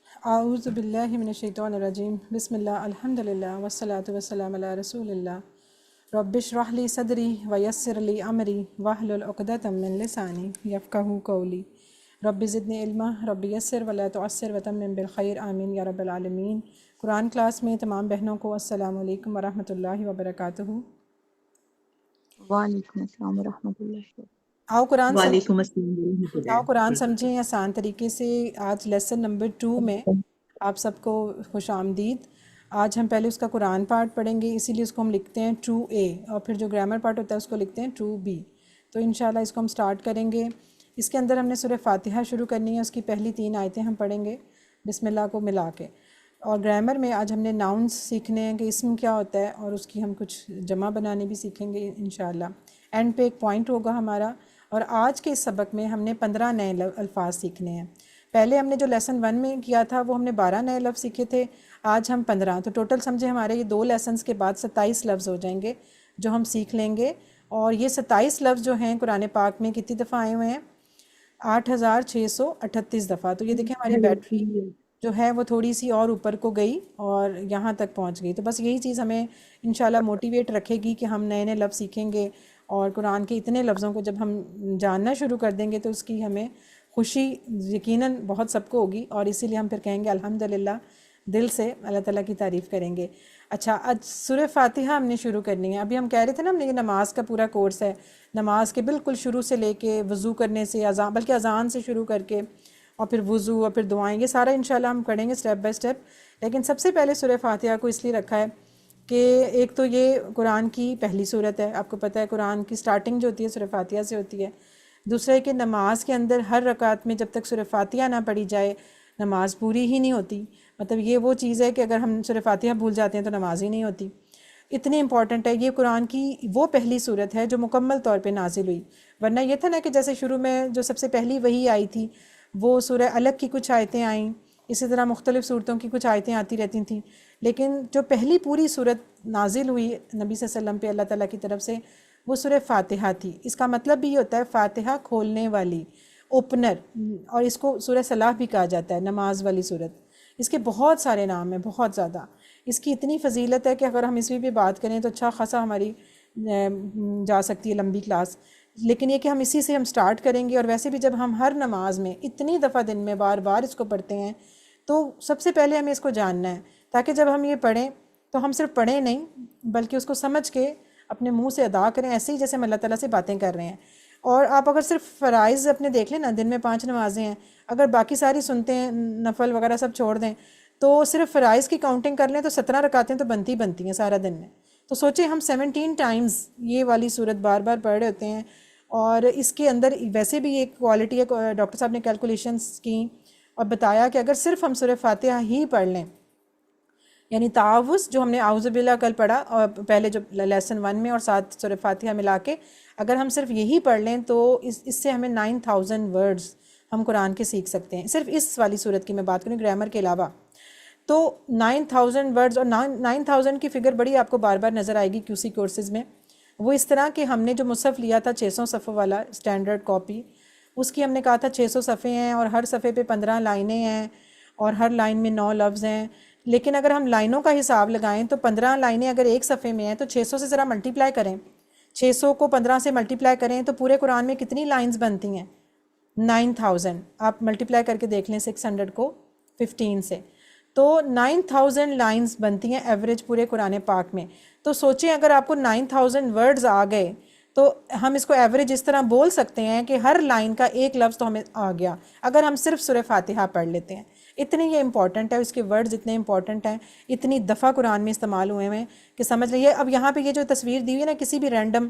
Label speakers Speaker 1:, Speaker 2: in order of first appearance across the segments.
Speaker 1: اعوذ باللہ من الشیطان الرجیم بسم اللہ الحمدللہ والصلاة والسلام علی رسول اللہ رب اشرح لی صدری ویسر لی امری واحلل عقدۃ من لسانی یفقہوا قولی رب زدنی علما رب یسر ولا تعسر وتمم بالخیر آمین یا رب العالمین۔ قرآن کلاس میں تمام بہنوں کو السلام علیکم ورحمۃ اللہ وبرکاتہ۔
Speaker 2: وعلیکم السلام ورحمۃ اللہ۔
Speaker 1: آؤ قرآن
Speaker 3: وعلیکم السلام ورحمۃ
Speaker 1: آؤ قرآن
Speaker 3: اللہ۔
Speaker 1: سمجھیں آسان طریقے سے۔ آج لیسن نمبر 2 میں آپ سب کو خوش آمدید۔ آج ہم پہلے اس کا قرآن پارٹ پڑھیں گے، اسی لیے اس کو ہم لکھتے ہیں 2A، اور پھر جو گرامر پارٹ ہوتا ہے اس کو لکھتے ہیں 2B۔ تو انشاءاللہ اس کو ہم سٹارٹ کریں گے۔ اس کے اندر ہم نے سورہ فاتحہ شروع کرنی ہے، اس کی پہلی 3 آیتیں ہم پڑھیں گے بسم اللہ کو ملا کے۔ اور گرامر میں آج ہم نے ناؤنس سیکھنے ہیں کہ اسم کیا ہوتا ہے، اور اس کی ہم کچھ جمع بنانے بھی سیکھیں گے انشاءاللہ۔ اینڈ پہ ایک پوائنٹ ہوگا ہمارا۔ اور آج کے اس سبق میں ہم نے 15 نئے الفاظ سیکھنے ہیں۔ پہلے ہم نے جو لیسن 1 میں کیا تھا وہ ہم نے 12 نئے لفظ سیکھے تھے، آج ہم 15۔ تو ٹوٹل سمجھے ہمارے یہ 2 لیسنز کے بعد 27 لفظ ہو جائیں گے جو ہم سیکھ لیں گے۔ اور یہ 27 لفظ جو ہیں قرآن پاک میں کتنی دفعہ آئے ہوئے ہیں؟ 8638 دفعہ۔ تو یہ دیکھیں ہماری بیٹری جو ہے وہ تھوڑی سی اور اوپر کو گئی اور یہاں تک پہنچ گئی۔ تو بس یہی چیز ہمیں انشاءاللہ موٹیویٹ رکھے گی کہ ہم نئے نئے لفظ سیکھیں گے، اور قرآن کے اتنے لفظوں کو جب ہم جاننا شروع کر دیں گے تو اس کی ہمیں خوشی یقیناً بہت سب کو ہوگی، اور اسی لیے ہم پھر کہیں گے الحمدللہ، دل سے اللہ تعالیٰ کی تعریف کریں گے۔ اچھا، آج سورہ فاتحہ ہم نے شروع کرنی ہے۔ ابھی ہم کہہ رہے تھے نا، ہم نے یہ نماز کا پورا کورس ہے، نماز کے بالکل شروع سے لے کے وضو کرنے سے اذان، بلکہ اذان سے شروع کر کے اور پھر وضو اور پھر دعائیں، یہ سارا انشاءاللہ ہم پڑھیں گے اسٹیپ بائی اسٹیپ۔ لیکن سب سے پہلے سورہ فاتحہ کو اس لیے رکھا ہے کہ ایک تو یہ قرآن کی پہلی صورت ہے، آپ کو پتہ ہے قرآن کی سٹارٹنگ جو ہوتی ہے سورہ فاتحہ سے ہوتی ہے۔ دوسرا ہے کہ نماز کے اندر ہر رکعت میں جب تک سورہ فاتحہ نہ پڑھی جائے نماز پوری ہی نہیں ہوتی۔ مطلب یہ وہ چیز ہے کہ اگر ہم سورہ فاتحہ بھول جاتے ہیں تو نماز ہی نہیں ہوتی، اتنی امپورٹنٹ ہے۔ یہ قرآن کی وہ پہلی صورت ہے جو مکمل طور پہ نازل ہوئی، ورنہ یہ تھا نا کہ جیسے شروع میں جو سب سے پہلی وحی آئی تھی وہ سورہ الگ کی کچھ آیتیں آئیں، اسی طرح مختلف صورتوں کی کچھ آیتیں آتی رہتی تھیں، لیکن جو پہلی پوری صورت نازل ہوئی نبی صلی اللہ علیہ وسلم پہ اللہ تعالیٰ کی طرف سے وہ سورہ فاتحہ تھی۔ اس کا مطلب بھی یہ ہوتا ہے فاتحہ کھولنے والی، اوپنر، اور اس کو سورہ صلاح بھی کہا جاتا ہے، نماز والی صورت۔ اس کے بہت سارے نام ہیں، بہت زیادہ۔ اس کی اتنی فضیلت ہے کہ اگر ہم اس پہ بات کریں تو اچھا خاصا ہماری جا سکتی ہے لمبی کلاس، لیکن یہ کہ ہم اسی سے ہم سٹارٹ کریں گے۔ اور ویسے بھی جب ہم ہر نماز میں اتنی دفعہ دن میں بار بار اس کو پڑھتے ہیں تو سب سے پہلے ہمیں اس کو جاننا ہے، تاکہ جب ہم یہ پڑھیں تو ہم صرف پڑھیں نہیں بلکہ اس کو سمجھ کے اپنے منہ سے ادا کریں، ایسے ہی جیسے ہم اللہ تعالیٰ سے باتیں کر رہے ہیں۔ اور آپ اگر صرف فرائض اپنے دیکھ لیں نا، دن میں 5 نمازیں ہیں، اگر باقی ساری سنتے ہیں نفل وغیرہ سب چھوڑ دیں تو صرف فرائض کی کاؤنٹنگ کر لیں تو 17 رکعتیں تو بنتی ہیں سارا دن میں۔ تو سوچیں ہم 17 ٹائمز یہ والی صورت بار بار پڑھ رہے ہوتے ہیں۔ اور اس کے اندر ویسے بھی ایک کوالٹی ہے، ڈاکٹر صاحب نے کیلکولیشنز کی اور بتایا کہ اگر صرف ہم سورہ فاتحہ ہی پڑھ لیں، یعنی تعاوذ جو ہم نے اعوذ باللہ کل پڑھا اور پہلے جو لیسن 1 میں اور ساتھ سورہ فاتحہ ملا کے اگر ہم صرف یہی پڑھ لیں تو اس سے ہمیں 9000 ورڈز ہم قرآن کے سیکھ سکتے ہیں، صرف اس والی صورت کی میں بات کروں گرامر کے علاوہ۔ تو 9000 ورڈز، اور 9000 کی فگر بڑی آپ کو بار بار نظر آئے گی QC کورسز میں۔ وہ اس طرح کہ ہم نے جو مصحف لیا تھا 600 صفحوں والا اسٹینڈرڈ کاپی، اس کی ہم نے کہا تھا 600 صفحے ہیں اور ہر صفحے پہ 15 لائنیں ہیں اور ہر لائن میں 9 لفظ ہیں۔ لیکن اگر ہم لائنوں کا حساب لگائیں تو 15 لائنیں اگر ایک صفحے میں ہیں تو 600 سے ذرا ملٹیپلائی کریں، 600 کو 15 سے ملٹیپلائی کریں تو پورے قرآن میں کتنی لائنز بنتی ہیں؟ 9000۔ آپ ملٹیپلائی کر کے دیکھ لیں 600 کو 15 سے، تو 9000 لائنز بنتی ہیں ایوریج پورے قرآن پاک میں۔ تو سوچیں اگر آپ کو 9000 ورڈز آ گئے تو ہم اس کو ایوریج اس طرح بول سکتے ہیں کہ ہر لائن کا ایک لفظ تو ہمیں آ گیا اگر ہم صرف سورہ فاتحہ پڑھ لیتے ہیں۔ اتنے یہ امپورٹنٹ ہے، اس کے ورڈز اتنے امپورٹنٹ ہیں، اتنی دفعہ قرآن میں استعمال ہوئے ہیں کہ سمجھ لیں۔ اب یہاں پہ یہ جو تصویر دی ہوئی ہے نا، کسی بھی رینڈم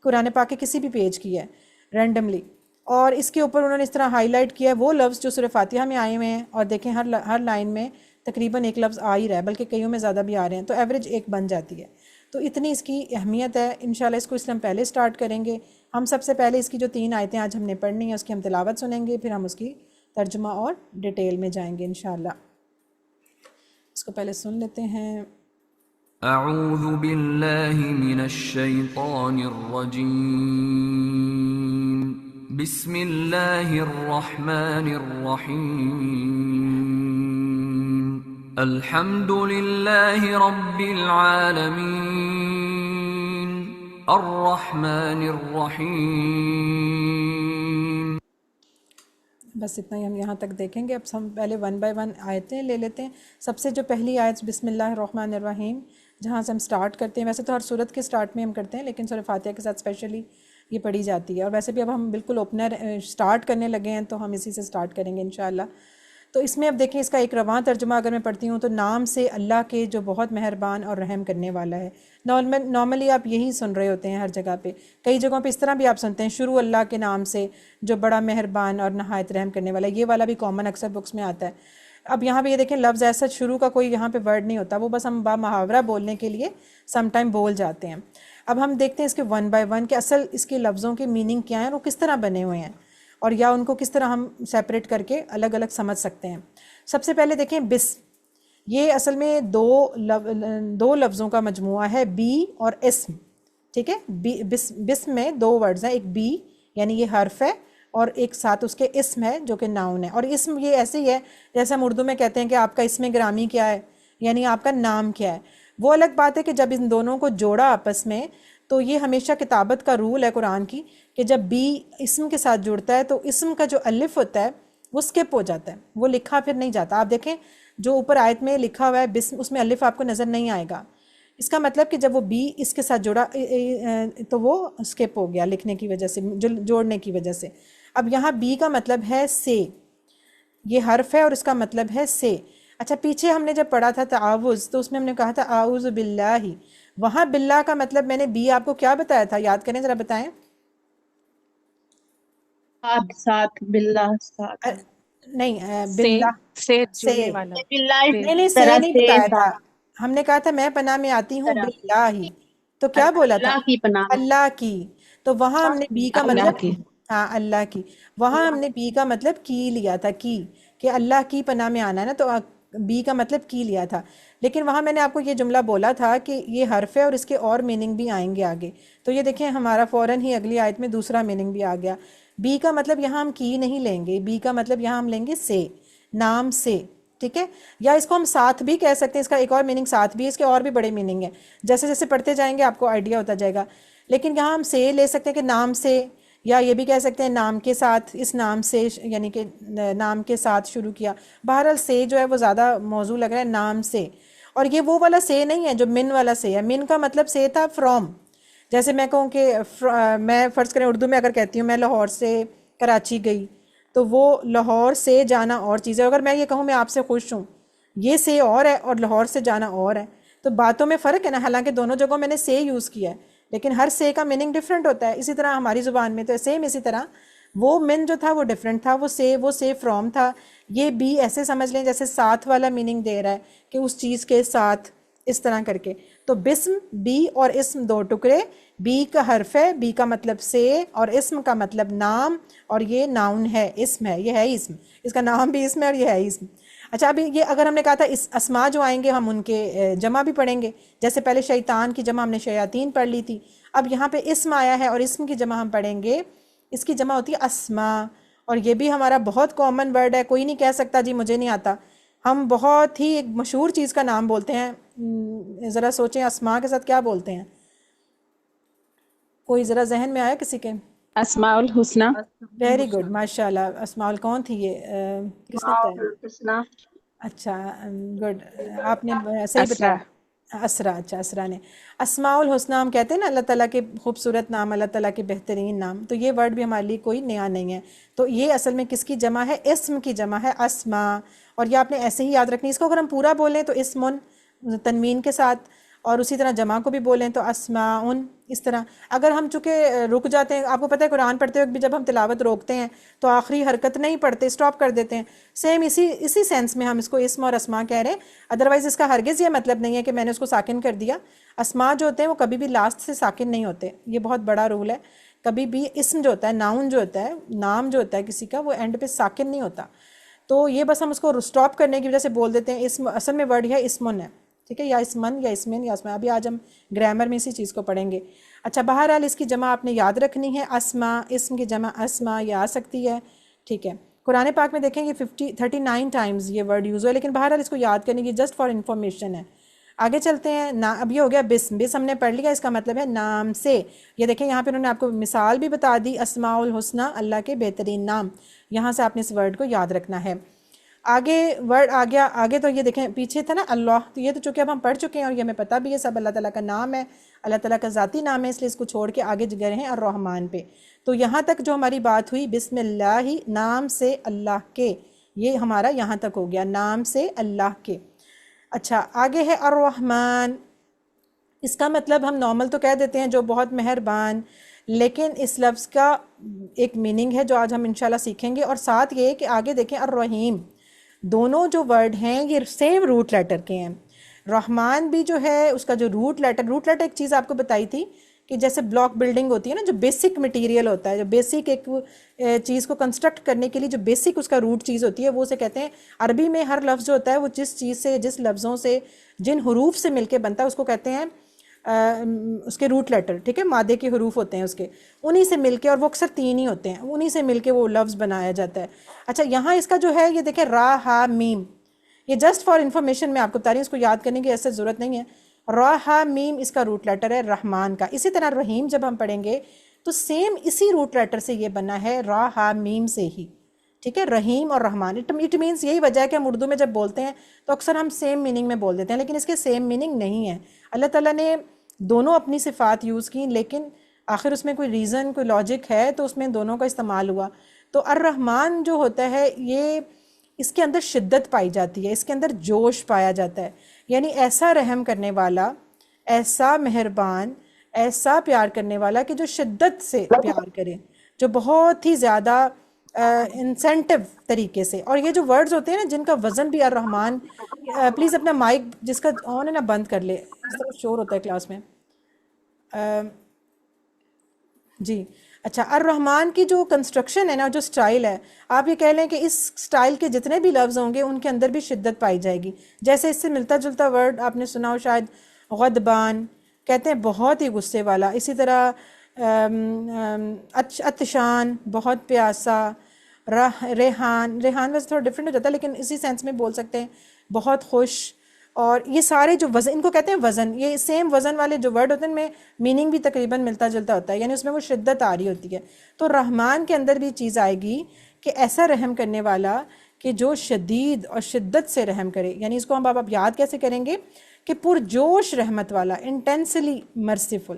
Speaker 1: قرآن پاک کے کسی بھی پیج کی ہے رینڈملی، اور اس کے اوپر انہوں نے اس طرح ہائی لائٹ کیا ہے وہ لفظ جو سورہ فاتحہ میں آئے ہوئے ہیں، اور دیکھیں ہر لائن میں تقریباً ایک لفظ آ ہی رہا ہے، بلکہ کئیوں میں زیادہ بھی آ رہے ہیں، تو ایوریج ایک بن جاتی ہے۔ تو اتنی اس کی اہمیت ہے۔ انشاءاللہ اس کو اس لیے ہم پہلے سٹارٹ کریں گے۔ ہم سب سے پہلے اس کی جو 3 آیتیں آج ہم نے پڑھنی ہیں اس کی ہم تلاوت سنیں گے، پھر ہم اس کی ترجمہ اور ڈیٹیل میں جائیں گے انشاءاللہ۔ اس کو پہلے سن لیتے ہیں۔
Speaker 4: اعوذ باللہ من الشیطان الرجیم، بسم اللہ الرحمن الرحیم، الحمد لله رب العالمين الرحمن الرحيم.
Speaker 1: بس اتنا ہی ہم یہاں تک دیکھیں گے. اب ہم پہلے ون بائی ون آیتیں لے لیتے ہیں. سب سے جو پہلی آیت بسم اللہ الرحمن الرحیم جہاں سے ہم سٹارٹ کرتے ہیں، ویسے تو ہر صورت کے سٹارٹ میں ہم کرتے ہیں لیکن سورہ فاتحہ کے ساتھ اسپیشلی یہ پڑھی جاتی ہے، اور ویسے بھی اب ہم بالکل اوپنر سٹارٹ کرنے لگے ہیں تو ہم اسی سے سٹارٹ کریں گے انشاءاللہ. تو اس میں اب دیکھیں اس کا ایک رواں ترجمہ اگر میں پڑھتی ہوں تو نام سے اللہ کے جو بہت مہربان اور رحم کرنے والا ہے. نارملی آپ یہی سن رہے ہوتے ہیں ہر جگہ پہ، کئی جگہوں پہ اس طرح بھی آپ سنتے ہیں شروع اللہ کے نام سے جو بڑا مہربان اور نہایت رحم کرنے والا ہے. یہ والا بھی کامن اکثر بکس میں آتا ہے. اب یہاں پہ یہ دیکھیں لفظ ایسا شروع کا کوئی یہاں پہ ورڈ نہیں ہوتا، وہ بس ہم با محاورہ بولنے کے لیے سم ٹائم بول جاتے ہیں. اب ہم دیکھتے ہیں اس کے ون بائی ون کہ اصل اس کے لفظوں کے میننگ کیا ہیں، وہ کس طرح بنے ہوئے ہیں، اور یا ان کو کس طرح ہم سیپریٹ کر کے الگ الگ سمجھ سکتے ہیں. سب سے پہلے دیکھیں بسم، یہ اصل میں دو لفظوں کا مجموعہ ہے، بی اور اسم. ٹھیک ہے، بسم میں دو ورڈز ہیں، ایک بی یعنی یہ حرف ہے اور ایک ساتھ اس کے اسم ہے جو کہ ناؤن ہے. اور اسم یہ ایسے ہی ہے جیسے ہم اردو میں کہتے ہیں کہ آپ کا اسم گرامی کیا ہے، یعنی آپ کا نام کیا ہے. وہ الگ بات ہے کہ جب ان دونوں کو جوڑا آپس میں تو یہ ہمیشہ کتابت کا رول ہے قرآن کی کہ جب بی اسم کے ساتھ جڑتا ہے تو اسم کا جو الف ہوتا ہے وہ سکپ ہو جاتا ہے، وہ لکھا پھر نہیں جاتا. آپ دیکھیں جو اوپر آیت میں لکھا ہوا ہے بسم، اس میں الف آپ کو نظر نہیں آئے گا. اس کا مطلب کہ جب وہ بی اس کے ساتھ جڑا تو وہ سکپ ہو گیا لکھنے کی وجہ سے، جوڑنے کی وجہ سے. اب یہاں بی کا مطلب ہے سے، یہ حرف ہے اور اس کا مطلب ہے سے. اچھا پیچھے ہم نے جب پڑھا تھا تعاوذ تو اس میں ہم نے کہا تھا اعوذ باللہ، وہاں باللہ کا مطلب میں نے بی آپ کو کیا بتایا تھا، یاد کریں ذرا بتائیں.
Speaker 2: ساتھ ساتھ باللہ ساتھ
Speaker 1: نہیں
Speaker 3: سے
Speaker 1: باللہ
Speaker 3: سے
Speaker 1: سے،
Speaker 3: جڑنے والا
Speaker 2: باللہ اس
Speaker 3: سے
Speaker 1: نہیں سے
Speaker 2: طرح
Speaker 1: نہیں
Speaker 2: سے
Speaker 1: بتایا تھا.
Speaker 2: ساتھ
Speaker 1: ہم نے کہا تھا میں پناہ میں آتی ہوں
Speaker 2: طرح
Speaker 1: باللہ ہی، تو کیا بولا تھا
Speaker 2: اللہ کی پناہ
Speaker 1: اللہ کی. تو وہاں ہم نے بی کا
Speaker 2: اللہ
Speaker 1: مطلب
Speaker 2: کی
Speaker 1: ہاں اللہ کی، وہاں ہم نے بی کا مطلب کی لیا تھا، کی کہ اللہ کی پناہ میں آنا ہے نا، تو بی کا مطلب کی لیا تھا. لیکن وہاں میں نے آپ کو یہ جملہ بولا تھا کہ یہ حرف ہے اور اس کے اور میننگ بھی آئیں گے آگے. تو یہ دیکھیں ہمارا فوراً ہی اگلی آیت میں دوسرا میننگ بھی آ گیا. بی کا مطلب یہاں ہم کی نہیں لیں گے، بی کا مطلب یہاں ہم لیں گے سے، نام سے. ٹھیک ہے، یا اس کو ہم ساتھ بھی کہہ سکتے ہیں، اس کا ایک اور میننگ ساتھ بھی ہے، اس کے اور بھی بڑے میننگ ہیں، جیسے جیسے پڑھتے جائیں گے آپ کو آئیڈیا ہوتا جائے گا. لیکن یہاں ہم سے لے سکتے ہیں کہ نام سے، یا یہ بھی کہہ سکتے ہیں نام کے ساتھ، اس نام سے یعنی کہ نام کے ساتھ شروع کیا. بہرحال سے جو ہے وہ زیادہ موضوع لگ رہا ہے نام سے. اور یہ وہ والا سے نہیں ہے جو من والا سے ہے. من کا مطلب سے تھا فرام، جیسے میں کہوں کہ میں فرض کریں اردو میں اگر کہتی ہوں میں لاہور سے کراچی گئی، تو وہ لاہور سے جانا اور چیز ہے. اگر میں یہ کہوں میں آپ سے خوش ہوں، یہ سے اور ہے اور لاہور سے جانا اور ہے، تو باتوں میں فرق ہے نا. حالانکہ دونوں جگہوں میں نے سے یوز کیا ہے لیکن ہر سے کا میننگ ڈیفرنٹ ہوتا ہے. اسی طرح ہماری زبان میں تو سیم اسی طرح وہ من جو تھا وہ ڈیفرنٹ تھا، وہ سے فرام تھا. یہ بی ایسے سمجھ لیں جیسے ساتھ والا میننگ دے رہا ہے کہ اس چیز کے ساتھ، اس طرح کر کے. تو بسم بی اور اسم دو ٹکڑے، بی کا حرف ہے، بی کا مطلب سے اور اسم کا مطلب نام، اور یہ ناؤن ہے، اسم ہے، یہ ہے اسم، اس کا نام بھی اسم ہے اور یہ ہے اسم. اچھا ابھی یہ اگر ہم نے کہا تھا اس اسما جو آئیں گے ہم ان کے جمع بھی پڑھیں گے، جیسے پہلے شیطان کی جمع ہم نے شیاطین پڑھ لی تھی. اب یہاں پہ اسم آیا ہے اور اسم کی جمع ہم پڑھیں گے، اس کی جمع ہوتی ہے اسما. اور یہ بھی ہمارا بہت کامن ورڈ ہے، کوئی نہیں کہہ سکتا جی مجھے نہیں آتا. ہم بہت ہی ایک مشہور چیز کا نام بولتے ہیں، ذرا سوچیں اسما کے ساتھ کیا بولتے ہیں، کوئی ذرا ذہن میں آیا کسی کے؟
Speaker 3: اسماء الحسنہ.
Speaker 1: ویری گڈ، ماشاء اللہ. اسماء کون تھی یہ کس نے بتایا؟ اچھا گڈ، آپ نے صحیح
Speaker 3: اسرا.
Speaker 1: بتایا. اسرا، اچھا اسرا نے. اسماء الحسنہ ہم کہتے ہیں نا اللہ تعالیٰ کے خوبصورت نام، اللہ تعالیٰ کے بہترین نام، تو یہ ورڈ بھی ہمارے لیے کوئی نیا نہیں ہے. تو یہ اصل میں کس کی جمع ہے؟ اسم کی جمع ہے، اسما. اور یہ آپ نے ایسے ہی یاد رکھنی. اس کو اگر ہم پورا بولیں تو اسمن تنوین کے ساتھ، اور اسی طرح جمع کو بھی بولیں تو اسماءن، اس طرح. اگر ہم چونکہ رک جاتے ہیں، آپ کو پتہ ہے قرآن پڑھتے وقت بھی جب ہم تلاوت روکتے ہیں تو آخری حرکت نہیں پڑھتے، سٹاپ کر دیتے ہیں. سیم اسی سینس میں ہم اس کو اسم اور اسما کہہ رہے ہیں. ادروائز اس کا ہرگز یہ مطلب نہیں ہے کہ میں نے اس کو ساکن کر دیا. اسما جو ہوتے ہیں وہ کبھی بھی لاسٹ سے ساکن نہیں ہوتے، یہ بہت بڑا رول ہے. کبھی بھی اسم جو ہوتا ہے، ناؤن جو ہوتا ہے، نام جو ہوتا ہے کسی کا، وہ اینڈ پہ ساکن نہیں ہوتا. تو یہ بس ہم اس کو سٹاپ کرنے کی وجہ سے بول دیتے ہیں اسم، اصل میں ورڈ ہے اسمن ہے. ٹھیک ہے، یا اسمن یا اسمن یا اسما. ابھی آج ہم گرامر میں اسی چیز کو پڑھیں گے. اچھا بہرحال اس کی جمع آپ نے یاد رکھنی ہے، اسما، اسم کی جمع اسما، یہ آ سکتی ہے. ٹھیک ہے، قرآن پاک میں دیکھیں یہ 39 ٹائمز یہ ورڈ یوز ہوا ہے، لیکن بہرحال اس کو یاد کرنے کی جسٹ فار انفارمیشن ہے۔ آگے چلتے ہیں، اب یہ ہو گیا بسم، بسم ہم نے پڑھ لیا، اس کا مطلب ہے نام سے۔ یہ دیکھیں یہاں پہ انہوں نے آپ کو مثال بھی بتا دی، اسماء الحسنی، اللہ کے بہترین نام، یہاں سے آپ نے اس ورڈ کو یاد رکھنا ہے۔ آگے ورڈ آ گیا، آگے تو یہ دیکھیں پیچھے تھا نا اللہ، تو یہ تو چونکہ اب ہم پڑھ چکے ہیں اور یہ ہمیں پتہ بھی ہے سب اللہ تعالیٰ کا نام ہے، اللہ تعالیٰ کا ذاتی نام ہے، اس لیے اس کو چھوڑ کے آگے گئے ہیں الرحمن پہ۔ تو یہاں تک جو ہماری بات ہوئی بسم اللہ، نام سے اللہ کے، یہ ہمارا یہاں تک ہو گیا، نام سے اللہ کے۔ اچھا آگے ہے الرحمن، اس کا مطلب ہم نارمل تو کہہ دیتے ہیں جو بہت مہربان، لیکن اس لفظ کا ایک میننگ ہے جو آج ہم انشاءاللہ سیکھیں گے، اور ساتھ یہ کہ آگے دیکھیں الرحیم، دونوں جو ورڈ ہیں یہ سیم روٹ لیٹر کے ہیں۔ رحمان بھی جو ہے اس کا جو روٹ لیٹر ایک چیز آپ کو بتائی تھی کہ جیسے بلاک بلڈنگ ہوتی ہے نا، جو بیسک مٹیریل ہوتا ہے، جو بیسک ایک چیز کو کنسٹرکٹ کرنے کے لیے جو بیسک اس کا روٹ چیز ہوتی ہے وہ اسے کہتے ہیں۔ عربی میں ہر لفظ جو ہوتا ہے وہ جس چیز سے، جس لفظوں سے، جن حروف سے مل کے بنتا ہے اس کو کہتے ہیں اس کے روٹ لیٹر، ٹھیک ہے، مادے کے حروف ہوتے ہیں اس کے، انہی سے مل کے، اور وہ اکثر 3 ہی ہوتے ہیں، انہی سے مل کے وہ لفظ بنایا جاتا ہے۔ اچھا یہاں اس کا جو ہے یہ دیکھیں را ہا میم، یہ جسٹ فار انفارمیشن میں آپ کو بتا رہی ہوں، اس کو یاد کرنے کی ایسے ضرورت نہیں ہے۔ را ہا میم اس کا روٹ لیٹر ہے رحمان کا۔ اسی طرح رحیم جب ہم پڑھیں گے تو سیم اسی روٹ لیٹر سے یہ بنا ہے، را ہا میم سے ہی، ٹھیک ہے، رحیم اور رحمان۔ اٹ مینس یہی وجہ ہے کہ ہم اردو میں جب بولتے ہیں تو اکثر ہم سیم میننگ میں بول دیتے ہیں، لیکن اس کے سیم میننگ نہیں ہے۔ اللہ تعالیٰ نے دونوں اپنی صفات یوز کی، لیکن آخر اس میں کوئی ریزن، کوئی لاجک ہے تو اس میں دونوں کا استعمال ہوا۔ تو الرحمن جو ہوتا ہے یہ اس کے اندر شدت پائی جاتی ہے، اس کے اندر جوش پایا جاتا ہے، یعنی ایسا رحم کرنے والا، ایسا مہربان، ایسا پیار کرنے والا کہ جو شدت سے پیار کرے، جو بہت ہی زیادہ انسینٹو طریقے سے۔ اور یہ جو ورڈز ہوتے ہیں نا جن کا وزن بھی الرحمن، پلیز اپنا مائک جس کا آن ہے نا بند کر لے، اس طرح شور ہوتا ہے کلاس میں۔ جی اچھا، الرحمن کی جو کنسٹرکشن ہے نا، جو سٹائل ہے، آپ یہ کہہ لیں کہ اس سٹائل کے جتنے بھی لفظ ہوں گے ان کے اندر بھی شدت پائی جائے گی۔ جیسے اس سے ملتا جلتا ورڈ آپ نے سنا ہو شاید غضبان، کہتے ہیں بہت ہی غصے والا۔ اسی طرح عطشان، بہت پیاسا۔ ریحان ویسے تھوڑا ڈفرینٹ ہو جاتا ہے لیکن اسی سینس میں بول سکتے ہیں، بہت خوش۔ اور یہ سارے جو وزن، ان کو کہتے ہیں وزن، یہ سیم وزن والے جو ورڈ ہوتے ہیں ان میں میننگ بھی تقریباً ملتا جلتا ہوتا ہے، یعنی اس میں وہ شدت آ رہی ہوتی ہے۔ تو رحمان کے اندر بھی چیز آئے گی کہ ایسا رحم کرنے والا کہ جو شدید اور شدت سے رحم کرے، یعنی اس کو ہم اب یاد کیسے کریں گے کہ پرجوش رحمت والا، انٹینسلی مرسیفل۔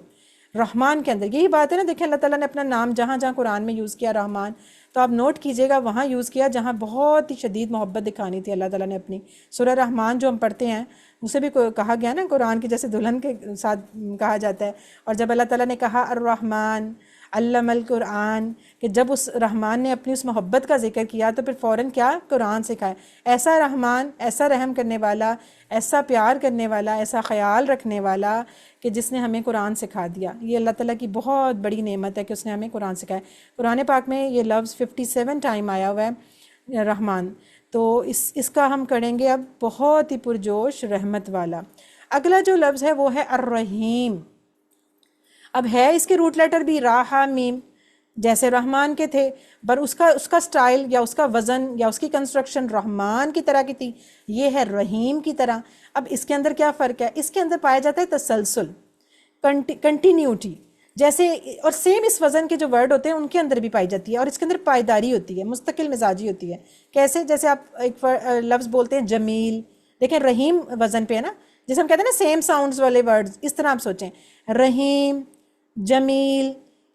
Speaker 1: رحمان کے اندر یہی بات ہے نا، دیکھیں اللہ تعالیٰ نے اپنا نام جہاں جہاں قرآن میں یوز کیا رحمان، تو آپ نوٹ کیجئے گا وہاں یوز کیا جہاں بہت ہی شدید محبت دکھانی تھی اللہ تعالیٰ نے اپنی۔ سورہ رحمان جو ہم پڑھتے ہیں اسے بھی کہا گیا نا قرآن کی جیسے دلہن کے ساتھ کہا جاتا ہے، اور جب اللہ تعالیٰ نے کہا الرحمن علم القرآن، کہ جب اس رحمان نے اپنی اس محبت کا ذکر کیا تو پھر فوراً کیا قرآن سکھائے۔ ایسا رحمان، ایسا رحم کرنے والا، ایسا پیار کرنے والا، ایسا خیال رکھنے والا کہ جس نے ہمیں قرآن سکھا دیا۔ یہ اللہ تعالیٰ کی بہت بڑی نعمت ہے کہ اس نے ہمیں قرآن سکھایا۔ قرآن پاک میں یہ لفظ 57 ٹائم آیا ہوا ہے رحمان، تو اس کا ہم کریں گے اب بہت ہی پرجوش رحمت والا۔ اگلا جو لفظ ہے وہ ہے الرحیم۔ اب ہے اس کے روٹ لیٹر بھی را ہا میم جیسے رحمان کے تھے، پر اس کا سٹائل یا اس کا وزن یا اس کی کنسٹرکشن رحمان کی طرح کی تھی، یہ ہے رحیم کی طرح۔ اب اس کے اندر کیا فرق ہے؟ اس کے اندر پایا جاتا ہے تسلسل، کنٹینیوٹی، جیسے اور سیم اس وزن کے جو ورڈ ہوتے ہیں ان کے اندر بھی پائی جاتی ہے، اور اس کے اندر پائیداری ہوتی ہے، مستقل مزاجی ہوتی ہے۔ کیسے؟ جیسے آپ ایک لفظ بولتے ہیں جمیل، دیکھیں رحیم وزن پہ ہے نا، جیسے ہم کہتے ہیں نا سیم ساؤنڈز والے ورڈز، اس طرح آپ سوچیں رحیم، جمیل،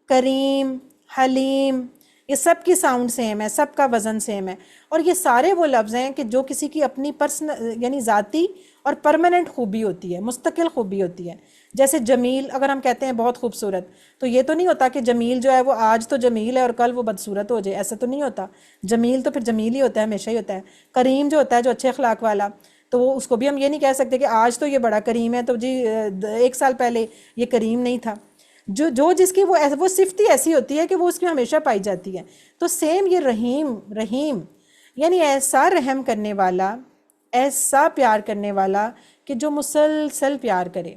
Speaker 1: کریم، حلیم، یہ سب کی ساؤنڈ سیم ہے، سب کا وزن سیم ہے، اور یہ سارے وہ لفظ ہیں کہ جو کسی کی اپنی پرسنل یعنی ذاتی اور پرماننٹ خوبی ہوتی ہے، مستقل خوبی ہوتی ہے۔ جیسے جمیل اگر ہم کہتے ہیں بہت خوبصورت، تو یہ تو نہیں ہوتا کہ جمیل جو ہے وہ آج تو جمیل ہے اور کل وہ بدصورت ہو جائے، ایسا تو نہیں ہوتا۔ جمیل تو پھر جمیل ہی ہوتا ہے، ہمیشہ ہی ہوتا ہے۔ کریم جو ہوتا ہے، جو اچھے اخلاق والا، تو وہ اس کو بھی ہم یہ نہیں کہہ سکتے کہ آج تو یہ بڑا کریم ہے تو جی 1 سال پہلے یہ کریم نہیں تھا۔ جو جس کی وہ صفت ہی ایسی ہوتی ہے کہ وہ اس میں ہمیشہ پائی جاتی ہے۔ تو سیم یہ رحیم یعنی ایسا رحم کرنے والا، ایسا پیار کرنے والا کہ جو مسلسل پیار کرے،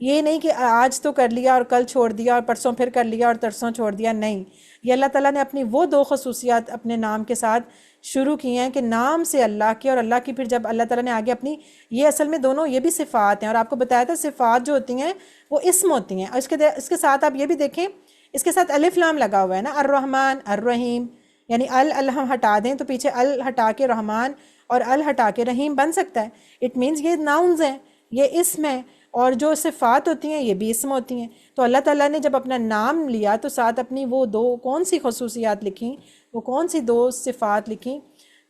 Speaker 1: یہ نہیں کہ آج تو کر لیا اور کل چھوڑ دیا اور پرسوں پھر کر لیا اور ترسوں چھوڑ دیا، نہیں، یہ اللہ تعالیٰ نے اپنی وہ دو خصوصیات اپنے نام کے ساتھ شروع کی ہیں کہ نام سے اللہ کے، اور اللہ کی پھر جب اللہ تعالیٰ نے آگے اپنی، یہ اصل میں دونوں یہ بھی صفات ہیں، اور آپ کو بتایا تھا صفات جو ہوتی ہیں وہ اسم ہوتی ہیں، اور اس کے ساتھ آپ یہ بھی دیکھیں، اس کے ساتھ الف لام لگا ہوا ہے نا، الرحمن الرحیم، یعنی ال ہم ہٹا دیں تو پیچھے ال ہٹا کے رحمان اور ال ہٹا کے رحیم بن سکتا ہے، اٹ مینز یہ ناؤنز ہیں، یہ اسم ہیں، اور جو صفات ہوتی ہیں یہ بھی اسم ہوتی ہیں۔ تو اللہ تعالیٰ نے جب اپنا نام لیا تو ساتھ اپنی وہ دو کون سی خصوصیات لکھیں، وہ کون سی دو صفات لکھیں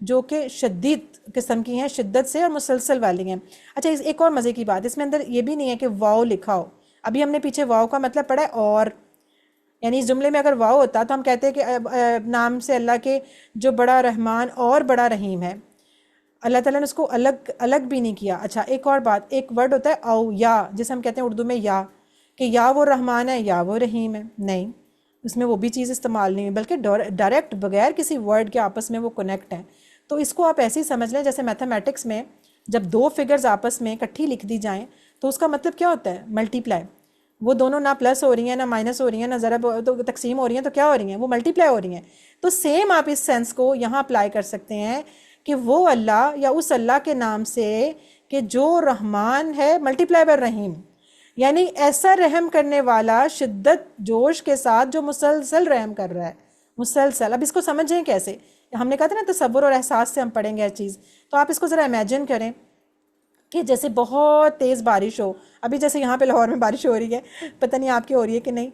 Speaker 1: جو کہ شدید قسم کی ہیں، شدت سے اور مسلسل والی ہیں۔ اچھا ایک اور مزے کی بات، اس میں اندر یہ بھی نہیں ہے کہ واو لکھا ہو، ابھی ہم نے پیچھے واو کا مطلب پڑھا ہے اور، یعنی اس جملے میں اگر واو ہوتا تو ہم کہتے ہیں کہ نام سے اللہ کے جو بڑا رحمان اور بڑا رحیم ہے، اللہ تعالیٰ نے اس کو الگ بھی نہیں کیا۔ اچھا ایک اور بات، ایک ورڈ ہوتا ہے او یا، جسے ہم کہتے ہیں اردو میں یا، کہ یا وہ رحمان ہے یا وہ رحیم ہے، نہیں، اس میں وہ بھی چیز استعمال نہیں ہے، بلکہ ڈائریکٹ بغیر کسی ورڈ کے آپس میں وہ کنیکٹ ہیں۔ تو اس کو آپ ایسے ہی سمجھ لیں جیسے میتھمیٹکس میں جب دو فگرز آپس میں اکٹھی لکھ دی جائیں تو اس کا مطلب کیا ہوتا ہے؟ ملٹی پلائی، وہ دونوں نہ پلس ہو رہی ہیں نہ مائنس ہو رہی ہیں نہ ضرب تو تقسیم ہو رہی ہیں، تو کیا ہو رہی ہیں؟ وہ ملٹی پلائی ہو رہی ہیں۔ تو سیم آپ اس سینس کو یہاں اپلائی کر سکتے ہیں کہ وہ اللہ یا اس اللہ کے نام سے کہ جو رحمان ہے ملٹی پلائی بر رحیم، یعنی ایسا رحم کرنے والا شدت جوش کے ساتھ جو مسلسل رحم کر رہا ہے، مسلسل۔ اب اس کو سمجھیں کیسے؟ ہم نے کہا تھا نا تصور اور احساس سے ہم پڑھیں گے ہر چیز، تو آپ اس کو ذرا امیجن کریں کہ جیسے بہت تیز بارش ہو، ابھی جیسے یہاں پہ لاہور میں بارش ہو رہی ہے، پتہ نہیں آپ کی ہو رہی ہے کہ نہیں،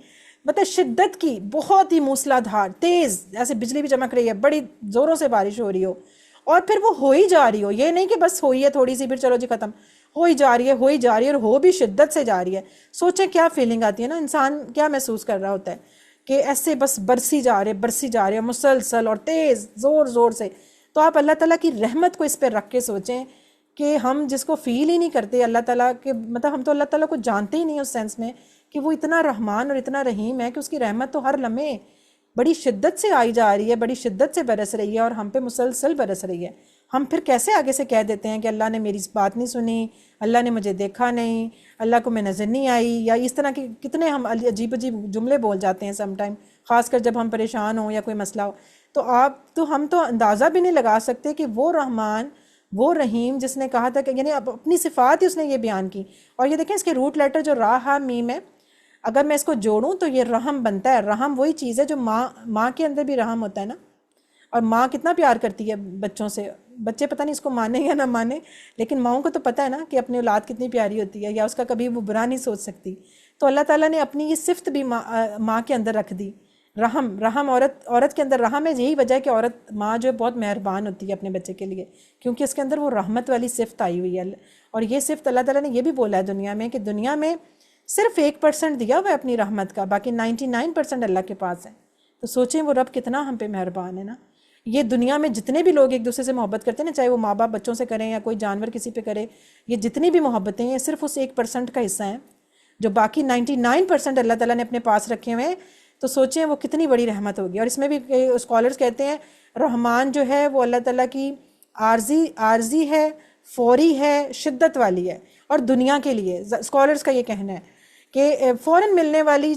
Speaker 1: مطلب شدت کی بہت ہی موسلا دھار تیز، ایسے بجلی بھی چمک رہی ہے، بڑی زوروں سے بارش ہو رہی ہو، اور پھر وہ ہو ہی جا رہی ہو، یہ نہیں کہ بس ہوئی ہے تھوڑی سی پھر چلو جی ختم، ہو ہی جا رہی ہے، ہو ہی جا رہی ہے، اور ہو بھی شدت سے جا رہی ہے۔ سوچیں کیا فیلنگ آتی ہے نا، انسان کیا محسوس کر رہا ہوتا ہے کہ ایسے بس برسی جا رہے مسلسل اور تیز زور زور سے۔ تو آپ اللہ تعالیٰ کی رحمت کو اس پہ رکھ کے سوچیں کہ ہم جس کو فیل ہی نہیں کرتے اللہ تعالیٰ کے، مطلب ہم تو اللہ تعالیٰ کو جانتے ہی نہیں اس سینس میں کہ وہ اتنا رحمان اور اتنا رحیم ہے کہ اس کی رحمت تو ہر لمحے بڑی شدت سے آئی جا رہی ہے، بڑی شدت سے برس رہی ہے، اور ہم پہ مسلسل برس رہی ہے۔ ہم پھر کیسے آگے سے کہہ دیتے ہیں کہ اللہ نے میری اس بات نہیں سنی، اللہ نے مجھے دیکھا نہیں، اللہ کو میں نظر نہیں آئی، یا اس طرح کے کتنے ہم عجیب عجیب جملے بول جاتے ہیں سم ٹائم، خاص کر جب ہم پریشان ہوں یا کوئی مسئلہ ہو۔ تو ہم تو اندازہ بھی نہیں لگا سکتے کہ وہ رحمان، وہ رحیم جس نے کہا تھا کہ یعنی اپنی صفات ہی اس نے یہ بیان کی۔ اور یہ دیکھیں اس کے روٹ لیٹر جو را ہا میم ہے، اگر میں اس کو جوڑوں تو یہ رحم بنتا ہے۔ رحم وہی چیز ہے جو ماں کے اندر بھی رحم ہوتا ہے نا، اور ماں کتنا پیار کرتی ہے بچوں سے، بچے پتہ نہیں اس کو مانے یا نہ مانے، لیکن ماؤں کو تو پتہ ہے نا کہ اپنی اولاد کتنی پیاری ہوتی ہے، یا اس کا کبھی وہ برا نہیں سوچ سکتی۔ تو اللہ تعالیٰ نے اپنی یہ صفت بھی ماں کے اندر رکھ دی، رحم عورت کے اندر رحم ہے، یہی وجہ ہے کہ عورت ماں جو ہے بہت مہربان ہوتی ہے اپنے بچے کے لیے، کیونکہ اس کے اندر وہ رحمت والی صفت آئی ہوئی ہے۔ اور یہ صفت اللہ تعالیٰ نے یہ بھی بولا ہے دنیا میں کہ دنیا میں صرف 1% دیا ہوا ہے اپنی رحمت کا، باقی 99% اللہ کے پاس ہے۔ تو سوچیں وہ رب کتنا ہم پہ مہربان ہے نا۔ یہ دنیا میں جتنے بھی لوگ ایک دوسرے سے محبت کرتے ہیں نا، چاہے وہ ماں باپ بچوں سے کریں یا کوئی جانور کسی پہ کرے، یہ جتنی بھی محبتیں ہیں صرف اس 1% کا حصہ ہیں، جو باقی 99% اللہ تعالیٰ نے اپنے پاس رکھے ہوئے ہیں۔ تو سوچیں وہ کتنی بڑی رحمت ہوگی۔ اور اس میں بھی اسکالرز کہتے ہیں رحمان جو ہے وہ اللہ تعالیٰ کی عارضی ہے، فوری ہے، شدت والی ہے، اور دنیا کے لیے اسکالرز کا یہ کہنا ہے کہ فوراً ملنے والی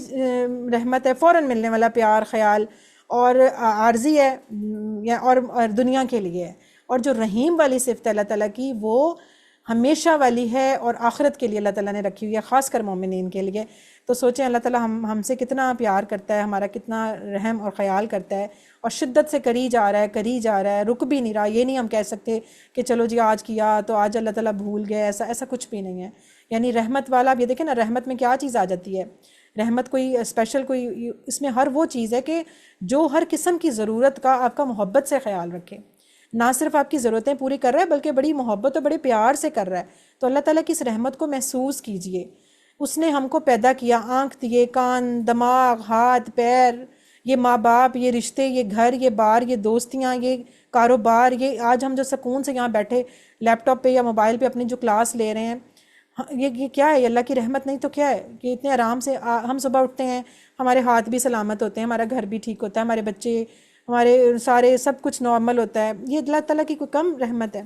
Speaker 1: رحمت ہے، فوراً ملنے والا پیار خیال، اور عارضی ہے اور دنیا کے لیے ہے۔ اور جو رحیم والی صفت ہے اللہ تعالیٰ کی وہ ہمیشہ والی ہے، اور آخرت کے لیے اللہ تعالیٰ نے رکھی ہوئی ہے، خاص کر مومنین کے لیے۔ تو سوچیں اللہ تعالیٰ ہم سے کتنا پیار کرتا ہے، ہمارا کتنا رحم اور خیال کرتا ہے، اور شدت سے کری جا رہا ہے، رک بھی نہیں رہا۔ یہ نہیں ہم کہہ سکتے کہ چلو جی آج کیا تو آج اللہ تعالیٰ بھول گئے، ایسا کچھ بھی نہیں ہے۔ یعنی رحمت والا، اب یہ دیکھیں نا رحمت میں کیا چیز آ جاتی ہے، رحمت کوئی اسپیشل کوئی، اس میں ہر وہ چیز ہے کہ جو ہر قسم کی ضرورت کا آپ کا محبت سے خیال رکھے، نہ صرف آپ کی ضرورتیں پوری کر رہا ہے بلکہ بڑی محبت اور بڑے پیار سے کر رہا ہے۔ تو اللہ تعالیٰ کی اس رحمت کو محسوس کیجئے۔ اس نے ہم کو پیدا کیا، آنکھ دیے، کان، دماغ، ہاتھ، پیر، یہ ماں باپ، یہ رشتے، یہ گھر، یہ بار، یہ دوستیاں، یہ کاروبار، یہ آج ہم جو سکون سے یہاں بیٹھے لیپ ٹاپ پہ یا موبائل پہ اپنی جو کلاس لے رہے ہیں، یہ کیا ہے؟ اللہ کی رحمت نہیں تو کیا ہے کہ اتنے آرام سے ہم صبح اٹھتے ہیں، ہمارے ہاتھ بھی سلامت ہوتے ہیں، ہمارا گھر بھی ٹھیک ہوتا ہے، ہمارے بچے، ہمارے سارے سب کچھ نارمل ہوتا ہے۔ یہ اللہ تعالیٰ کی کوئی کم رحمت ہے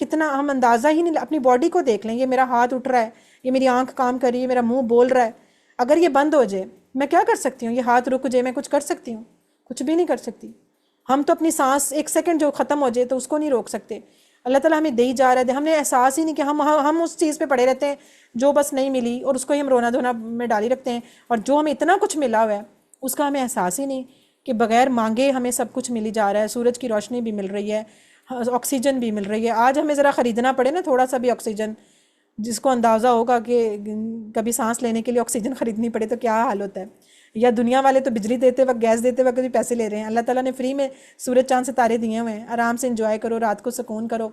Speaker 1: کتنا ہم اندازہ ہی نہیں، اپنی باڈی کو دیکھ لیں، یہ میرا ہاتھ اٹھ رہا ہے، یہ میری آنکھ کام کر رہی ہے، میرا منہ بول رہا ہے، اگر یہ بند ہو جائے میں کیا کر سکتی ہوں؟ یہ ہاتھ رک جائے میں کچھ کر سکتی ہوں؟ کچھ بھی نہیں کر سکتی۔ ہم تو اپنی سانس ایک سیکنڈ جو ختم ہو جائے تو اس کو نہیں روک سکتے، اللہ تعالیٰ ہمیں دے ہی جا رہا ہے، ہم نے احساس ہی نہیں کہ ہم اس چیز پہ پڑے رہتے ہیں جو بس نہیں ملی، اور اس کو ہی ہم رونا دھونا میں ڈالی رکھتے ہیں، اور جو ہمیں اتنا کچھ ملا ہوا ہے اس کا ہمیں احساس ہی نہیں کہ بغیر مانگے ہمیں سب کچھ ملی جا رہا ہے، سورج کی روشنی بھی مل رہی ہے، آکسیجن بھی مل رہی ہے۔ آج ہمیں ذرا خریدنا پڑے نا تھوڑا سا بھی آکسیجن، جس کو اندازہ ہوگا کہ کبھی سانس لینے کے لیے آکسیجن خریدنی پڑے تو کیا حال ہوتا ہے، یا دنیا والے تو بجلی دیتے وقت، گیس دیتے وقت بھی پیسے لے رہے ہیں، اللہ تعالیٰ نے فری میں سورج چاند ستارے دیے ہوئے ہیں، آرام سے انجوائے کرو، رات کو سکون کرو،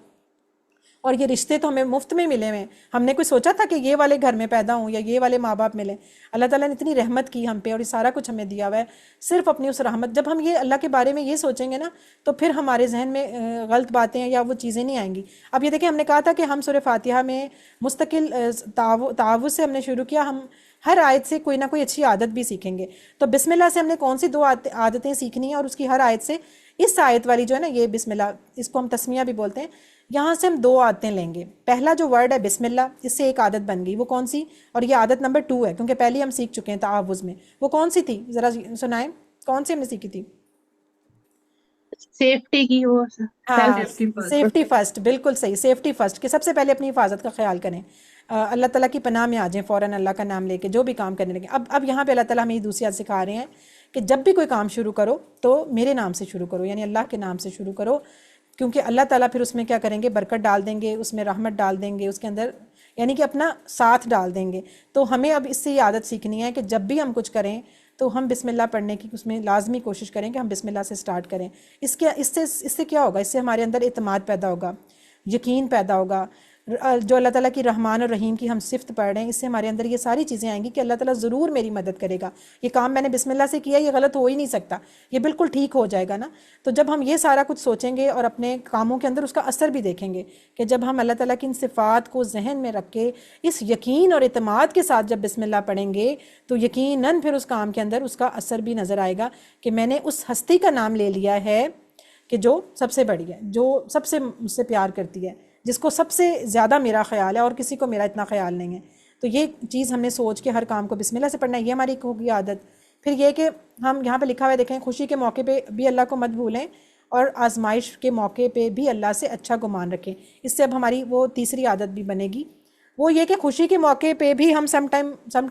Speaker 1: اور یہ رشتے تو ہمیں مفت میں ملے ہوئے ہیں۔ ہم نے کوئی سوچا تھا کہ یہ والے گھر میں پیدا ہوں یا یہ والے ماں باپ ملیں؟ اللہ تعالیٰ نے اتنی رحمت کی ہم پہ، اور یہ سارا کچھ ہمیں دیا ہوا ہے صرف اپنی اس رحمت۔ جب ہم یہ اللہ کے بارے میں یہ سوچیں گے نا تو پھر ہمارے ذہن میں غلط باتیں یا وہ چیزیں نہیں آئیں گی۔ اب یہ دیکھیں، ہم نے کہا تھا کہ ہم سورہ فاتحہ میں مستقل تعاوض سے ہم نے شروع کیا، ہم ہر آیت سے کوئی نہ کوئی اچھی عادت بھی سیکھیں گے۔ تو بسم اللہ سے ہم نے کون سی 2 عادتیں سیکھنی ہیں، اور اس کی ہر آیت سے، اس آیت والی جو ہے نا یہ بسم اللہ، اس کو ہم تسمیہ بھی بولتے ہیں، یہاں سے ہم 2 عادتیں لیں گے۔ پہلا جو ورڈ ہے بسم اللہ، اس سے ایک عادت بن گئی، وہ کون سی؟ اور یہ عادت نمبر 2 ہے کیونکہ پہلی ہم سیکھ چکے ہیں تعاوض میں، وہ کون سی تھی ذرا سنائیں، کون سی ہم نے سیکھی تھی؟
Speaker 2: سیفٹی کی وہ
Speaker 1: ہاں،
Speaker 2: سیلف
Speaker 1: سیفٹی فرسٹ، بالکل صحیح، سیفٹی فرسٹ، کہ سب سے پہلے اپنی حفاظت کا خیال کریں، اللہ تعالیٰ کی پناہ میں آ جائیں فوراً، اللہ کا نام لے کے جو بھی کام کرنے لگیں۔ اب یہاں پہ اللہ تعالیٰ ہمیں یہ دوسری عادت سکھا رہے ہیں کہ جب بھی کوئی کام شروع کرو تو میرے نام سے شروع کرو، یعنی اللہ کے نام سے شروع کرو، کیونکہ اللہ تعالیٰ پھر اس میں کیا کریں گے؟ برکت ڈال دیں گے، اس میں رحمت ڈال دیں گے، اس کے اندر یعنی کہ اپنا ساتھ ڈال دیں گے۔ تو ہمیں اب اس سے یہ عادت سیکھنی ہے کہ جب بھی ہم کچھ کریں تو ہم بسم اللہ پڑھنے کی اس میں لازمی کوشش کریں کہ ہم بسم اللہ سے سٹارٹ کریں۔ اس سے کیا ہوگا؟ اس سے ہمارے اندر اعتماد پیدا ہوگا، یقین پیدا ہوگا، جو اللہ تعالیٰ کی رحمان اور رحیم کی ہم صفت پڑھ رہے ہیں، اس سے ہمارے اندر یہ ساری چیزیں آئیں گی کہ اللہ تعالیٰ ضرور میری مدد کرے گا، یہ کام میں نے بسم اللہ سے کیا، یہ غلط ہو ہی نہیں سکتا، یہ بالکل ٹھیک ہو جائے گا نا۔ تو جب ہم یہ سارا کچھ سوچیں گے اور اپنے کاموں کے اندر اس کا اثر بھی دیکھیں گے کہ جب ہم اللہ تعالیٰ کی ان صفات کو ذہن میں رکھ کے اس یقین اور اعتماد کے ساتھ جب بسم اللہ پڑھیں گے تو یقیناً پھر اس کام کے اندر اس کا اثر بھی نظر آئے گا کہ میں نے اس ہستی کا نام لے لیا ہے کہ جو سب سے بڑی ہے، جو سب سے مجھ سے پیار کرتی ہے، جس کو سب سے زیادہ میرا خیال ہے اور کسی کو میرا اتنا خیال نہیں ہے۔ تو یہ چیز ہم نے سوچ کے ہر کام کو بسم اللہ سے پڑھنا ہے، یہ ہماری ایک ہوگی عادت۔ پھر یہ کہ ہم یہاں پہ لکھا ہوا ہے دیکھیں، خوشی کے موقع پہ بھی اللہ کو مت بھولیں اور آزمائش کے موقع پہ بھی اللہ سے اچھا گمان رکھیں۔ اس سے اب ہماری وہ تیسری عادت بھی بنے گی، وہ یہ کہ خوشی کے موقع پہ بھی ہم سم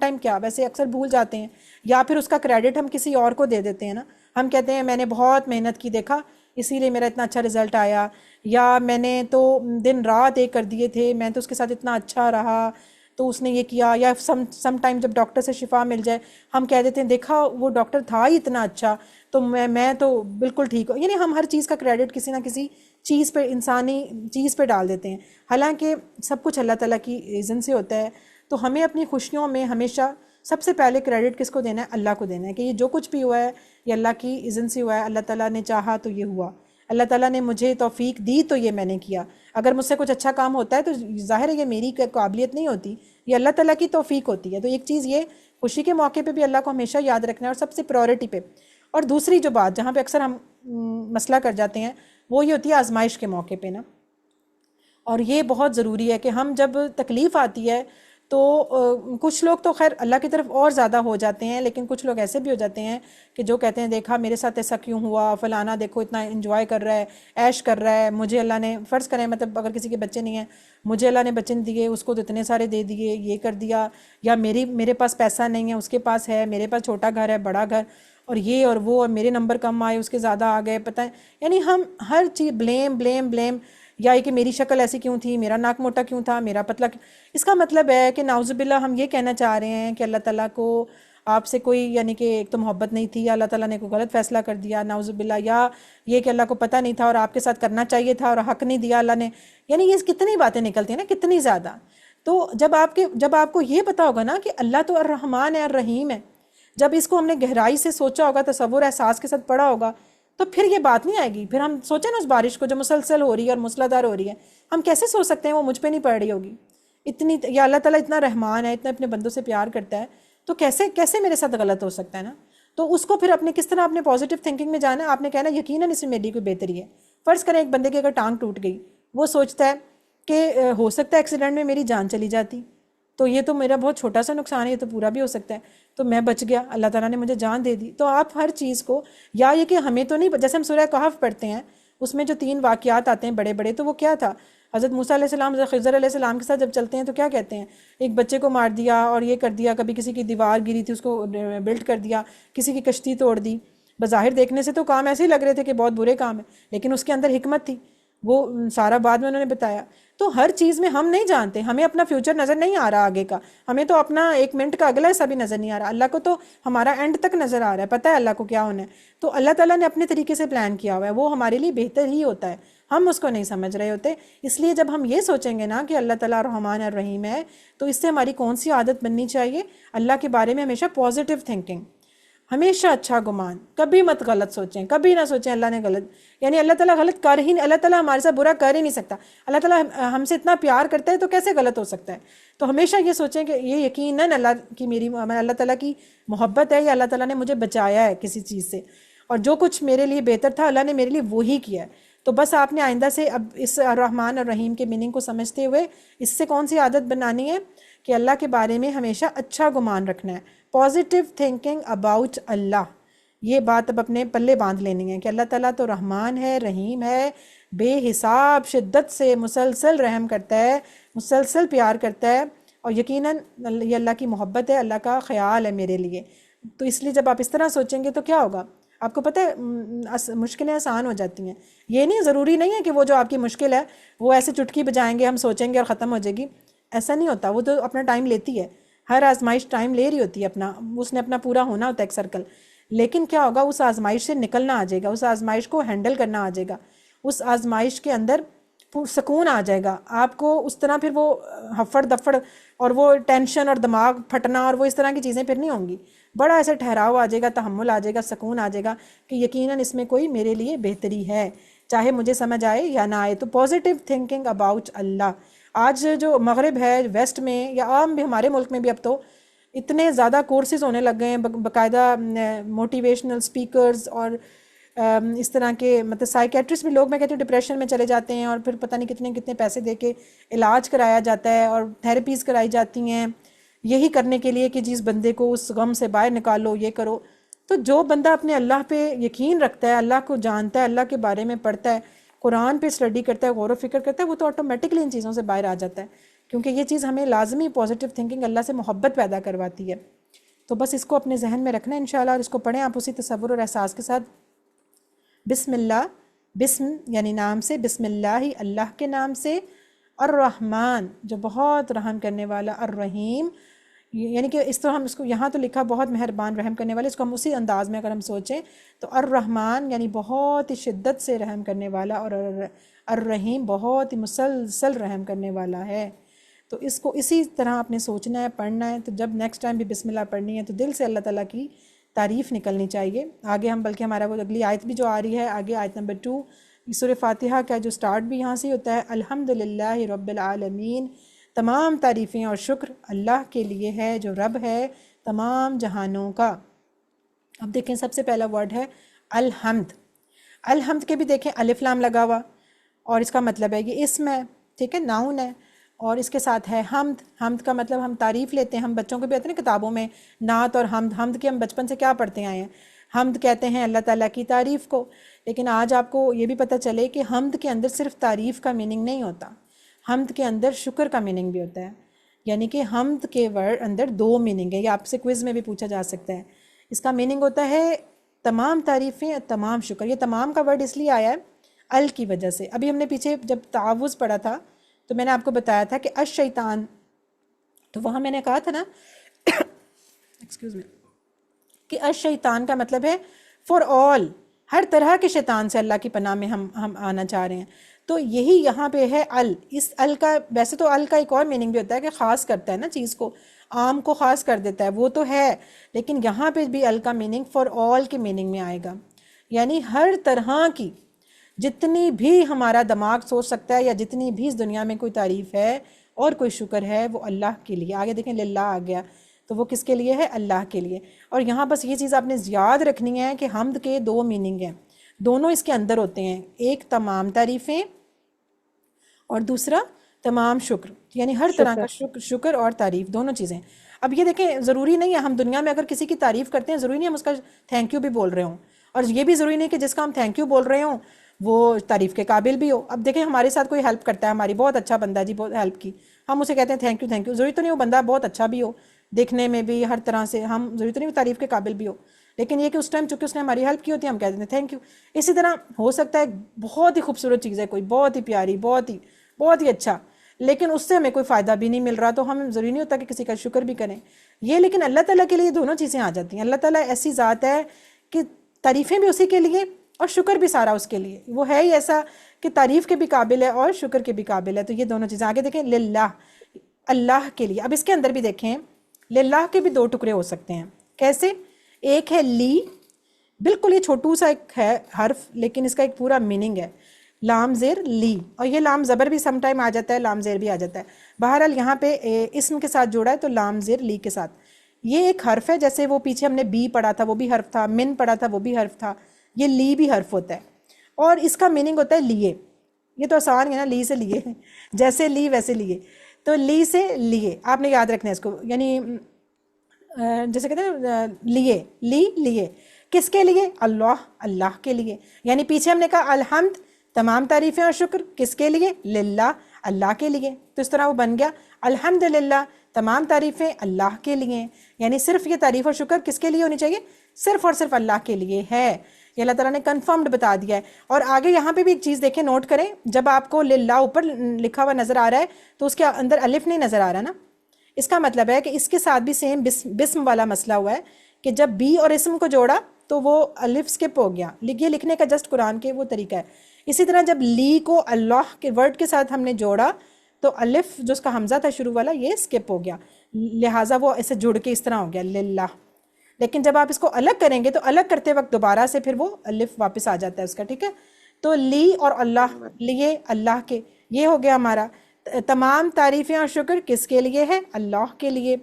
Speaker 1: ٹائم کیا ویسے اکثر بھول جاتے ہیں، یا پھر اس کا کریڈٹ ہم کسی اور کو دے دیتے ہیں نا۔ ہم کہتے ہیں میں نے بہت محنت کی، دیکھا اسی لیے میرا اتنا اچھا رزلٹ آیا، یا میں نے تو دن رات ایک کر دیے تھے، میں تو اس کے ساتھ اتنا اچھا رہا تو اس نے یہ کیا، یا سم ٹائم جب ڈاکٹر سے شفا مل جائے ہم کہہ دیتے ہیں دیکھا وہ ڈاکٹر تھا ہی اتنا اچھا تو میں تو بالکل ٹھیک ہوں۔ یعنی ہم ہر چیز کا کریڈٹ کسی نہ کسی چیز پہ، انسانی چیز پہ ڈال دیتے ہیں، حالانکہ سب کچھ اللہ تعالیٰ کی اذن سے ہوتا ہے۔ تو ہمیں اپنی خوشیوں میں ہمیشہ سب سے پہلے کریڈٹ کس کو دینا ہے؟ اللہ کو دینا ہے کہ یہ جو کچھ بھی ہوا ہے یہ اللہ کی اذن سے ہوا ہے، اللہ تعالیٰ نے چاہا تو یہ ہوا، اللہ تعالیٰ نے مجھے توفیق دی تو یہ میں نے کیا۔ اگر مجھ سے کچھ اچھا کام ہوتا ہے تو ظاہر ہے یہ میری قابلیت نہیں ہوتی، یہ اللہ تعالیٰ کی توفیق ہوتی ہے۔ تو ایک چیز یہ خوشی کے موقع پہ بھی اللہ کو ہمیشہ یاد رکھنا ہے اور سب سے پرائورٹی پہ۔ اور دوسری جو بات جہاں پہ اکثر ہم مسئلہ کر جاتے ہیں وہ یہ ہوتی ہے آزمائش کے موقع پہ نا، اور یہ بہت ضروری ہے کہ ہم جب تکلیف آتی ہے تو کچھ لوگ تو خیر اللہ کی طرف اور زیادہ ہو جاتے ہیں، لیکن کچھ لوگ ایسے بھی ہو جاتے ہیں کہ جو کہتے ہیں دیکھا میرے ساتھ ایسا کیوں ہوا، فلانا دیکھو اتنا انجوائے کر رہا ہے، عیش کر رہا ہے، مجھے اللہ نے فرض کریں مطلب اگر کسی کے بچے نہیں ہیں، مجھے اللہ نے بچے نہیں دیے، اس کو تو اتنے سارے دے دیے، یہ کر دیا، یا میرے پاس پیسہ نہیں ہے اس کے پاس ہے، میرے پاس چھوٹا گھر ہے بڑا گھر، اور یہ اور وہ، اور میرے نمبر کم آئے اس کے زیادہ آ گئے، پتہ ہے یعنی ہم ہر چیز بلیم، یا یہ کہ میری شکل ایسی کیوں تھی، میرا ناک موٹا کیوں تھا، میرا پتلا کیوں۔ اس کا مطلب ہے کہ نعوذ باللہ ہم یہ کہنا چاہ رہے ہیں کہ اللہ تعالیٰ کو آپ سے کوئی یعنی کہ ایک تو محبت نہیں تھی، یا اللہ تعالیٰ نے کوئی غلط فیصلہ کر دیا نعوذ باللہ، یا یہ کہ اللہ کو پتہ نہیں تھا اور آپ کے ساتھ کرنا چاہیے تھا اور حق نہیں دیا اللہ نے، یعنی یہ کتنی باتیں نکلتی ہیں نا، کتنی زیادہ۔ تو جب آپ کو یہ پتہ ہوگا نا کہ اللہ تو الرحمن ہے الرحیم ہے، جب اس کو ہم نے گہرائی سے سوچا ہوگا، تصور احساس کے ساتھ پڑھا ہوگا، تو پھر یہ بات نہیں آئے گی۔ پھر ہم سوچیں نا اس بارش کو جو مسلسل ہو رہی ہے اور موسلادھار ہو رہی ہے، ہم کیسے سوچ سکتے ہیں وہ مجھ پہ نہیں پڑ رہی ہوگی اتنی، یا اللہ تعالیٰ اتنا رحمان ہے، اتنا اپنے بندوں سے پیار کرتا ہے، تو کیسے میرے ساتھ غلط ہو سکتا ہے نا۔ تو اس کو پھر کس طرح اپنے پازیٹیو تھنکنگ میں جانا ہے، آپ نے کہنا یقیناً اس میں میری کوئی بہتری ہے۔ فرض کریں ایک بندے کی اگر ٹانگ ٹوٹ گئی، وہ سوچتا ہے کہ ہو سکتا ہے ایکسیڈنٹ میں میری جان چلی جاتی، تو یہ تو میرا بہت چھوٹا سا نقصان ہے، یہ تو پورا بھی ہو سکتا ہے، تو میں بچ گیا، اللہ تعالیٰ نے مجھے جان دے دی۔ تو آپ ہر چیز کو، یا یہ کہ ہمیں تو نہیں، جیسے ہم سورہ کہف پڑھتے ہیں اس میں جو 3 واقعات آتے ہیں بڑے بڑے، تو وہ کیا تھا؟ حضرت موسیٰ علیہ السلام حضرت خضر علیہ السلام کے ساتھ جب چلتے ہیں تو کیا کہتے ہیں؟ ایک بچے کو مار دیا اور یہ کر دیا، کبھی کسی کی دیوار گری تھی اس کو بلٹ کر دیا، کسی کی کشتی توڑ دی۔ بظاہر دیکھنے سے تو کام ایسے ہی لگ رہے تھے کہ بہت برے کام ہیں، لیکن اس کے اندر حکمت تھی، وہ سارا بعد میں انہوں نے بتایا۔ تو ہر چیز میں ہم نہیں جانتے، ہمیں اپنا فیوچر نظر نہیں آ رہا آگے کا، ہمیں تو اپنا 1 منٹ کا اگلا حصہ بھی نظر نہیں آ رہا، اللہ کو تو ہمارا اینڈ تک نظر آ رہا ہے، پتہ ہے اللہ کو کیا ہونا ہے۔ تو اللہ تعالیٰ نے اپنے طریقے سے پلان کیا ہوا ہے، وہ ہمارے لیے بہتر ہی ہوتا ہے، ہم اس کو نہیں سمجھ رہے ہوتے۔ اس لیے جب ہم یہ سوچیں گے نا کہ اللہ تعالیٰ رحمان الرحیم ہے، تو اس سے ہماری کون سی عادت بننی چاہیے؟ اللہ کے بارے میں ہمیشہ پازیٹیو تھنکنگ، ہمیشہ اچھا گمان، کبھی مت غلط سوچیں، کبھی نہ سوچیں اللہ نے غلط، یعنی اللہ تعالیٰ غلط کر ہی نہیں، اللہ تعالیٰ ہمارے ساتھ برا کر ہی نہیں سکتا، اللہ تعالیٰ ہم سے اتنا پیار کرتا ہے تو کیسے غلط ہو سکتا ہے؟ تو ہمیشہ یہ سوچیں کہ یہ یقیناً اللہ کی اللہ تعالیٰ کی محبت ہے، یا اللہ تعالیٰ نے مجھے بچایا ہے کسی چیز سے، اور جو کچھ میرے لیے بہتر تھا اللہ نے میرے لیے وہی کیا ہے۔ تو بس آپ نے آئندہ سے اب اس الرحمن الرحیم کے میننگ کو سمجھتے ہوئے اس سے کون سی عادت بنانی ہے کہ اللہ کے بارے میں ہمیشہ اچھا گمان رکھنا ہے، پازیٹیو تھنکنگ اباؤٹ اللہ۔ یہ بات اب اپنے پلے باندھ لینی ہے کہ اللہ تعالیٰ تو رحمان ہے، رحیم ہے، بے حساب شدت سے مسلسل رحم کرتا ہے، مسلسل پیار کرتا ہے، اور یقیناً یہ اللہ کی محبت ہے، اللہ کا خیال ہے میرے لیے۔ تو اس لیے جب آپ اس طرح سوچیں گے تو کیا ہوگا؟ آپ کو پتہ ہے مشکلیں آسان ہو جاتی ہیں۔ یہ نہیں ضروری نہیں ہے کہ وہ جو آپ کی مشکل ہے وہ ایسے چٹکی بجائیں گے ہم سوچیں گے اور ختم ہو جائے گی، ایسا نہیں ہوتا، وہ تو اپنا ٹائم لیتی ہے، ہر آزمائش ٹائم لے رہی ہوتی ہے اپنا، اس نے اپنا پورا ہونا ہوتا ہے ایک سرکل۔ لیکن کیا ہوگا؟ اس آزمائش سے نکلنا آ جائے گا، اس آزمائش کو ہینڈل کرنا آ جائے گا، اس آزمائش کے اندر سکون آ جائے گا آپ کو، اس طرح پھر وہ ہفڑ دفڑ اور وہ ٹینشن اور دماغ پھٹنا اور وہ اس طرح کی چیزیں پھر نہیں ہوں گی، بڑا ایسے ٹھہراؤ آ جائے گا، تحمل آ جائے گا، سکون آ جائے گا کہ یقیناً اس میں کوئی میرے لیے بہتری ہے، چاہے مجھے سمجھ آئے یا نہ آئے۔ تو پازیٹیو تھنکنگ اباؤٹ اللہ۔ آج جو مغرب ہے ویسٹ میں یا عام بھی ہمارے ملک میں بھی اب تو اتنے زیادہ کورسز ہونے لگ گئے ہیں، باقاعدہ موٹیویشنل سپیکرز اور اس طرح کے مطلب سائیکیٹرسٹ بھی، لوگ میں کہتی ہوں ڈپریشن میں چلے جاتے ہیں اور پھر پتہ نہیں کتنے کتنے پیسے دے کے علاج کرایا جاتا ہے اور تھیراپیز کرائی جاتی ہیں یہی کرنے کے لیے کہ جس بندے کو اس غم سے باہر نکالو، یہ کرو۔ تو جو بندہ اپنے اللہ پہ یقین رکھتا ہے، اللہ کو جانتا ہے، اللہ کے بارے میں پڑھتا ہے، قرآن پہ اسٹڈی کرتا ہے، غور و فکر کرتا ہے، وہ تو آٹومیٹکلی ان چیزوں سے باہر آ جاتا ہے، کیونکہ یہ چیز ہمیں لازمی پازیٹیو تھنکنگ اللہ سے محبت پیدا کرواتی ہے۔ تو بس اس کو اپنے ذہن میں رکھنا ہے انشاءاللہ، اور اس کو پڑھیں آپ اسی تصور اور احساس کے ساتھ۔ بسم اللہ، بسم یعنی نام سے، بسم اللہ اللہ کے نام سے، الرحمن جو بہت رحم کرنے والا، الرحیم یعنی کہ اس طرح ہم اس کو یہاں تو لکھا بہت مہربان رحم کرنے والے، اس کو ہم اسی انداز میں اگر ہم سوچیں تو الرحمن یعنی بہت ہی شدت سے رحم کرنے والا، اور الرحیم بہت ہی مسلسل رحم کرنے والا ہے۔ تو اس کو اسی طرح آپ نے سوچنا ہے، پڑھنا ہے۔ تو جب نیکسٹ ٹائم بھی بسم اللہ پڑھنی ہے تو دل سے اللہ تعالیٰ کی تعریف نکلنی چاہیے۔ آگے ہم بلکہ ہمارا وہ اگلی آیت بھی جو آ رہی ہے آگے، آیت نمبر 2 سورہ فاتحہ کا جو سٹارٹ بھی یہاں سے ہوتا ہے، الحمدللہ رب العالمین، تمام تعریفیں اور شکر اللہ کے لیے ہے جو رب ہے تمام جہانوں کا۔ اب دیکھیں سب سے پہلا ورڈ ہے الحمد۔ الحمد کے بھی دیکھیں الف لام لگا ہوا، اور اس کا مطلب ہے یہ اسم ہے، ٹھیک ہے، ناؤن ہے، اور اس کے ساتھ ہے حمد۔ حمد کا مطلب ہم تعریف لیتے ہیں، ہم بچوں کو بھی آتے ہیں نا کتابوں میں نعت اور حمد، حمد کی ہم بچپن سے کیا پڑھتے آئے ہیں، حمد کہتے ہیں اللہ تعالیٰ کی تعریف کو۔ لیکن آج آپ کو یہ بھی پتہ چلے کہ حمد کے اندر صرف تعریف کا میننگ نہیں ہوتا، حمد کے اندر شکر کا میننگ بھی ہوتا ہے، یعنی کہ حمد کے ورڈ اندر 2 میننگ ہے، یہ آپ سے کوئز میں بھی پوچھا جا سکتا ہے۔ اس کا میننگ ہوتا ہے تمام تعریفیں، تمام شکر۔ یہ تمام کا ورڈ اس لیے آیا ہے ال کی وجہ سے۔ ابھی ہم نے پیچھے جب تعوذ پڑھا تھا تو میں نے آپ کو بتایا تھا کہ الشیطان، تو وہاں میں نے کہا تھا نا ایکسکیوز می کہ الشیطان کا مطلب ہے فار آل، ہر طرح کے شیطان سے اللہ کی پناہ میں ہم آنا چاہ رہے ہیں۔ تو یہی یہاں پہ ہے ال۔ اس ال کا ویسے تو ال کا ایک اور میننگ بھی ہوتا ہے کہ خاص کرتا ہے نا چیز کو، عام کو خاص کر دیتا ہے، وہ تو ہے، لیکن یہاں پہ بھی ال کا میننگ فار آل کے میننگ میں آئے گا، یعنی ہر طرح کی جتنی بھی ہمارا دماغ سوچ سکتا ہے یا جتنی بھی اس دنیا میں کوئی تعریف ہے اور کوئی شکر ہے وہ اللہ کے لیے۔ آگے دیکھیں للہ آ گیا، تو وہ کس کے لیے ہے؟ اللہ کے لیے۔ اور یہاں بس یہ چیز آپ نے یاد رکھنی ہے کہ حمد کے 2 میننگ ہیں، دونوں اس کے اندر ہوتے ہیں، ایک تمام تعریفیں اور دوسرا تمام شکر، یعنی ہر طرح کا
Speaker 2: شکر.
Speaker 1: شکر اور تعریف دونوں چیزیں. اب یہ دیکھیں ضروری نہیں ہے ہم دنیا میں اگر کسی کی تعریف کرتے ہیں ضروری نہیں ہم اس کا تھینک یو بھی بول رہے ہوں، اور یہ بھی ضروری نہیں کہ جس کا ہم تھینک یو بول رہے ہوں وہ تعریف کے قابل بھی ہو. اب دیکھیں ہمارے ساتھ کوئی ہیلپ کرتا ہے ہماری، بہت اچھا بندہ جی، بہت ہیلپ کی، ہم اسے کہتے ہیں تھینک یو تھینک یو، ضروری تو نہیں وہ بندہ بہت اچھا بھی ہو دیکھنے میں بھی ہر طرح سے، ہم ضروری تو نہیں وہ تعریف کے قابل بھی ہو، لیکن یہ کہ اس ٹائم چونکہ اس نے ہماری ہیلپ کی ہوتی ہے ہم کہتے ہیں تھینک یو. اسی طرح ہو سکتا ہے بہت ہی خوبصورت چیز ہے کوئی، بہت ہی پیاری، بہت ہی اچھا، لیکن اس سے ہمیں کوئی فائدہ بھی نہیں مل رہا تو ہم ضروری نہیں ہوتا کہ کسی کا شکر بھی کریں یہ. لیکن اللہ تعالیٰ کے لیے دونوں چیزیں آ جاتی ہیں. اللہ تعالیٰ ایسی ذات ہے کہ تعریفیں بھی اسی کے لیے اور شکر بھی سارا اس کے لیے، وہ ہے ہی ایسا کہ تعریف کے بھی قابل ہے اور شکر کے بھی قابل ہے. تو یہ دونوں چیزیں آگے دیکھیں، للہ، اللہ کے لیے. اب اس کے اندر بھی دیکھیں للہ کے بھی دو ٹکڑے ہو سکتے ہیں. کیسے؟ ایک ہے لی، بالکل یہ چھوٹو سا ایک ہے حرف لیکن اس کا ایک پورا میننگ ہے، لام زیر لی، اور یہ لام زبر بھی سم ٹائم آ جاتا ہے، لام زیر بھی آ جاتا ہے. بہرحال یہاں پہ اسم کے ساتھ جوڑا ہے تو لام زیر لی کے ساتھ. یہ ایک حرف ہے، جیسے وہ پیچھے ہم نے بی پڑھا تھا وہ بھی حرف تھا، من پڑھا تھا وہ بھی حرف تھا، یہ لی بھی حرف ہوتا ہے اور اس کا میننگ ہوتا ہے لیے. یہ تو آسان ہے نا، لی سے لیے، جیسے لی ویسے لیے، تو لی سے لیے آپ نے یاد رکھنا ہے اس کو. یعنی جیسے کہتے ہیں لیے، لیے کس کے لیے؟ اللہ کے لیے. یعنی پیچھے ہم نے کہا الحمد، تمام تعریفیں اور شکر کس کے لیے؟ للہ، اللہ کے لیے. تو اس طرح وہ بن گیا الحمدللہ، تمام تعریفیں اللہ کے لیے. یعنی صرف یہ تعریف اور شکر کس کے لیے ہونی چاہیے؟ صرف اور صرف اللہ کے لیے ہے. یہ اللہ تعالیٰ نے کنفرمڈ بتا دیا ہے. اور آگے یہاں پہ بھی ایک چیز دیکھیں، نوٹ کریں، جب آپ کو للہ اوپر لکھا ہوا نظر آ رہا ہے تو اس کے اندر الف نہیں نظر آ رہا نا، اس کا مطلب ہے کہ اس کے ساتھ بھی سیم بسم والا مسئلہ ہوا ہے کہ جب بی اور اسم کو جوڑا تو وہ الف سکپ ہو گیا. یہ لکھنے کا جسٹ قرآن کے وہ طریقہ ہے. اسی طرح جب لی کو اللہ کے ورڈ کے ساتھ ہم نے جوڑا تو الف جو اس کا حمزہ تھا شروع والا یہ سکپ ہو گیا، لہٰذا وہ ایسے جڑ کے اس طرح ہو گیا للہ. لیکن جب آپ اس کو الگ کریں گے تو الگ کرتے وقت دوبارہ سے پھر وہ الف واپس آ جاتا ہے اس کا، ٹھیک ہے. تو لی اور اللہ، لیے اللہ کے، یہ ہو گیا ہمارا. تمام تعریفیں اور شکر کس کے لیے ہے؟ اللہ کے لیے.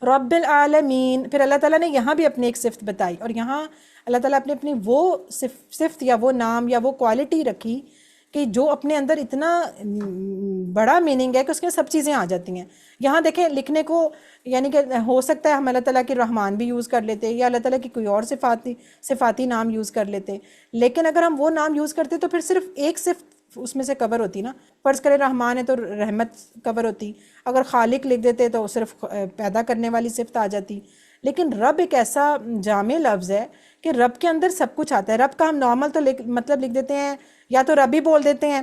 Speaker 1: رب العالمین، پھر اللہ تعالیٰ نے یہاں بھی اپنی ایک صفت بتائی، اور یہاں اللہ تعالیٰ نے اپنی وہ صفت یا وہ نام یا وہ کوالٹی رکھی کہ جو اپنے اندر اتنا بڑا میننگ ہے کہ اس میں سب چیزیں آ جاتی ہیں. یہاں دیکھیں لکھنے کو، یعنی کہ ہو سکتا ہے ہم اللہ تعالیٰ کی رحمان بھی یوز کر لیتے یا اللہ تعالیٰ کی کوئی اور صفاتی نام یوز کر لیتے، لیکن اگر ہم وہ نام یوز کرتے تو پھر صرف ایک صفت اس میں سے کور ہوتی نا. فرض کرے رحمان ہے تو رحمت کور ہوتی، اگر خالق لکھ دیتے تو صرف پیدا کرنے والی صفت آ جاتی. لیکن رب ایک ایسا جامع لفظ ہے کہ رب کے اندر سب کچھ آتا ہے. رب کا ہم نارمل تو مطلب لکھ دیتے ہیں، یا تو رب ہی بول دیتے ہیں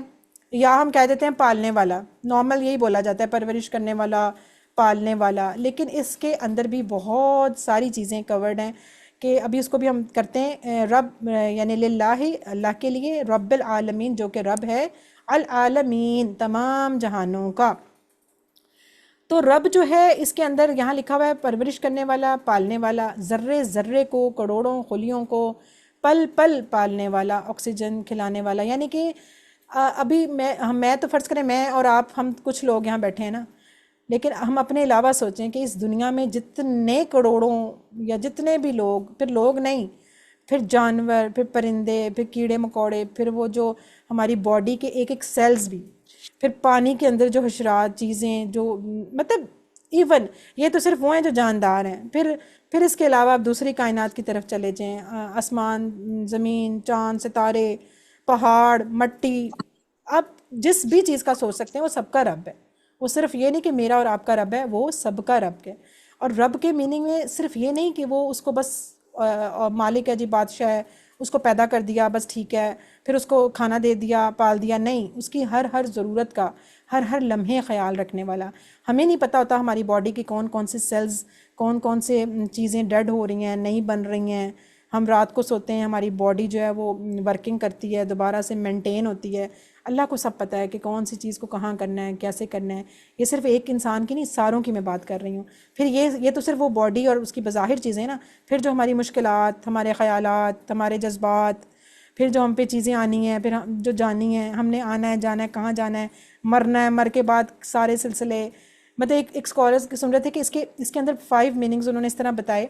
Speaker 1: یا ہم کہہ دیتے ہیں پالنے والا، نارمل یہی بولا جاتا ہے، پرورش کرنے والا، پالنے والا. لیکن اس کے اندر بھی بہت ساری چیزیں کورڈ ہیں کہ ابھی اس کو بھی ہم کرتے ہیں. رب یعنی للہ، اللہ کے لیے، رب العالمین جو کہ رب ہے، العالمین تمام جہانوں کا. تو رب جو ہے اس کے اندر یہاں لکھا ہوا ہے پرورش کرنے والا، پالنے والا، ذرے ذرے کو، کروڑوں خلیوں کو پل پل پالنے والا، آکسیجن کھلانے والا. یعنی کہ ابھی میں تو فرض کریں میں اور آپ، ہم کچھ لوگ یہاں بیٹھے ہیں نا، لیکن ہم اپنے علاوہ سوچیں کہ اس دنیا میں جتنے کروڑوں یا جتنے بھی لوگ، پھر لوگ نہیں، پھر جانور، پھر پرندے، پھر کیڑے مکوڑے، پھر وہ جو ہماری باڈی کے ایک ایک سیلز بھی، پھر پانی کے اندر جو حشرات چیزیں جو مطلب ایون یہ تو صرف وہ ہیں جو جاندار ہیں. پھر اس کے علاوہ آپ دوسری کائنات کی طرف چلے جائیں، آسمان، زمین، چاند، ستارے، پہاڑ، مٹی، آپ جس بھی چیز کا سوچ سکتے ہیں وہ سب کا رب ہے. وہ صرف یہ نہیں کہ میرا اور آپ کا رب ہے، وہ سب کا رب ہے. اور رب کے میننگ میں صرف یہ نہیں کہ وہ اس کو بس مالک ہے جی، بادشاہ ہے، اس کو پیدا کر دیا بس ٹھیک ہے، پھر اس کو کھانا دے دیا، پال دیا، نہیں، اس کی ہر ضرورت کا ہر لمحے خیال رکھنے والا. ہمیں نہیں پتہ ہوتا ہماری باڈی کی کون کون سے سیلز، کون کون سے چیزیں ڈیڈ ہو رہی ہیں، نہیں بن رہی ہیں. ہم رات کو سوتے ہیں، ہماری باڈی جو ہے وہ ورکنگ کرتی ہے، دوبارہ سے مینٹین ہوتی ہے. اللہ کو سب پتہ ہے کہ کون سی چیز کو کہاں کرنا ہے، کیسے کرنا ہے. یہ صرف ایک انسان کی نہیں، ساروں کی میں بات کر رہی ہوں. پھر یہ تو صرف وہ باڈی اور اس کی بظاہر چیزیں نا، پھر جو ہماری مشکلات، ہمارے خیالات، ہمارے جذبات، پھر جو ہم پہ چیزیں آنی ہیں، پھر جو جانی ہیں، ہم نے آنا ہے، جانا ہے، کہاں جانا ہے، مرنا ہے، مر کے بعد سارے سلسلے. مطلب ایک اسکالرز سن رہے تھے کہ اس کے اندر 5 میننگز انہوں نے اس طرح بتائے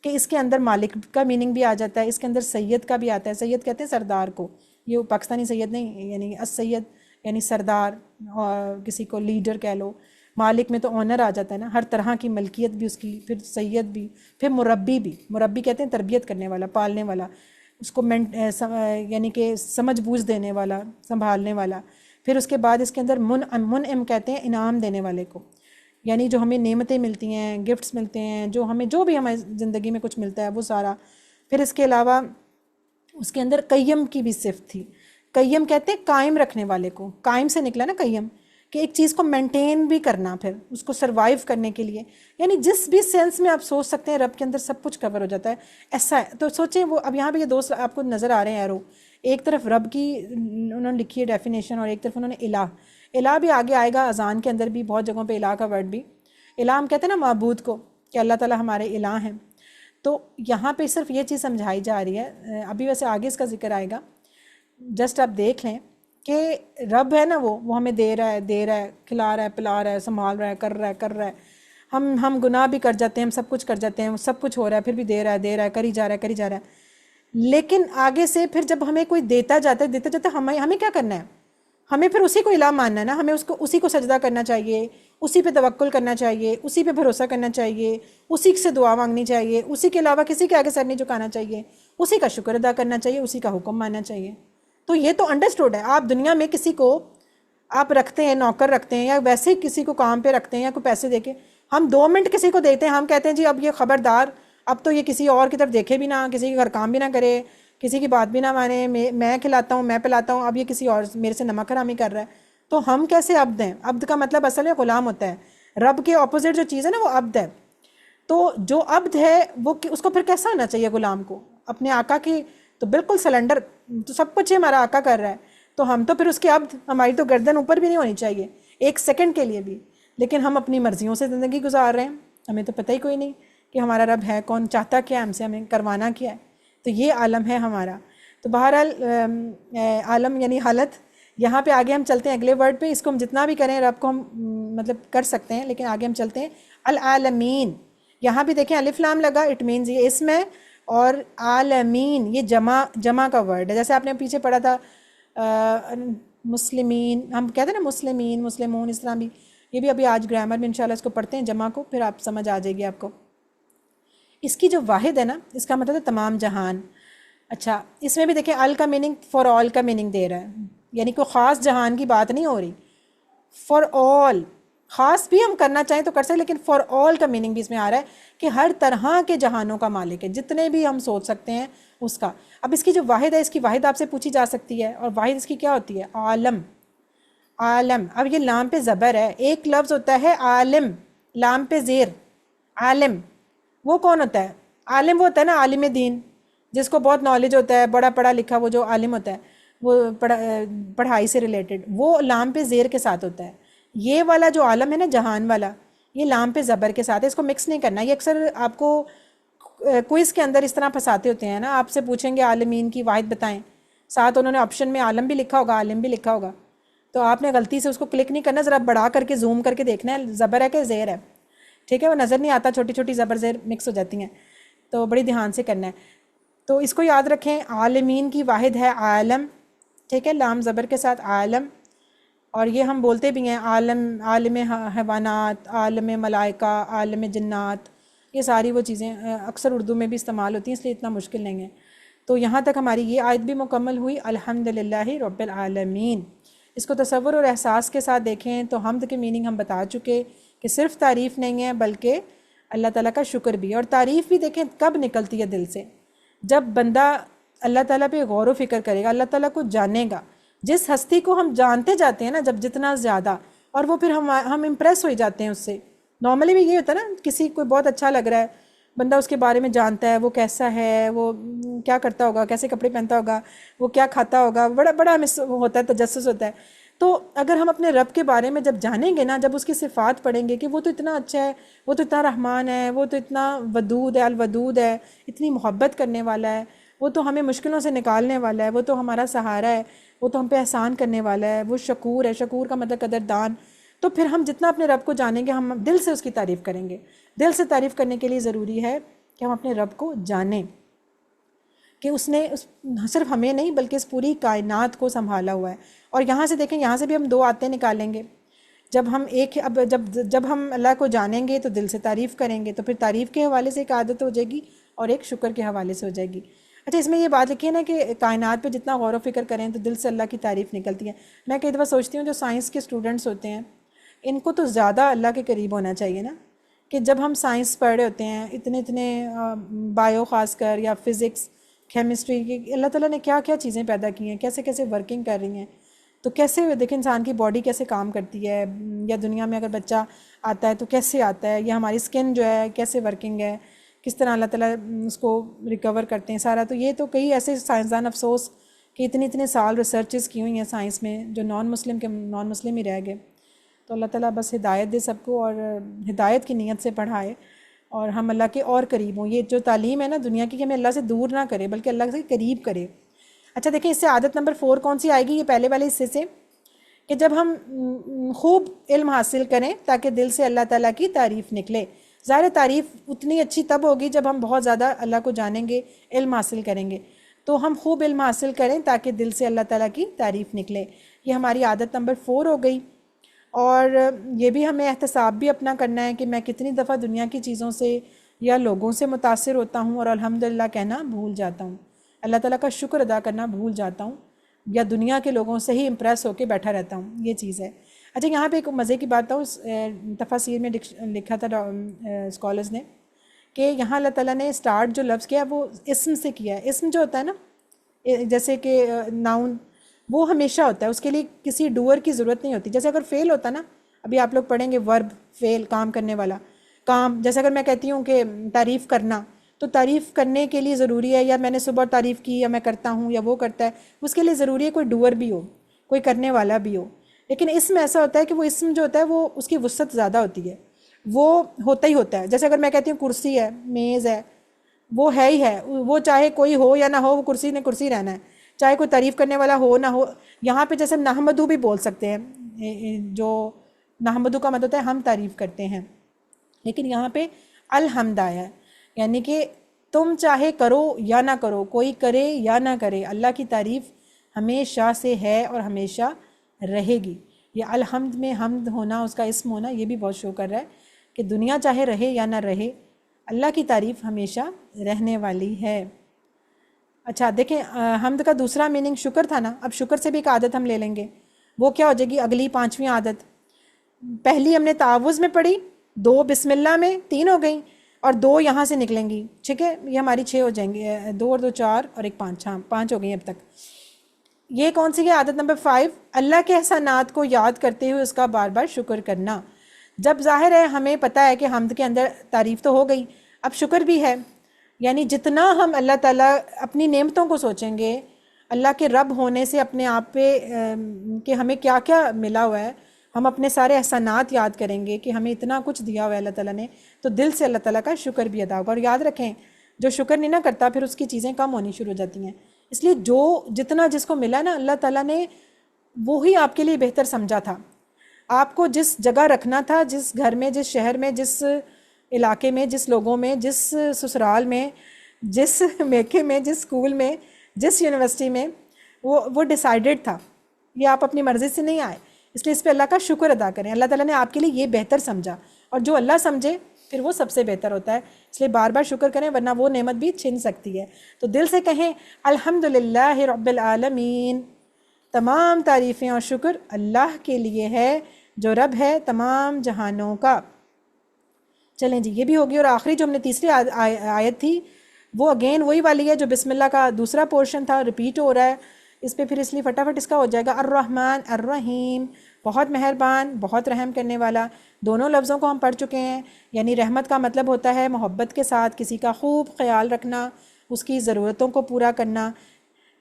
Speaker 1: کہ اس کے اندر مالک کا میننگ بھی آ جاتا ہے، اس کے اندر سید کا بھی آتا ہے. سید کہتے ہیں سردار کو، یہ پاکستانی سید نہیں، یعنی السید یعنی سردار، اور کسی کو لیڈر کہہ لو، مالک میں تو آنر آ جاتا ہے نا، ہر طرح کی ملکیت بھی اس کی، پھر سید بھی، پھر مربی بھی، مربی کہتے ہیں تربیت کرنے والا، پالنے والا، اس کو یعنی کہ سمجھ بوجھ دینے والا، سنبھالنے والا. پھر اس کے بعد اس کے اندر منعم کہتے ہیں انعام دینے والے کو، یعنی جو ہمیں نعمتیں ملتی ہیں، گفٹس ملتے ہیں، جو ہمیں جو بھی ہماری زندگی میں کچھ ملتا ہے وہ سارا. پھر اس کے علاوہ اس کے اندر قیم کی بھی صفت تھی. قیم کہتے ہیں قائم رکھنے والے کو، قائم سے نکلا نا قیم، کہ ایک چیز کو مینٹین بھی کرنا، پھر اس کو سروائیو کرنے کے لیے، یعنی جس بھی سینس میں آپ سوچ سکتے ہیں رب کے اندر سب کچھ کور ہو جاتا ہے ایسا ہے. تو سوچیں وہ اب یہاں پہ یہ دو آپ کو نظر آ رہے ہیں ایرو، ایک طرف رب کی انہوں نے لکھی ہے ڈیفینیشن، اور ایک طرف انہوں نے الہ. الہ بھی آگے آئے گا، اذان کے اندر بھی بہت جگہوں پہ الہ کا ورڈ بھی. الہ ہم کہتے ہیں نا معبود کو، کہ اللہ تعالیٰ ہمارے الہ ہیں. تو یہاں پہ صرف یہ چیز سمجھائی جا رہی ہے، ابھی ویسے آگے اس کا ذکر آئے گا، جسٹ آپ دیکھ لیں کہ رب ہے نا وہ ہمیں دے رہا ہے، کھلا رہا ہے، پلا رہا ہے، سنبھال رہا ہے، کر رہا ہے. ہم گناہ بھی کر جاتے ہیں، ہم سب کچھ کر جاتے ہیں، سب کچھ ہو رہا ہے، پھر بھی دے رہا ہے، کری جا رہا ہے. لیکن آگے سے پھر جب ہمیں کوئی دیتا جاتا ہے ہمیں کیا کرنا ہے؟ ہمیں پھر اسی کو الہ ماننا ہے نا، ہمیں اسی کو سجدہ کرنا چاہیے، اسی پہ توکل کرنا چاہیے، اسی پہ بھروسہ کرنا چاہیے، اسی سے دعا مانگنی چاہیے، اسی کے علاوہ کسی کے آگے سر نہیں جھکانا چاہیے، اسی کا شکر ادا کرنا چاہیے، اسی کا حکم ماننا چاہیے. تو یہ تو انڈرسٹوڈ ہے. آپ دنیا میں کسی کو آپ رکھتے ہیں، نوکر رکھتے ہیں، یا ویسے ہی کسی کو کام پہ رکھتے ہیں، یا کوئی پیسے دے کے ہم 2 منٹ کسی کو دیتے ہیں، ہم کہتے ہیں جی اب یہ خبردار، اب تو یہ کسی اور کی طرف دیکھے بھی نہ، کسی کے گھر کام بھی نہ کرے، کسی کی بات بھی نہ مانے، میں کھلاتا ہوں، میں پلاتا ہوں، اب یہ کسی اور میرے سے نمک حرامی کر رہا ہے. تو ہم کیسے عبد ہیں؟ عبد کا مطلب اصل میں غلام ہوتا ہے. رب کے اپوزٹ جو چیز ہے نا وہ عبد ہے. تو جو عبد ہے وہ اس کو پھر کیسا ہونا چاہیے غلام کو؟ اپنے آقا کی تو بالکل سلنڈر، تو سب کچھ ہمارا آقا کر رہا ہے، تو ہم تو پھر اس کے عبد، ہماری تو گردن اوپر بھی نہیں ہونی چاہیے ایک سیکنڈ کے لیے بھی. لیکن ہم اپنی مرضیوں سے زندگی گزار رہے ہیں، ہمیں تو پتہ ہی کوئی نہیں کہ ہمارا رب ہے کون، چاہتا کیا ہے ہم سے، ہمیں کروانا کیا ہے. تو یہ عالم ہے ہمارا. تو بہرحال عالم یعنی حالت. یہاں پہ آگے ہم چلتے ہیں اگلے ورڈ پہ، اس کو ہم جتنا بھی کریں رب کو ہم مطلب کر سکتے ہیں، لیکن آگے ہم چلتے ہیں العالمین. یہاں بھی دیکھیں الف لام لگا، اٹ مینز یہ اسم ہے، اور عالمین یہ جمع کا ورڈ ہے. جیسے آپ نے پیچھے پڑھا تھا مسلمین، ہم کہتے ہیں نا مسلمین، مسلمون، اس طرح بھی یہ بھی ابھی آج گرامر میں انشاءاللہ اس کو پڑھتے ہیں جمع کو، پھر آپ سمجھ آ جائے گی آپ کو. اس کی جو واحد ہے نا، اس کا مطلب ہے تمام جہان. اچھا اس میں بھی دیکھیں ال کا میننگ فار آل کا میننگ دے رہا ہے، یعنی کوئی خاص جہان کی بات نہیں ہو رہی. فار آل، خاص بھی ہم کرنا چاہیں تو کر سکتے، لیکن فار آل کا میننگ بھی اس میں آ رہا ہے کہ ہر طرح کے جہانوں کا مالک ہے، جتنے بھی ہم سوچ سکتے ہیں اس کا. اب اس کی جو واحد ہے، اس کی واحد آپ سے پوچھی جا سکتی ہے، اور واحد اس کی کیا ہوتی ہے؟ عالم. عالم. اب یہ لام پہ زبر ہے، ایک لفظ ہوتا ہے عالم، لام پہ زیر، عالم. وہ کون ہوتا ہے؟ عالم وہ ہوتا ہے نا عالم دین، جس کو بہت نالج ہوتا ہے، بڑا پڑھا لکھا، وہ جو عالم ہوتا ہے وہ پڑھائی سے ریلیٹڈ، وہ لام پہ زیر کے ساتھ ہوتا ہے. یہ والا جو عالم ہے نا جہان والا، یہ لام پہ زبر کے ساتھ ہے، اس کو مکس نہیں کرنا. یہ اکثر آپ کو کوئز کے اندر اس طرح پھنساتے ہوتے ہیں نا، آپ سے پوچھیں گے عالمین کی واحد بتائیں، ساتھ انہوں نے آپشن میں عالم بھی لکھا ہوگا، عالم بھی لکھا ہوگا، تو آپ نے غلطی سے اس کو کلک نہیں کرنا، ذرا بڑا کر کے زوم کر کے دیکھنا ہے زبر ہے کہ زیر ہے. ٹھیک ہے، وہ نظر نہیں آتا، چھوٹی چھوٹی زبر زیر مکس ہو جاتی ہیں، تو بڑی دھیان سے کرنا ہے. تو اس کو یاد رکھیں، عالمین کی واحد ہے عالم. ٹھیک ہے، لام زبر کے ساتھ عالم. اور یہ ہم بولتے بھی ہیں عالم حیوانات، عالم ملائکہ، عالم جنات، یہ ساری وہ چیزیں اکثر اردو میں بھی استعمال ہوتی ہیں، اس لیے اتنا مشکل نہیں ہے. تو یہاں تک ہماری یہ آیت بھی مکمل ہوئی، الحمدللہ رب العالمین. اس کو تصور اور احساس کے ساتھ دیکھیں تو حمد کے میننگ ہم بتا چکے کہ صرف تعریف نہیں ہے بلکہ اللہ تعالیٰ کا شکر بھی. اور تعریف بھی دیکھیں کب نکلتی ہے دل سے، جب بندہ اللہ تعالیٰ پہ غور و فکر کرے گا، اللہ تعالیٰ کو جانے گا. جس ہستی کو ہم جانتے جاتے ہیں نا جب جتنا زیادہ، اور وہ پھر ہم امپریس ہو جاتے ہیں اس سے. نارملی بھی یہ ہوتا ہے نا، کسی کو بہت اچھا لگ رہا ہے، بندہ اس کے بارے میں جانتا ہے، وہ کیسا ہے، وہ کیا کرتا ہوگا، کیسے کپڑے پہنتا ہوگا، وہ کیا کھاتا ہوگا، بڑا بڑا ہوتا ہے، تجسس ہوتا ہے. تو اگر ہم اپنے رب کے بارے میں جب جانیں گے نا، جب اس کی صفات پڑھیں گے کہ وہ تو اتنا اچھا ہے، وہ تو اتنا رحمان ہے، وہ تو اتنا ودود ہے، الودود ہے، اتنی محبت کرنے والا ہے، وہ تو ہمیں مشکلوں سے نکالنے والا ہے، وہ تو ہمارا سہارا ہے، وہ تو ہم پہ احسان کرنے والا ہے، وہ شکور ہے، شکور کا مطلب قدردان. تو پھر ہم جتنا اپنے رب کو جانیں گے، ہم دل سے اس کی تعریف کریں گے. دل سے تعریف کرنے کے لیے ضروری ہے کہ ہم اپنے رب کو جانیں. کہ اس نے صرف ہمیں نہیں بلکہ اس پوری کائنات کو سنبھالا ہوا ہے. اور یہاں سے دیکھیں، یہاں سے بھی ہم دو آیتیں نکالیں گے. جب ہم جب ہم اللہ کو جانیں گے تو دل سے تعریف کریں گے، تو پھر تعریف کے حوالے سے ایک عادت ہو جائے گی اور ایک شکر کے حوالے سے ہو جائے گی. اچھا، اس میں یہ بات لکھی ہے نا کہ کائنات پہ جتنا غور و فکر کریں تو دل سے اللہ کی تعریف نکلتی ہے. میں کئی دفعہ سوچتی ہوں جو سائنس کے اسٹوڈنٹس ہوتے ہیں ان کو تو زیادہ اللہ کے قریب ہونا چاہیے نا، کہ جب ہم سائنس پڑھ رہے ہوتے ہیں اتنے بایو خاص کر یا فزکس کیمسٹری کی، اللہ تعالیٰ نے کیا کیا چیزیں پیدا کی ہیں، کیسے کیسے ورکنگ کر رہی ہیں. تو کیسے دیکھیں انسان کی باڈی کیسے کام کرتی ہے، یا دنیا میں اگر بچہ آتا ہے تو کیسے آتا ہے، یا ہماری سکن جو ہے کیسے ورکنگ ہے، کس طرح اللہ تعالیٰ اس کو ریکور کرتے ہیں سارا. تو یہ تو کئی ایسے سائنسدان، افسوس کہ اتنے سال ریسرچز کی ہوئی ہیں سائنس میں، جو نان مسلم ہی رہ گئے. تو اللہ تعالیٰ بس ہدایت دے سب کو، اور ہدایت کی نیت سے پڑھائے اور ہم اللہ کے اور قریب ہوں. یہ جو تعلیم ہے نا دنیا کی، کہ ہمیں اللہ سے دور نہ کرے بلکہ اللہ سے قریب کرے. اچھا دیکھیں، اس سے عادت نمبر 4 کون سی آئے گی؟ یہ پہلے والے حصے سے، کہ جب ہم خوب علم حاصل کریں تاکہ دل سے اللہ تعالیٰ کی تعریف نکلے. ظاہر تعریف اتنی اچھی تب ہوگی جب ہم بہت زیادہ اللہ کو جانیں گے، علم حاصل کریں گے. تو ہم خوب علم حاصل کریں تاکہ دل سے اللہ تعالیٰ کی تعریف نکلے. یہ ہماری عادت نمبر 4 ہو گئی. اور یہ بھی ہمیں احتساب بھی اپنا کرنا ہے کہ میں کتنی دفعہ دنیا کی چیزوں سے یا لوگوں سے متاثر ہوتا ہوں اور الحمدللہ کہنا بھول جاتا ہوں، اللہ تعالیٰ کا شکر ادا کرنا بھول جاتا ہوں، یا دنیا کے لوگوں سے ہی امپریس ہو کے بیٹھا رہتا ہوں. یہ چیز ہے. اچھا، یہاں پہ ایک مزے کی بات ہوں، تفاسیر میں لکھا تھا اسکالرز نے کہ یہاں اللہ تعالیٰ نے اسٹارٹ جو لفظ کیا وہ اسم سے کیا ہے. اسم جو ہوتا ہے نا، جیسے کہ ناؤن، وہ ہمیشہ ہوتا ہے، اس کے لیے کسی ڈوئر کی ضرورت نہیں ہوتی. جیسے اگر فعل ہوتا نا، ابھی آپ لوگ پڑھیں گے ورب، فعل، کام کرنے والا کام. جیسے اگر میں کہتی ہوں کہ تعریف کرنا، تو تعریف کرنے کے لیے ضروری ہے یا میں نے صبح تعریف کی یا میں کرتا ہوں یا وہ کرتا ہے، اس کے لیے ضروری ہے کوئی ڈوئر بھی ہو، کوئی کرنے والا بھی ہو. لیکن اسم ایسا ہوتا ہے کہ وہ اسم جو ہوتا ہے وہ اس کی وسعت زیادہ ہوتی ہے، وہ ہوتا ہی ہوتا ہے. جیسے اگر میں کہتی ہوں کرسی ہے، میز ہے، وہ ہے ہی ہے، وہ چاہے کوئی ہو یا نہ ہو، وہ کرسی نے کرسی رہنا ہے، چاہے کوئی تعریف کرنے والا ہو نہ ہو. یہاں پہ جیسے نحمدو بھی بول سکتے ہیں، جو نحمدو کا مطلب ہوتا ہے ہم تعریف کرتے ہیں، لیکن یہاں پہ الحمد آیا ہے، یعنی کہ تم چاہے کرو یا نہ کرو، کوئی کرے یا نہ کرے، اللہ کی تعریف ہمیشہ سے ہے اور ہمیشہ رہے گی. یہ الحمد میں حمد ہونا، اس کا اسم ہونا، یہ بھی بہت شو کر رہا ہے کہ دنیا چاہے رہے یا نہ رہے، اللہ کی تعریف ہمیشہ رہنے والی ہے. اچھا دیکھیں، حمد کا دوسرا میننگ شکر تھا نا. اب شکر سے بھی ایک عادت ہم لے لیں گے، وہ کیا ہو جائے گی؟ اگلی 5ویں عادت. پہلی ہم نے تعوذ میں پڑھی، 2 بسم اللہ میں، 3 ہو گئیں، اور 2 یہاں سے نکلیں گی. ٹھیک ہے، یہ ہماری 6 ہو جائیں گے، 2 اور 2 4 اور ایک 5. ہاں 5 ہو گئی اب تک. یہ کون سی ہے؟ عادت نمبر 5، اللہ کے احسانات کو یاد کرتے ہوئے اس کا بار بار شکر کرنا. جب ظاہر ہے ہمیں پتہ ہے کہ حمد کے اندر تعریف تو ہو گئی، اب شکر بھی ہے. یعنی جتنا ہم اللہ تعالیٰ اپنی نعمتوں کو سوچیں گے، اللہ کے رب ہونے سے اپنے آپ پہ کہ ہمیں کیا کیا ملا ہوا ہے، ہم اپنے سارے احسانات یاد کریں گے کہ ہمیں اتنا کچھ دیا ہوا ہے اللہ تعالیٰ نے، تو دل سے اللہ تعالیٰ کا شکر بھی ادا ہوگا. اور یاد رکھیں، جو شکر نہیں نہ کرتا پھر اس کی چیزیں کم ہونی شروع ہو جاتی ہیں. اس لیے جو جتنا جس کو ملا نا، اللہ تعالیٰ نے وہی آپ کے لیے بہتر سمجھا تھا. آپ کو جس جگہ رکھنا تھا، جس گھر میں، جس شہر میں، جس علاقے میں، جس لوگوں میں، جس سسرال میں، جس میکے میں، جس اسکول میں، جس یونیورسٹی میں، وہ ڈیسائیڈڈ تھا. یہ آپ اپنی مرضی سے نہیں آئے، اس لیے اس پہ اللہ کا شکر ادا کریں. اللہ تعالیٰ نے آپ کے لیے یہ بہتر سمجھا، اور جو اللہ سمجھے پھر وہ سب سے بہتر ہوتا ہے. اس لیے بار بار شکر کریں، ورنہ وہ نعمت بھی چھن سکتی ہے. تو دل سے کہیں الحمدللہ رب العالمین، تمام تعریفیں اور شکر اللہ کے لیے ہے جو رب ہے تمام جہانوں کا. چلیں جی، یہ بھی ہوگی. اور آخری جو ہم نے تیسری آیت تھی، وہ اگین وہی والی ہے جو بسم اللہ کا دوسرا پورشن تھا، ریپیٹ ہو رہا ہے اس پہ. پھر اس لیے فٹافٹ اس کا ہو جائے گا الرحمن الرحیم، بہت مہربان، بہت رحم کرنے والا. دونوں لفظوں کو ہم پڑھ چکے ہیں. یعنی رحمت کا مطلب ہوتا ہے محبت کے ساتھ کسی کا خوب خیال رکھنا، اس کی ضرورتوں کو پورا کرنا.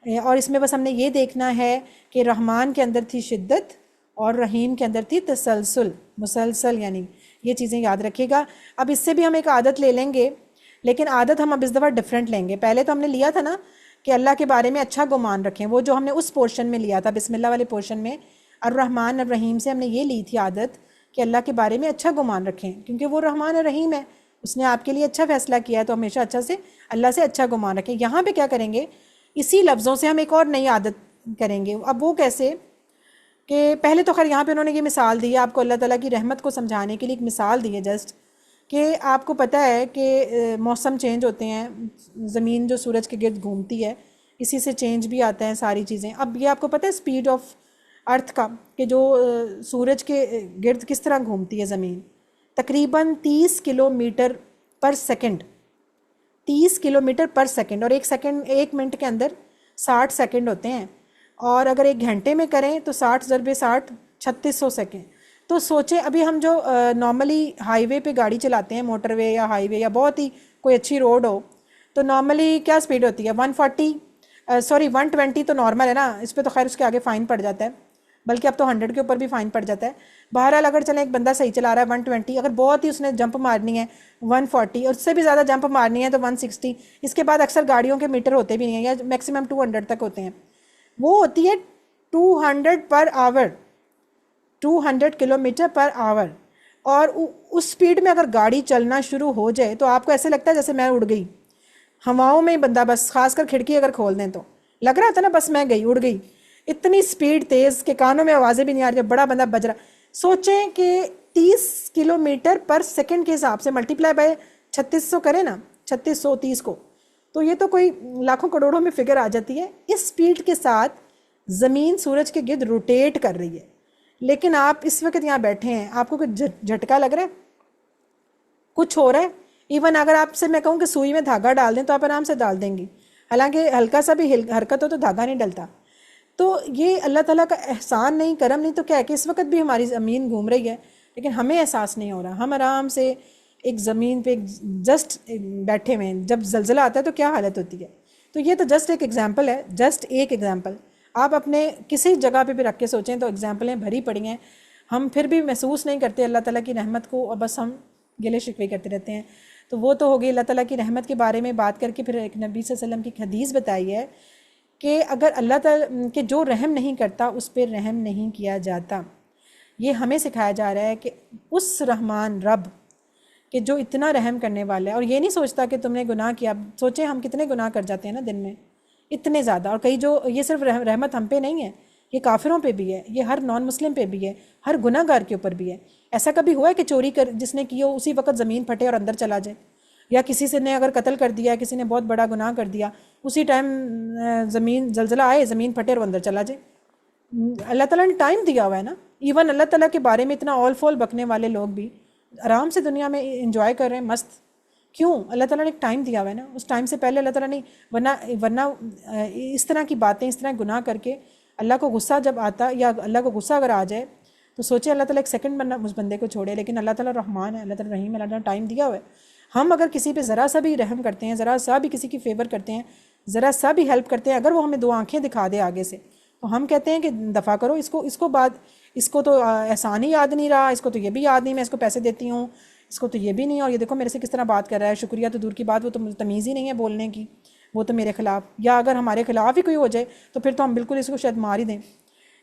Speaker 1: اور اس میں بس ہم نے یہ دیکھنا ہے کہ رحمان کے اندر تھی شدت اور رحیم کے اندر تھی تسلسل، مسلسل. یعنی یہ چیزیں یاد رکھیے گا. اب اس سے بھی ہم ایک عادت لے لیں گے، لیکن عادت ہم اب اس دفعہ ڈیفرنٹ لیں گے. پہلے تو ہم نے لیا تھا نا کہ اللہ کے بارے میں اچھا گمان رکھیں، وہ جو ہم نے اس پورشن میں لیا تھا، بسم اللہ والے پورشن میں الرحمن الرحیم سے ہم نے یہ لی تھی عادت کہ اللہ کے بارے میں اچھا گمان رکھیں، کیونکہ وہ رحمان الرحیم ہے. اس نے آپ کے لیے اچھا فیصلہ کیا ہے تو ہمیشہ اچھا سے اللہ سے اچھا گمان رکھیں. یہاں پہ کیا کریں گے، اسی لفظوں سے ہم ایک اور نئی عادت کریں گے. اب وہ کیسے کہ پہلے تو خیر یہاں پہ انہوں نے یہ مثال دی ہے آپ کو، اللہ تعالیٰ کی رحمت کو سمجھانے کے لیے ایک مثال دی ہے جسٹ، کہ آپ کو پتہ ہے کہ موسم چینج ہوتے ہیں، زمین جو سورج کے گرد گھومتی ہے اسی سے چینج بھی آتا ہے ساری چیزیں. اب یہ آپ کو پتہ ہے اسپیڈ آف ارتھ کا، کہ جو سورج کے گرد کس طرح گھومتی ہے زمین، تقریباً 30 kilometre per second. 30 kilometre per second, اور ایک سیکنڈ، ایک منٹ کے اندر 60 سیکنڈ ہوتے ہیں، اور اگر ایک گھنٹے میں کریں تو 60 ضرب 60 3600 سیکنڈ. تو سوچیں ابھی ہم جو نارملی ہائی وے پہ گاڑی چلاتے ہیں، موٹر وے یا ہائی وے یا بہت ہی کوئی اچھی روڈ ہو، تو نارملی کیا سپیڈ ہوتی ہے؟ 120 تو نارمل ہے نا، اس پہ تو خیر اس کے آگے فائن پڑ جاتا ہے، بلکہ اب تو 100 کے اوپر بھی فائن پڑ جاتا ہے. بہرحال اگر چلیں ایک بندہ صحیح چلا رہا ہے 120، اگر بہت ہی اس نے جمپ مارنی ہے 140، اور اس سے بھی زیادہ جمپ مارنی ہے تو 160. اس کے بعد اکثر گاڑیوں کے میٹر ہوتے بھی نہیں ہیں، یا میکسیمم 200 تک ہوتے ہیں. وہ ہوتی ہے 200 پر آور، 200 کلومیٹر پر آور. اور اس سپیڈ میں اگر گاڑی چلنا شروع ہو جائے تو آپ کو ایسے لگتا ہے جیسے میں اڑ گئی ہواؤں میں. بندہ بس خاص کر کھڑکی اگر کھول دیں تو لگ رہا تھا نا بس میں گئی، اڑ گئی. اتنی سپیڈ تیز کہ کانوں میں آوازیں بھی نہیں آ رہی، بڑا بندہ بج رہا. سوچیں کہ 30 کلومیٹر پر سیکنڈ کے حساب سے ملٹیپلائی بائی 3600 کریں نا، 3630 کو، تو یہ تو کوئی لاکھوں کروڑوں میں فگر آ جاتی ہے. اس سپیڈ کے ساتھ زمین سورج کے گرد روٹیٹ کر رہی ہے، لیکن آپ اس وقت یہاں بیٹھے ہیں، آپ کو کوئی جھٹکا لگ رہا ہے؟ کچھ ہو رہا ہے؟ ایون اگر آپ سے میں کہوں کہ سوئی میں دھاگا ڈال دیں تو آپ آرام سے ڈال دیں گی، حالانکہ ہلکا سا بھی حرکت ہو تو دھاگا نہیں ڈلتا. تو یہ اللہ تعالیٰ کا احسان نہیں، کرم نہیں، تو کیا ہے کہ اس وقت بھی ہماری زمین گھوم رہی ہے لیکن ہمیں احساس نہیں ہو رہا. ہم آرام سے ایک زمین پہ جسٹ بیٹھے ہوئے ہیں. جب زلزلہ آتا ہے تو کیا حالت ہوتی ہے؟ تو یہ تو جسٹ ایک ایگزامپل ہے، جسٹ ایک ایگزامپل. آپ اپنے کسی جگہ پہ بھی رکھ کے سوچیں تو ایگزامپلیں بھری پڑی ہیں. ہم پھر بھی محسوس نہیں کرتے اللہ تعالیٰ کی رحمت کو، اور بس ہم گلے شکوے کرتے رہتے ہیں. تو وہ تو ہوگی اللہ تعالیٰ کی رحمت کے بارے میں بات کر کے. پھر ایک نبی صلی اللہ علیہ وسلم کی حدیث بتائی ہے کہ اگر اللہ تعالیٰ کہ جو رحم نہیں کرتا اس پہ رحم نہیں کیا جاتا. یہ ہمیں سکھایا جا رہا ہے کہ اس رحمان رب کہ جو اتنا رحم کرنے والا ہے، اور یہ نہیں سوچتا کہ تم نے گناہ کیا. سوچیں ہم کتنے گناہ کر جاتے ہیں نا دن میں، اتنے زیادہ. اور کئی جو یہ صرف رحمت ہم پہ نہیں ہے، یہ کافروں پہ بھی ہے، یہ ہر نان مسلم پہ بھی ہے، ہر گناہ گار کے اوپر بھی ہے. ایسا کبھی ہوا ہے کہ چوری جس نے کی ہو اسی وقت زمین پھٹے اور اندر چلا جائے؟ یا کسی سے نے اگر قتل کر دیا، کسی نے بہت بڑا گناہ کر دیا، اسی ٹائم زمین زلزلہ آئے، زمین پھٹے اور اندر چلا جائے؟ اللہ تعالیٰ نے ٹائم دیا ہوا ہے نا. ایون اللہ تعالیٰ کے بارے میں اتنا آل فول بکنے والے لوگ بھی آرام سے دنیا میں انجوائے کر رہے ہیں مست. کیوں؟ اللہ تعالیٰ نے ایک ٹائم دیا ہوا ہے نا. اس ٹائم سے پہلے اللہ تعالیٰ نے ورنہ اس طرح کی باتیں، اس طرح گناہ کر کے اللہ کو غصہ جب آتا، یا اللہ کو غصہ اگر آ جائے تو سوچے اللہ تعالیٰ ایک سیکنڈ اس بندے کو چھوڑے. لیکن اللہ تعالیٰ رحمان ہے، اللہ تعالیٰ رحیم ہے، اللہ تعالیٰ نے ٹائم دیا ہوا ہے. ہم اگر کسی پہ ذرا سا بھی رحم کرتے ہیں، ذرا سا بھی کسی کی فیور کرتے ہیں، ذرا سا بھی ہیلپ کرتے ہیں، اگر وہ ہمیں 2 آنکھیں دکھا دے آگے سے تو ہم کہتے ہیں کہ دفع کرو اس کو تو احسان ہی یاد نہیں رہا، اس کو تو یہ بھی یاد نہیں، میں اس کو پیسے دیتی ہوں، اس کو تو یہ بھی نہیں، اور یہ دیکھو میرے سے کس طرح بات کر رہا ہے. شکریہ تو دور کی بات، وہ تو تمیز ہی نہیں ہے بولنے کی، وہ تو میرے خلاف. یا اگر ہمارے خلاف ہی کوئی ہو جائے تو پھر تو ہم بالکل اس کو شاید مار ہی دیں.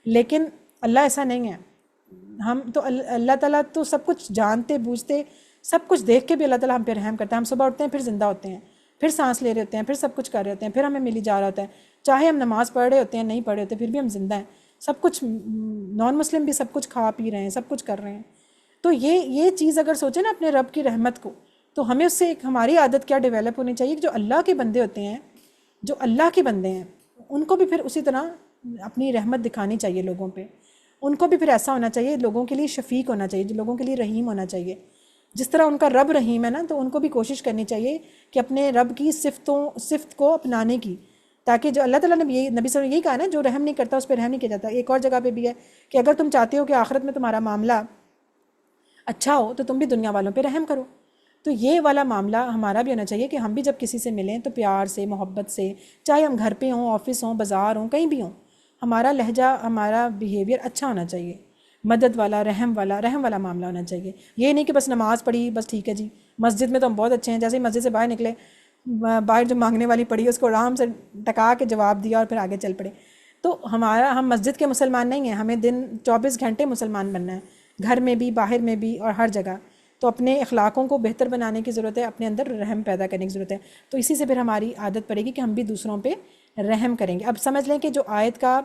Speaker 1: لیکن اللہ ایسا نہیں ہے. ہم تو اللہ تعالیٰ تو سب کچھ جانتے بوجھتے، سب کچھ دیکھ کے بھی اللہ تعالیٰ ہم پہ رحم کرتا ہے. ہم صبح اٹھتے ہیں پھر زندہ ہوتے ہیں، پھر سانس لے رہے ہوتے ہیں، پھر سب کچھ کر رہے ہوتے ہیں، پھر ہمیں ملی جا رہا ہوتا ہے. چاہے ہم نماز پڑھ رہے ہوتے ہیں، نہیں پڑھ رہے ہوتے، پھر بھی ہم زندہ ہیں. سب کچھ نان مسلم بھی سب کچھ کھا پی رہے ہیں، سب کچھ کر رہے ہیں. تو یہ چیز اگر سوچیں نا اپنے رب کی رحمت کو، تو ہمیں اس سے ایک ہماری عادت کیا ڈیولپ ہونی چاہیے کہ جو اللہ کے بندے ہوتے ہیں، جو اللہ کے بندے ہیں، ان کو بھی پھر اسی طرح اپنی رحمت دکھانی چاہیے لوگوں پہ. ان کو بھی پھر ایسا ہونا چاہیے، لوگوں کے لیے شفیق ہونا چاہیے، جو لوگوں کے لیے رحیم ہونا چاہیے. جس طرح ان کا رب رحیم ہے نا، تو ان کو بھی کوشش کرنی چاہیے کہ اپنے رب کی صفت کو اپنانے کی، تاکہ جو اللہ تعالیٰ نے نبی صلی اللہ علیہ وسلم نے یہی کہا نا، جو رحم نہیں کرتا اس پہ رحم نہیں کیا جاتا. ایک اور جگہ پہ بھی ہے کہ اگر تم چاہتے ہو کہ آخرت میں تمہارا معاملہ اچھا ہو تو تم بھی دنیا والوں پہ رحم کرو. تو یہ والا معاملہ ہمارا بھی ہونا چاہیے کہ ہم بھی جب کسی سے ملیں تو پیار سے، محبت سے، چاہے ہم گھر پہ ہوں، آفس ہوں، بازار ہوں، کہیں بھی ہوں، ہمارا لہجہ، ہمارا بیہیویئر اچھا ہونا چاہیے، مدد والا، رحم والا معاملہ ہونا چاہیے. یہ نہیں کہ بس نماز پڑھی بس ٹھیک ہے جی، مسجد میں تو ہم بہت اچھے ہیں، جیسے ہی مسجد سے باہر نکلے، باہر جو مانگنے والی پڑھی اس کو آرام سے ٹکا کے جواب دیا اور پھر آگے چل پڑے. تو ہم مسجد کے مسلمان نہیں ہیں، ہمیں دن 24 گھنٹے مسلمان بننا ہے، گھر میں بھی، باہر میں بھی، اور ہر جگہ. تو اپنے اخلاقوں کو بہتر بنانے کی ضرورت ہے، اپنے اندر رحم پیدا کرنے کی ضرورت ہے، تو اسی سے پھر ہماری عادت پڑے گی کہ ہم بھی دوسروں پہ رحم کریں گے۔ اب سمجھ لیں کہ جو آیت کا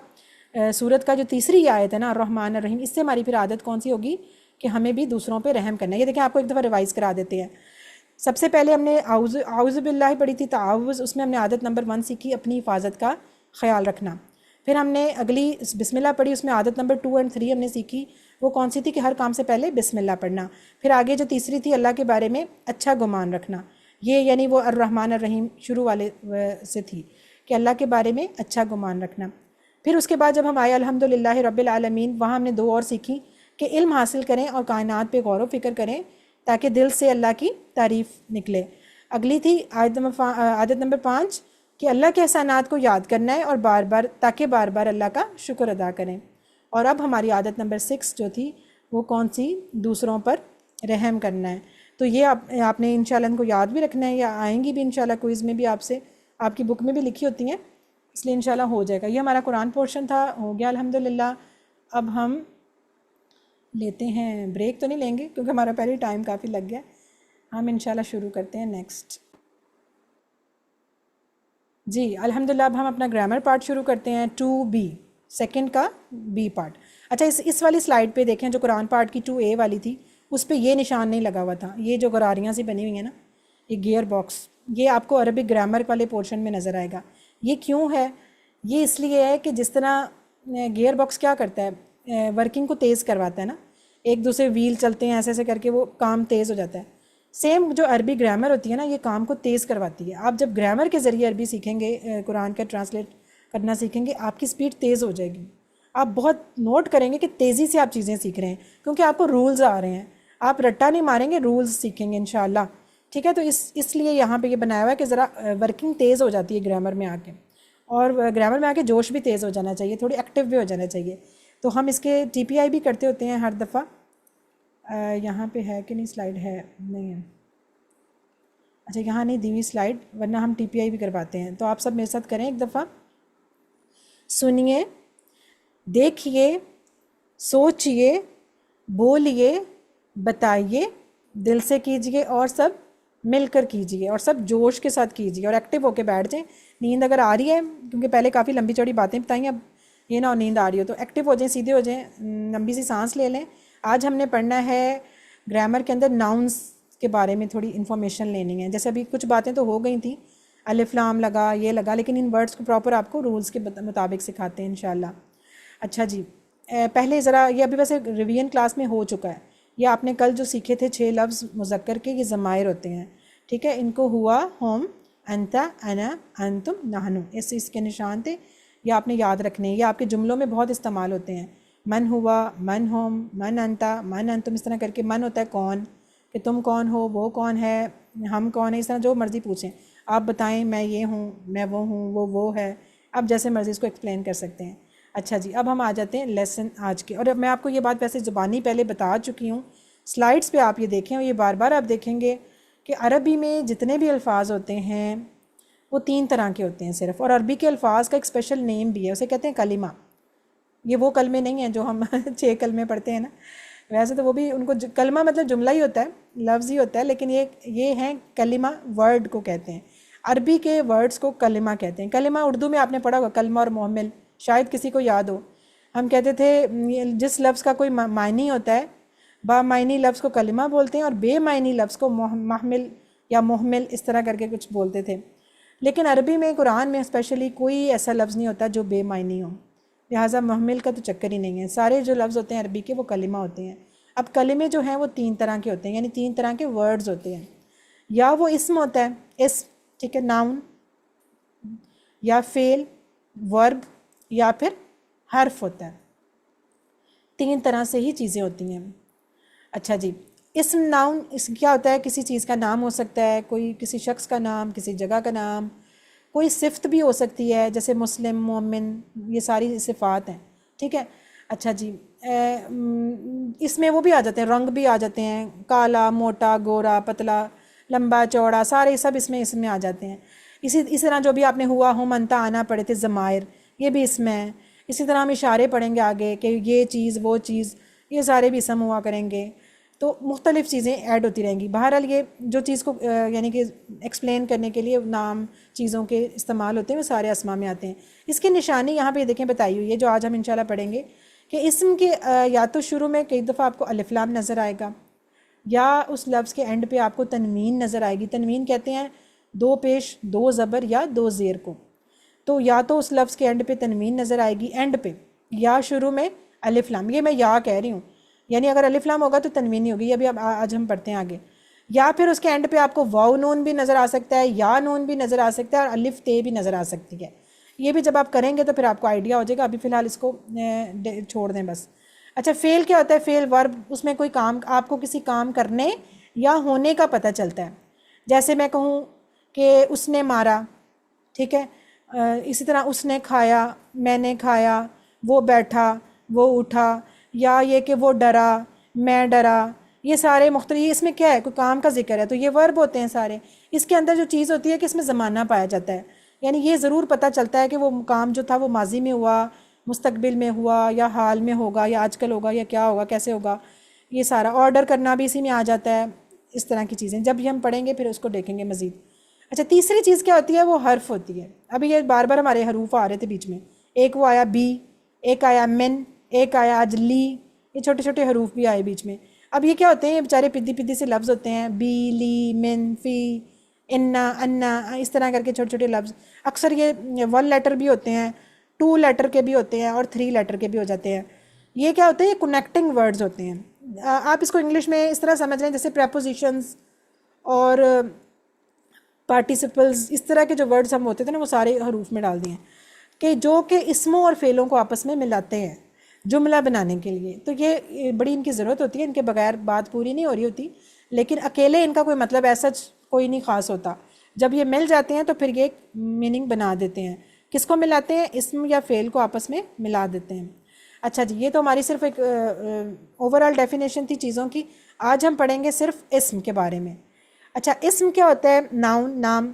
Speaker 1: سورت کا جو تیسری آیت ہے نا الرحمن الرحیم، اس سے ہماری پھر عادت کون سی ہوگی کہ ہمیں بھی دوسروں پہ رحم کرنا ہے۔ یہ دیکھیں آپ کو ایک دفعہ ریوائز کرا دیتے ہیں۔ سب سے پہلے ہم نے اعوذ باللہ پڑھی تھی، تعاوذ، اس میں ہم نے عادت نمبر 1 سیکھی اپنی حفاظت کا خیال رکھنا۔ پھر ہم نے اگلی بسم اللہ پڑھی، اس میں عادت نمبر 2 اور 3 ہم نے سیکھی، وہ کون سی تھی کہ ہر کام سے پہلے بسم اللہ پڑھنا۔ پھر آگے جو تیسری تھی اللہ کے بارے میں اچھا گمان رکھنا، یہ یعنی وہ الرحمن الرحیم شروع والے سے تھی کہ اللہ کے بارے میں اچھا گمان رکھنا۔ پھر اس کے بعد جب ہم آئے الحمدللہ رب العالمین، وہاں ہم نے 2 اور سیکھی کہ علم حاصل کریں اور کائنات پہ غور و فکر کریں تاکہ دل سے اللہ کی تعریف نکلے۔ اگلی تھی عادت نمبر 5 کہ اللہ کے احسانات کو یاد کرنا ہے اور بار بار، تاکہ بار بار اللہ کا شکر ادا کریں۔ اور اب ہماری عادت نمبر 6 جو تھی وہ کون سی؟ دوسروں پر رحم کرنا ہے۔ تو یہ آپ نے انشاءاللہ ان کو یاد بھی رکھنا ہے، یا آئیں گی بھی انشاءاللہ کوئز میں بھی آپ سے، آپ کی بک میں بھی لکھی ہوتی ہیں، اس لیے انشاءاللہ ہو جائے گا۔ یہ ہمارا قرآن پورشن تھا، ہو گیا الحمدللہ۔ اب ہم لیتے ہیں بریک، تو نہیں لیں گے کیونکہ ہمارا پہلے ٹائم کافی لگ گیا، ہم انشاءاللہ شروع کرتے ہیں نیکسٹ۔ جی الحمدللہ اب ہم اپنا گرامر پارٹ شروع کرتے ہیں، 2B، سیکنڈ کا B پارٹ۔ اچھا اس والی سلائیڈ پہ دیکھیں جو قرآن پارٹ کی 2A والی تھی، اس پہ یہ نشان نہیں لگا ہوا تھا، یہ جو غراریاں سی بنی ہوئی ہیں نا، یہ گیئر باکس، یہ آپ کو عربک گرامر والے پورشن میں نظر آئے گا۔ یہ کیوں ہے؟ یہ اس لیے ہے کہ جس طرح گیئر باکس کیا کرتا ہے، ورکنگ کو تیز کرواتا ہے نا، ایک دوسرے ویل چلتے ہیں ایسے ایسے کر کے وہ کام تیز ہو جاتا ہے، سیم جو عربی گرامر ہوتی ہے نا یہ کام کو تیز کرواتی ہے۔ آپ جب گرامر کے ذریعے عربی سیکھیں گے، قرآن کا ٹرانسلیٹ کرنا سیکھیں گے، آپ کی سپیڈ تیز ہو جائے گی، آپ بہت نوٹ کریں گے کہ تیزی سے آپ چیزیں سیکھ رہے ہیں کیونکہ آپ کو رولز آ رہے ہیں، آپ رٹا نہیں ماریں گے، رولز سیکھیں گے انشاءاللہ، ٹھیک ہے؟ تو اس لیے یہاں پہ یہ بنایا ہوا ہے کہ ذرا ورکنگ تیز ہو جاتی ہے گرامر میں آ کے، اور گرامر میں آ کے جوش بھی تیز ہو جانا چاہیے، تھوڑی ایکٹیو بھی ہو جانا چاہیے۔ تو ہم اس کے TPI بھی کرتے ہوتے ہیں ہر دفعہ۔ یہاں پہ ہے کہ نہیں سلائیڈ؟ ہے نہیں ہے، اچھا یہاں نہیں دی ہوئی سلائیڈ، ورنہ ہم TPI بھی کرواتے ہیں۔ تو آپ سب میرے ساتھ کریں ایک دفعہ، سنیے، دیکھیے، سوچئے، بولیے، بتائیے، دل سے کیجئے اور سب مل کر کیجئے، اور سب جوش کے ساتھ کیجئے، اور ایکٹیو ہو کے بیٹھ جائیں۔ نیند اگر آ رہی ہے، کیونکہ پہلے کافی لمبی چوڑی باتیں بتائیں، اب یہ نہ ہو نیند آ رہی ہو، تو ایکٹیو ہو جائیں، سیدھے ہو جائیں، لمبی سی سانس لے لیں۔ آج ہم نے پڑھنا ہے گرامر کے اندر ناؤنس کے بارے میں تھوڑی انفارمیشن لینی ہے۔ جیسے ابھی کچھ باتیں تو ہو گئی تھیں، الف لام لگا، یہ لگا، لیکن ان ورڈز کو پراپر آپ کو رولز کے مطابق سکھاتے ہیں انشاءاللہ۔ اچھا جی، پہلے ذرا یہ ابھی ویسے ریویژن کلاس میں ہو چکا ہے، یہ آپ نے کل جو سیکھے تھے 6 لفظ مذکر کے، یہ ضمائر ہوتے ہیں، ٹھیک ہے؟ ان کو ہوا، ہم، انتا، انا، انتم، نحنو، اس کے نشان تھے، یہ آپ نے یاد رکھنے ہیں، یہ آپ کے جملوں میں بہت استعمال ہوتے ہیں۔ من ہوا، من ہم، من انتا، من انتم، اس طرح کر کے۔ من ہوتا ہے کون، کہ تم کون ہو، وہ کون ہے، ہم کون ہیں، اس طرح جو مرضی پوچھیں، آپ بتائیں میں یہ ہوں، میں وہ ہوں، وہ ہے، آپ جیسے مرضی اس کو ایکسپلین کر سکتے ہیں۔ اچھا جی، اب ہم آ جاتے ہیں لیسن آج کے، اور اب میں آپ کو یہ بات ویسے زبانی پہلے بتا چکی ہوں، سلائیڈز پہ آپ یہ دیکھیں، اور یہ بار بار آپ دیکھیں گے کہ عربی میں جتنے بھی الفاظ ہوتے ہیں وہ 3 طرح کے ہوتے ہیں صرف، اور عربی کے الفاظ کا ایک اسپیشل نیم بھی ہے، اسے کہتے ہیں کلمہ۔ یہ وہ کلمے نہیں ہیں جو ہم 6 کلمے پڑھتے ہیں نا، ویسے تو وہ بھی ان کو کلمہ مطلب جملہ ہی ہوتا ہے، لفظ ہی ہوتا ہے، لیکن یہ ہیں کلمہ، ورڈ کو کہتے ہیں، عربی کے ورڈز کو کلمہ کہتے ہیں۔ کلمہ اردو میں آپ نے پڑھا ہوگا، کلمہ اور محمل، شاید کسی کو یاد ہو، ہم کہتے تھے جس لفظ کا کوئی معنی ہوتا ہے، با معنی لفظ کو کلمہ بولتے ہیں، اور بے معنی لفظ کو محمل یا محمل اس طرح کر کے کچھ بولتے تھے۔ لیکن عربی میں، قرآن میں اسپیشلی کوئی ایسا لفظ نہیں ہوتا جو بے معنی ہو، لہٰذا محمل کا تو چکر ہی نہیں ہے، سارے جو لفظ ہوتے ہیں عربی کے وہ کلمہ ہوتے ہیں۔ اب کلمے جو ہیں وہ 3 طرح کے ہوتے ہیں، یعنی 3 طرح کے ورڈز ہوتے ہیں، یا وہ اسم ہوتا ہے، اسم، ٹھیک ہے، ناؤن، یا فعل، ورب، یا پھر حرف ہوتا ہے، 3 طرح سے ہی چیزیں ہوتی ہیں۔ اچھا جی، اسم، ناؤن، اس کیا ہوتا ہے؟ کسی چیز کا نام ہو سکتا ہے، کوئی کسی شخص کا نام، کسی جگہ کا نام، کوئی صفت بھی ہو سکتی ہے، جیسے مسلم، مومن، یہ ساری صفات ہیں، ٹھیک ہے؟ اچھا جی، اس میں وہ بھی آ جاتے ہیں، رنگ بھی آ جاتے ہیں، کالا، موٹا، گورا، پتلا، لمبا، چوڑا، سارے سب اس میں آ جاتے ہیں۔ اسی طرح جو بھی آپ نے ہوا، ہم، انتا، آنا پڑھے تھے، ضمائر، یہ بھی اس میں ہیں۔ اسی طرح ہم اشارے پڑھیں گے آگے کہ یہ چیز، وہ چیز، یہ سارے بھی اسم ہوا کریں گے۔ تو مختلف چیزیں ایڈ ہوتی رہیں گی. بہرحال یہ جو چیز کو یعنی کہ ایکسپلین کرنے کے لیے نام چیزوں کے استعمال ہوتے ہیں وہ سارے اسما میں آتے ہیں. اس کی نشانی یہاں پہ دیکھیں بتائی ہوئی ہے جو آج ہم انشاءاللہ پڑھیں گے کہ اسم کے یا تو شروع میں کئی دفعہ آپ کو الف لام نظر آئے گا یا اس لفظ کے اینڈ پہ آپ کو تنوین نظر آئے گی. تنوین کہتے ہیں دو پیش دو زبر یا دو زیر کو. تو یا تو اس لفظ کے اینڈ پہ تنوین نظر آئے گی اینڈ پہ, یا شروع میں الف لام. یہ میں یا کہہ رہی ہوں, یعنی اگر الف لام ہوگا تو تنوین نہیں ہوگی. یہ ابھی آج ہم پڑھتے ہیں آگے. یا پھر اس کے اینڈ پہ آپ کو واو نون بھی نظر آ سکتا ہے, یا نون بھی نظر آ سکتا ہے, اور الف تے بھی نظر آ سکتی ہے. یہ بھی جب آپ کریں گے تو پھر آپ کو آئیڈیا ہو جائے گا. ابھی فی الحال اس کو چھوڑ دیں بس. اچھا, فعل کیا ہوتا ہے؟ فعل ورب, اس میں کوئی کام, آپ کو کسی کام کرنے یا ہونے کا پتہ چلتا ہے. جیسے میں کہوں کہ اس نے مارا, ٹھیک ہے. اسی طرح اس نے کھایا, میں نے کھایا, وہ بیٹھا, وہ اٹھا, یا یہ کہ وہ ڈرا, میں ڈرا. یہ سارے مختلف, اس میں کیا ہے؟ کوئی کام کا ذکر ہے تو یہ ورب ہوتے ہیں سارے. اس کے اندر جو چیز ہوتی ہے کہ اس میں زمانہ پایا جاتا ہے, یعنی یہ ضرور پتہ چلتا ہے کہ وہ کام جو تھا وہ ماضی میں ہوا, مستقبل میں ہوا, یا حال میں ہوگا, یا آج کل ہوگا, یا کیا ہوگا, کیسے ہوگا. یہ سارا آرڈر کرنا بھی اسی میں آ جاتا ہے. اس طرح کی چیزیں جب بھی ہم پڑھیں گے پھر اس کو دیکھیں گے مزید. اچھا, تیسری چیز کیا ہوتی ہے؟ وہ حرف ہوتی ہے. ابھی یہ بار بار ہمارے حروف آ رہے تھے بیچ میں. ایک وہ آیا بی, ایک آیا من, ایک آیا آج لی. یہ چھوٹے چھوٹے حروف بھی آئے بیچ میں. اب یہ کیا ہوتے ہیں؟ یہ بیچارے پدی پدی سے لفظ ہوتے ہیں. بی, لی, من, فی, انا, انا, اس طرح کر کے چھوٹے چھوٹے لفظ. اکثر یہ 1 لیٹر بھی ہوتے ہیں, 2 لیٹر کے بھی ہوتے ہیں, اور 3 لیٹر کے بھی ہو جاتے ہیں. یہ کیا ہوتے ہیں؟ یہ کنیکٹنگ ورڈز ہوتے ہیں. آپ اس کو انگلش میں اس طرح سمجھ رہے ہیں جیسے پریپوزیشنز اور پارٹیسپلز, اس طرح کے جو ورڈز ہم ہوتے تھے نا وہ سارے حروف میں ڈال دیے ہیں کہ جو کہ اسموں اور فعلوں کو آپس میں ملاتے ہیں جملہ بنانے کے لیے. تو یہ بڑی ان کی ضرورت ہوتی ہے, ان کے بغیر بات پوری نہیں ہو رہی ہوتی. لیکن اکیلے ان کا کوئی مطلب ایسا کوئی نہیں خاص ہوتا. جب یہ مل جاتے ہیں تو پھر یہ ایک میننگ بنا دیتے ہیں. کس کو ملاتے ہیں؟ اسم یا فعل کو آپس میں ملا دیتے ہیں. اچھا جی, یہ تو ہماری صرف ایک اوورآل ڈیفینیشن تھی چیزوں کی. آج ہم پڑھیں گے صرف اسم کے بارے میں. اچھا, اسم کیا ہوتا ہے؟ ناؤن, نام.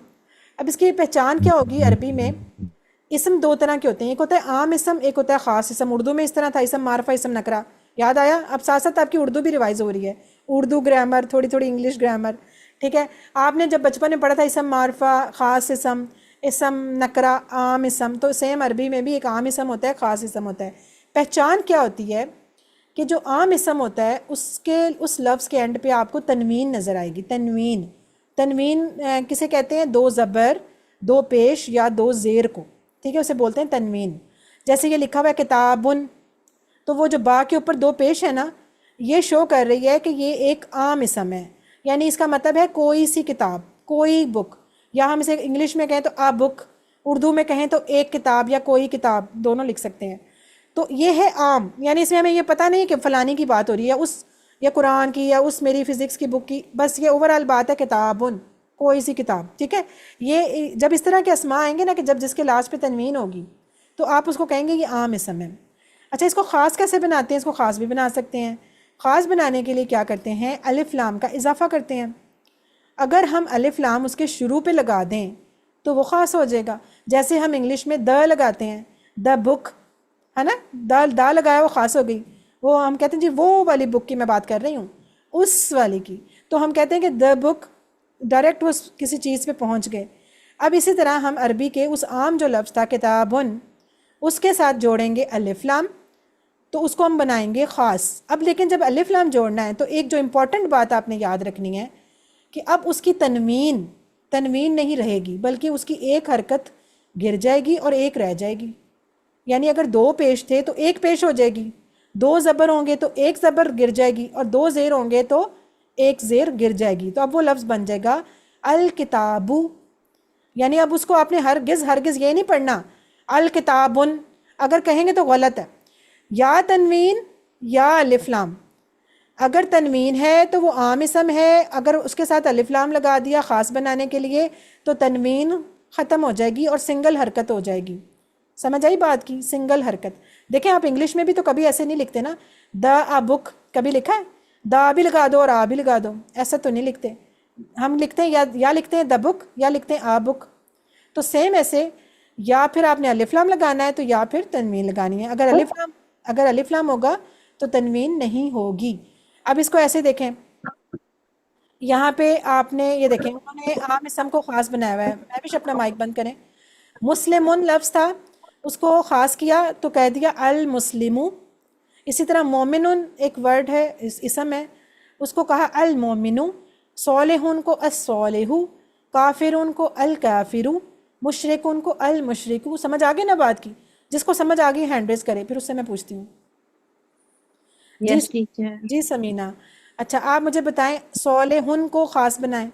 Speaker 1: اب اس کی پہچان کیا ہوگی عربی میں؟ اسم 2 طرح کے ہوتے ہیں, ایک ہوتا ہے عام اسم, ایک ہوتا ہے خاص اسم. اردو میں اس طرح تھا, اسم معرفہ, اسم نکرہ. یاد آیا؟ اب ساتھ ساتھ آپ کی اردو بھی ریوائز ہو رہی ہے, اردو گرامر, تھوڑی تھوڑی انگلش گرامر, ٹھیک ہے. آپ نے جب بچپن میں پڑھا تھا اسم معرفہ, خاص اسم, اسم نکرہ, عام اسم, تو سیم عربی میں بھی ایک عام اسم ہوتا ہے, خاص اسم ہوتا ہے. پہچان کیا ہوتی ہے کہ جو عام اسم ہوتا ہے اس لفظ کے اینڈ پہ آپ کو تنوین نظر آئے گی. تنوین, تنوین کسے کہتے ہیں؟ 2 زبر, 2 پیش یا 2 زیر کو, ٹھیک ہے, اسے بولتے ہیں تنوین. جیسے یہ لکھا ہوا ہے کتابن, تو وہ جو با کے اوپر 2 پیش ہے نا, یہ شو کر رہی ہے کہ یہ ایک عام اسم ہے. یعنی اس کا مطلب ہے کوئی سی کتاب, کوئی بک, یا ہم اسے انگلش میں کہیں تو آ بک, اردو میں کہیں تو ایک کتاب یا کوئی کتاب, دونوں لکھ سکتے ہیں. تو یہ ہے عام, یعنی اس میں ہمیں یہ پتہ نہیں کہ فلانی کی بات ہو رہی ہے, یا قرآن کی, یا اس میری فزکس کی بک کی, بس یہ اوورآل بات ہے کتابن, کوئی سی کتاب, ٹھیک ہے. یہ جب اس طرح کے اسماء آئیں گے نا کہ جب جس کے لاسٹ پہ تنوین ہوگی تو آپ اس کو کہیں گے یہ عام اسم ہے. اچھا, اس کو خاص کیسے بناتے ہیں؟ اس کو خاص بھی بنا سکتے ہیں. خاص بنانے کے لیے کیا کرتے ہیں؟ الف لام کا اضافہ کرتے ہیں. اگر ہم الف لام اس کے شروع پہ لگا دیں تو وہ خاص ہو جائے گا. جیسے ہم انگلش میں دا لگاتے ہیں, دا بک, ہے نا, دا لگایا, وہ خاص ہو گئی. وہ ہم کہتے ہیں جی وہ والی بک کی میں بات کر رہی ہوں, اس والی کی. تو ہم کہتے ہیں کہ دا بک, ڈائریکٹ وہ کسی چیز پہ پہنچ گئے. اب اسی طرح ہم عربی کے اس عام جو لفظ تھا کتابن, اس کے ساتھ جوڑیں گے الف لام, تو اس کو ہم بنائیں گے خاص. اب لیکن جب الف لام جوڑنا ہے تو ایک جو امپورٹنٹ بات آپ نے یاد رکھنی ہے کہ اب اس کی تنوین نہیں رہے گی, بلکہ اس کی ایک حرکت گر جائے گی اور ایک رہ جائے گی. یعنی اگر 2 پیش تھے تو 1 پیش ہو جائے گی, 2 زبر ہوں گے تو 1 زبر گر جائے گی, اور 2 زیر ہوں گے تو 1 زیر گر جائے گی. تو اب وہ لفظ بن جائے گا الکتابو. یعنی اب اس کو آپ نے ہرگز یہ نہیں پڑھنا الکتابن, اگر کہیں گے تو غلط ہے. یا تنوین یا الف لام. اگر تنوین ہے تو وہ عام اسم ہے, اگر اس کے ساتھ الف لام لگا دیا خاص بنانے کے لیے تو تنوین ختم ہو جائے گی اور سنگل حرکت ہو جائے گی. سمجھ آئی بات کی؟ سنگل حرکت. دیکھیں آپ انگلش میں بھی تو کبھی ایسے نہیں لکھتے نا, دا آ بک کبھی لکھا ہے؟ دا بھی لگا دو اور آ بھی لگا دو, ایسا تو نہیں لکھتے. ہم لکھتے ہیں یا لکھتے ہیں دا بک یا لکھتے ہیں آ بک. تو سیم ایسے یا پھر آپ نے الف لام لگانا ہے تو یا پھر تنوین لگانی ہے. اگر الف لام ہوگا تو تنوین نہیں ہوگی. اب اس کو ایسے دیکھیں، یہاں پہ آپ نے یہ دیکھیں انہوں نے عام اسم کو خاص بنایا ہوا ہے. میں بھی اپنا مائک بند کریں. مسلمون لفظ تھا، اس کو خاص کیا تو کہہ دیا المسلمو. اسی طرح مومنون ایک ورڈ ہے، اسم ہے، اس کو کہا المومنو. صالحون کو الصالحو، کافرون کو الکافرو، مشرکون کو المشرکو. سمجھ آگے نا بات کی؟ جس کو سمجھ آگئی ہینڈ ریز کرے، پھر اس سے میں پوچھتی ہوں. جی
Speaker 2: یس ٹیچر.
Speaker 1: جی سمینہ. اچھا آپ مجھے بتائیں صالحون کو خاص بنائیں.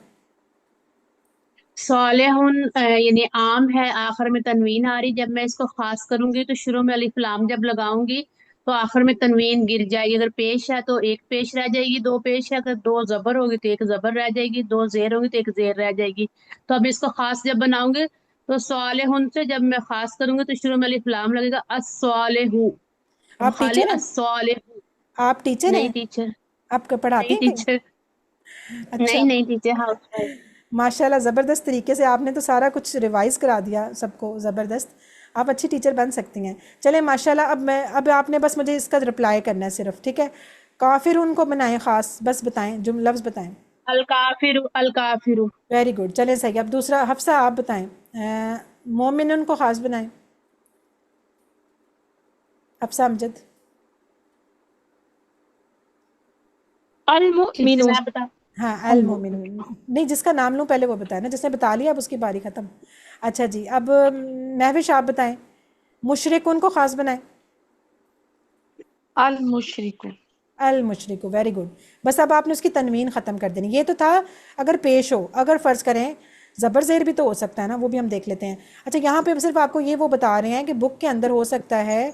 Speaker 2: صالحون یعنی عام ہے، آخر میں تنوین آ رہی. جب میں اس کو خاص کروں گی تو شروع میں الف لام جب لگاؤں گی تو آخر میں تنوین گر جائے گی. اگر پیش ہے تو ایک پیش رہ جائے گی، دو پیش ہے. اگر دو زبر ہوگی تو ایک زبر رہ جائے گی، دو زیر ہوگی تو ایک زیر رہ جائے گی. تو اب اس کو خاص جب بناؤں گے تو صالحون سے جب میں خاص کروں گی تو شروع میں الف لام لگے گا الصالحو.
Speaker 1: آپ
Speaker 2: خالی
Speaker 1: ٹیچر ہیں؟
Speaker 2: الصالحو.
Speaker 1: آپ ٹیچر
Speaker 2: نہیں
Speaker 1: ہیں؟
Speaker 2: ٹیچر.
Speaker 1: آپ پڑھاتے
Speaker 2: نہیں
Speaker 1: ہیں کہیں؟
Speaker 2: ٹیچر.
Speaker 1: اچھا.
Speaker 2: نہیں ٹیچر، ہاؤس وائف.
Speaker 1: ماشاءاللہ زبردست طریقے سے آپ نے تو سارا کچھ ریوائز کرا دیا سب کو. زبردست، آپ اچھی ٹیچر بن سکتی ہیں. چلیں ماشاءاللہ. اب آپ نے بس مجھے اس کا رپلائی کرنا ہے صرف، ٹھیک ہے؟ کافر ان کو بنائیں خاص، بس بتائیں، لفظ بتائیں.
Speaker 2: الکافر الکافر.
Speaker 1: Very good. چلیں صحیح. اب دوسرا حفصہ آپ بتائیں. مومن ان کو خاص بنائیں. حفصہ امجد.
Speaker 2: ٹیچر میں بتا.
Speaker 1: ہاں المومنون. نہیں جس کا نام لوں پہلے وہ بتائیں نا، جس نے بتا لیا اب اس کی باری ختم. اچھا جی اب مہوش آپ بتائیں. مشرک ان کو خاص بنائیں.
Speaker 3: المشرک.
Speaker 1: المشرک. Very good. بس اب آپ نے اس کی تنوین ختم کر دینی. یہ تو تھا اگر پیش ہو، اگر فرض کریں زبر زیر بھی تو ہو سکتا ہے نا، وہ بھی ہم دیکھ لیتے ہیں. اچھا یہاں پہ صرف آپ کو یہ وہ بتا رہے ہیں کہ بک کے اندر ہو سکتا ہے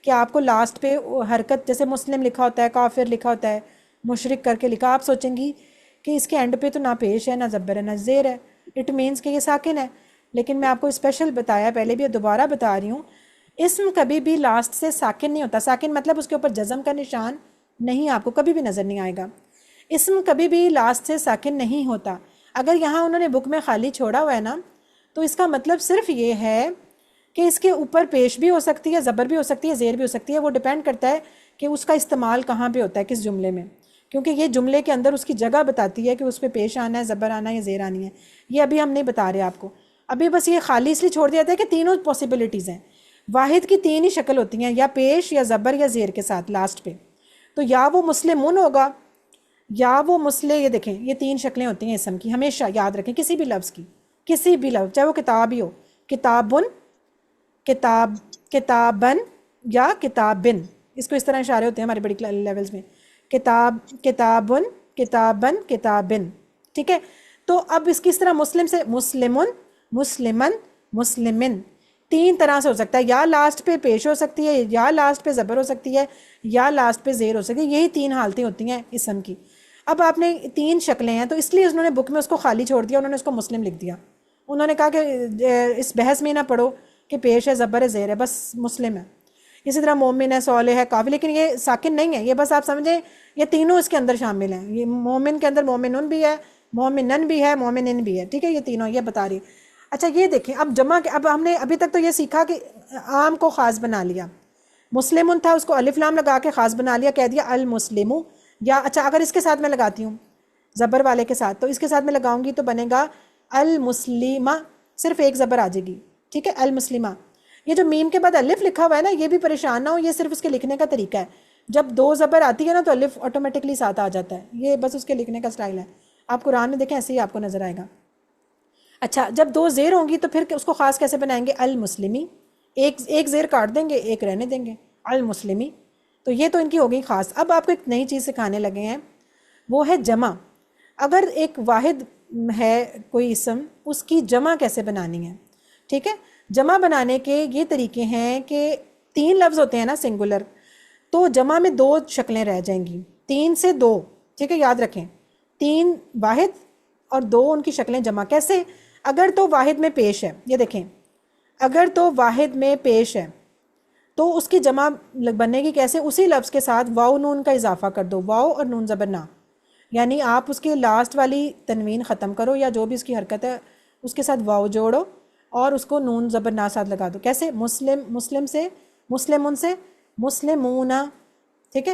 Speaker 1: کہ آپ کو لاسٹ پہ حرکت، جیسے مسلم لکھا ہوتا ہے، کافر لکھا ہوتا ہے، مشرک کر کے لکھا، آپ سوچیں گی کہ اس کے اینڈ پہ تو نہ پیش ہے، نہ زبر ہے، نہ زیر ہے، اٹ مینس کہ یہ ساکن ہے. لیکن میں آپ کو اسپیشل بتایا پہلے بھی، دوبارہ بتا رہی ہوں، اسم کبھی بھی لاسٹ سے ساکن نہیں ہوتا. ساکن مطلب اس کے اوپر جزم کا نشان نہیں، آپ کو کبھی بھی نظر نہیں آئے گا. اسم کبھی بھی لاسٹ سے ساکن نہیں ہوتا. اگر یہاں انہوں نے بک میں خالی چھوڑا ہوا ہے نا، تو اس کا مطلب صرف یہ ہے کہ اس کے اوپر پیش بھی ہو سکتی ہے، زبر بھی ہو سکتی ہے، زیر بھی ہو سکتی ہے. وہ ڈیپینڈ کرتا ہے کہ اس کا استعمال کہاں پہ ہوتا ہے، کس جملے میں. کیونکہ یہ جملے کے اندر اس کی جگہ بتاتی ہے کہ اس پہ پیش آنا ہے، زبر آنا ہے یا زیر آنی ہے. یہ ابھی ہم نہیں بتا رہے آپ کو. ابھی بس یہ خالی اس لیے چھوڑ دیا تھا کہ تینوں پاسبلٹیز ہیں. واحد کی تین ہی شکل ہوتی ہیں، یا پیش یا زبر یا زیر کے ساتھ لاسٹ پہ. تو یا وہ مسلمون ہوگا یا وہ یہ دیکھیں یہ تین شکلیں ہوتی ہیں اسم کی. ہمیشہ یاد رکھیں کسی بھی لفظ کی، کسی بھی لفظ، چاہے وہ کتاب ہی ہو، کتابن، کتابن یا کتابن. اس کو اس طرح اشارے ہوتے ہیں ہمارے بڑی لیولز میں. کتابن، کتابن، کتابن. ٹھیک ہے؟ تو اب اس کی اس طرح مسلم سے مسلمن، مسلمن، مسلمن. تین طرح سے ہو سکتا ہے. یا لاسٹ پہ پیش ہو سکتی ہے، یا لاسٹ پہ زبر ہو سکتی ہے، یا لاسٹ پہ زیر ہو سکتی ہے. یہی تین حالتیں ہوتی ہیں اسم کی. اب آپ نے تین شکلیں ہیں تو اس لیے انہوں نے بک میں اس کو خالی چھوڑ دیا، انہوں نے اس کو مسلم لکھ دیا. انہوں نے کہا کہ اس بحث میں نہ پڑھو کہ پیش ہے، زبر ہے، زیر ہے، بس مسلم ہے. اسی طرح مومن ہے، صالح ہے، کافر. لیکن یہ ساکن نہیں ہے، یہ بس آپ سمجھیں یہ تینوں اس کے اندر شامل ہیں. یہ مومن کے اندر مومنن بھی ہے، مومنن بھی ہے، مومنن بھی ہے. ٹھیک ہے؟ یہ تینوں یہ بتا رہی. اچھا یہ دیکھیں اب جمع کے، اب ہم نے ابھی تک تو یہ سیکھا کہ عام کو خاص بنا لیا. مسلمن تھا، اس کو الف لام لگا کے خاص بنا لیا، کہہ دیا المسلمو. یا اچھا اگر اس کے ساتھ میں لگاتی ہوں زبر والے کے ساتھ، تو اس کے ساتھ میں لگاؤں گی تو بنے گا المسلمہ، صرف ایک زبر آ جائے گی. ٹھیک ہے؟ المسلمہ. یہ جو میم کے بعد الف لکھا ہوا ہے نا، یہ بھی پریشان نہ ہو، یہ صرف اس کے لکھنے کا طریقہ ہے. جب دو زبر آتی ہے نا تو الف آٹومیٹکلی ساتھ آ جاتا ہے. یہ بس اس کے لکھنے کا سٹائل ہے. آپ قرآن میں دیکھیں ایسے ہی آپ کو نظر آئے گا. اچھا جب دو زیر ہوں گی تو پھر اس کو خاص کیسے بنائیں گے؟ المسلمی. ایک زیر کاٹ دیں گے، ایک رہنے دیں گے، المسلمی. تو یہ تو ان کی ہو گئی خاص. اب آپ کو ایک نئی چیز سکھانے لگے ہیں، وہ ہے جمع. اگر ایک واحد ہے کوئی اسم، اس کی جمع کیسے بنانی ہے. ٹھیک ہے؟ جمع بنانے کے یہ طریقے ہیں کہ تین لفظ ہوتے ہیں نا سنگولر، تو جمع میں دو شکلیں رہ جائیں گی، تین سے دو. ٹھیک ہے؟ یاد رکھیں تین واحد اور دو ان کی شکلیں جمع. کیسے؟ اگر تو واحد میں پیش ہے، یہ دیکھیں اگر تو واحد میں پیش ہے تو اس کی جمع بننے گی کیسے؟ اسی لفظ کے ساتھ واو نون کا اضافہ کر دو، واو اور نون زبر نہ. یعنی آپ اس کے لاسٹ والی تنوین ختم کرو یا جو بھی اس کی حرکت ہے اس کے ساتھ واو جوڑو اور اس کو نون زبر نہ ساتھ لگا دو. کیسے؟ مسلم سے، مسلمن سے، مسلمون. ٹھیک ہے؟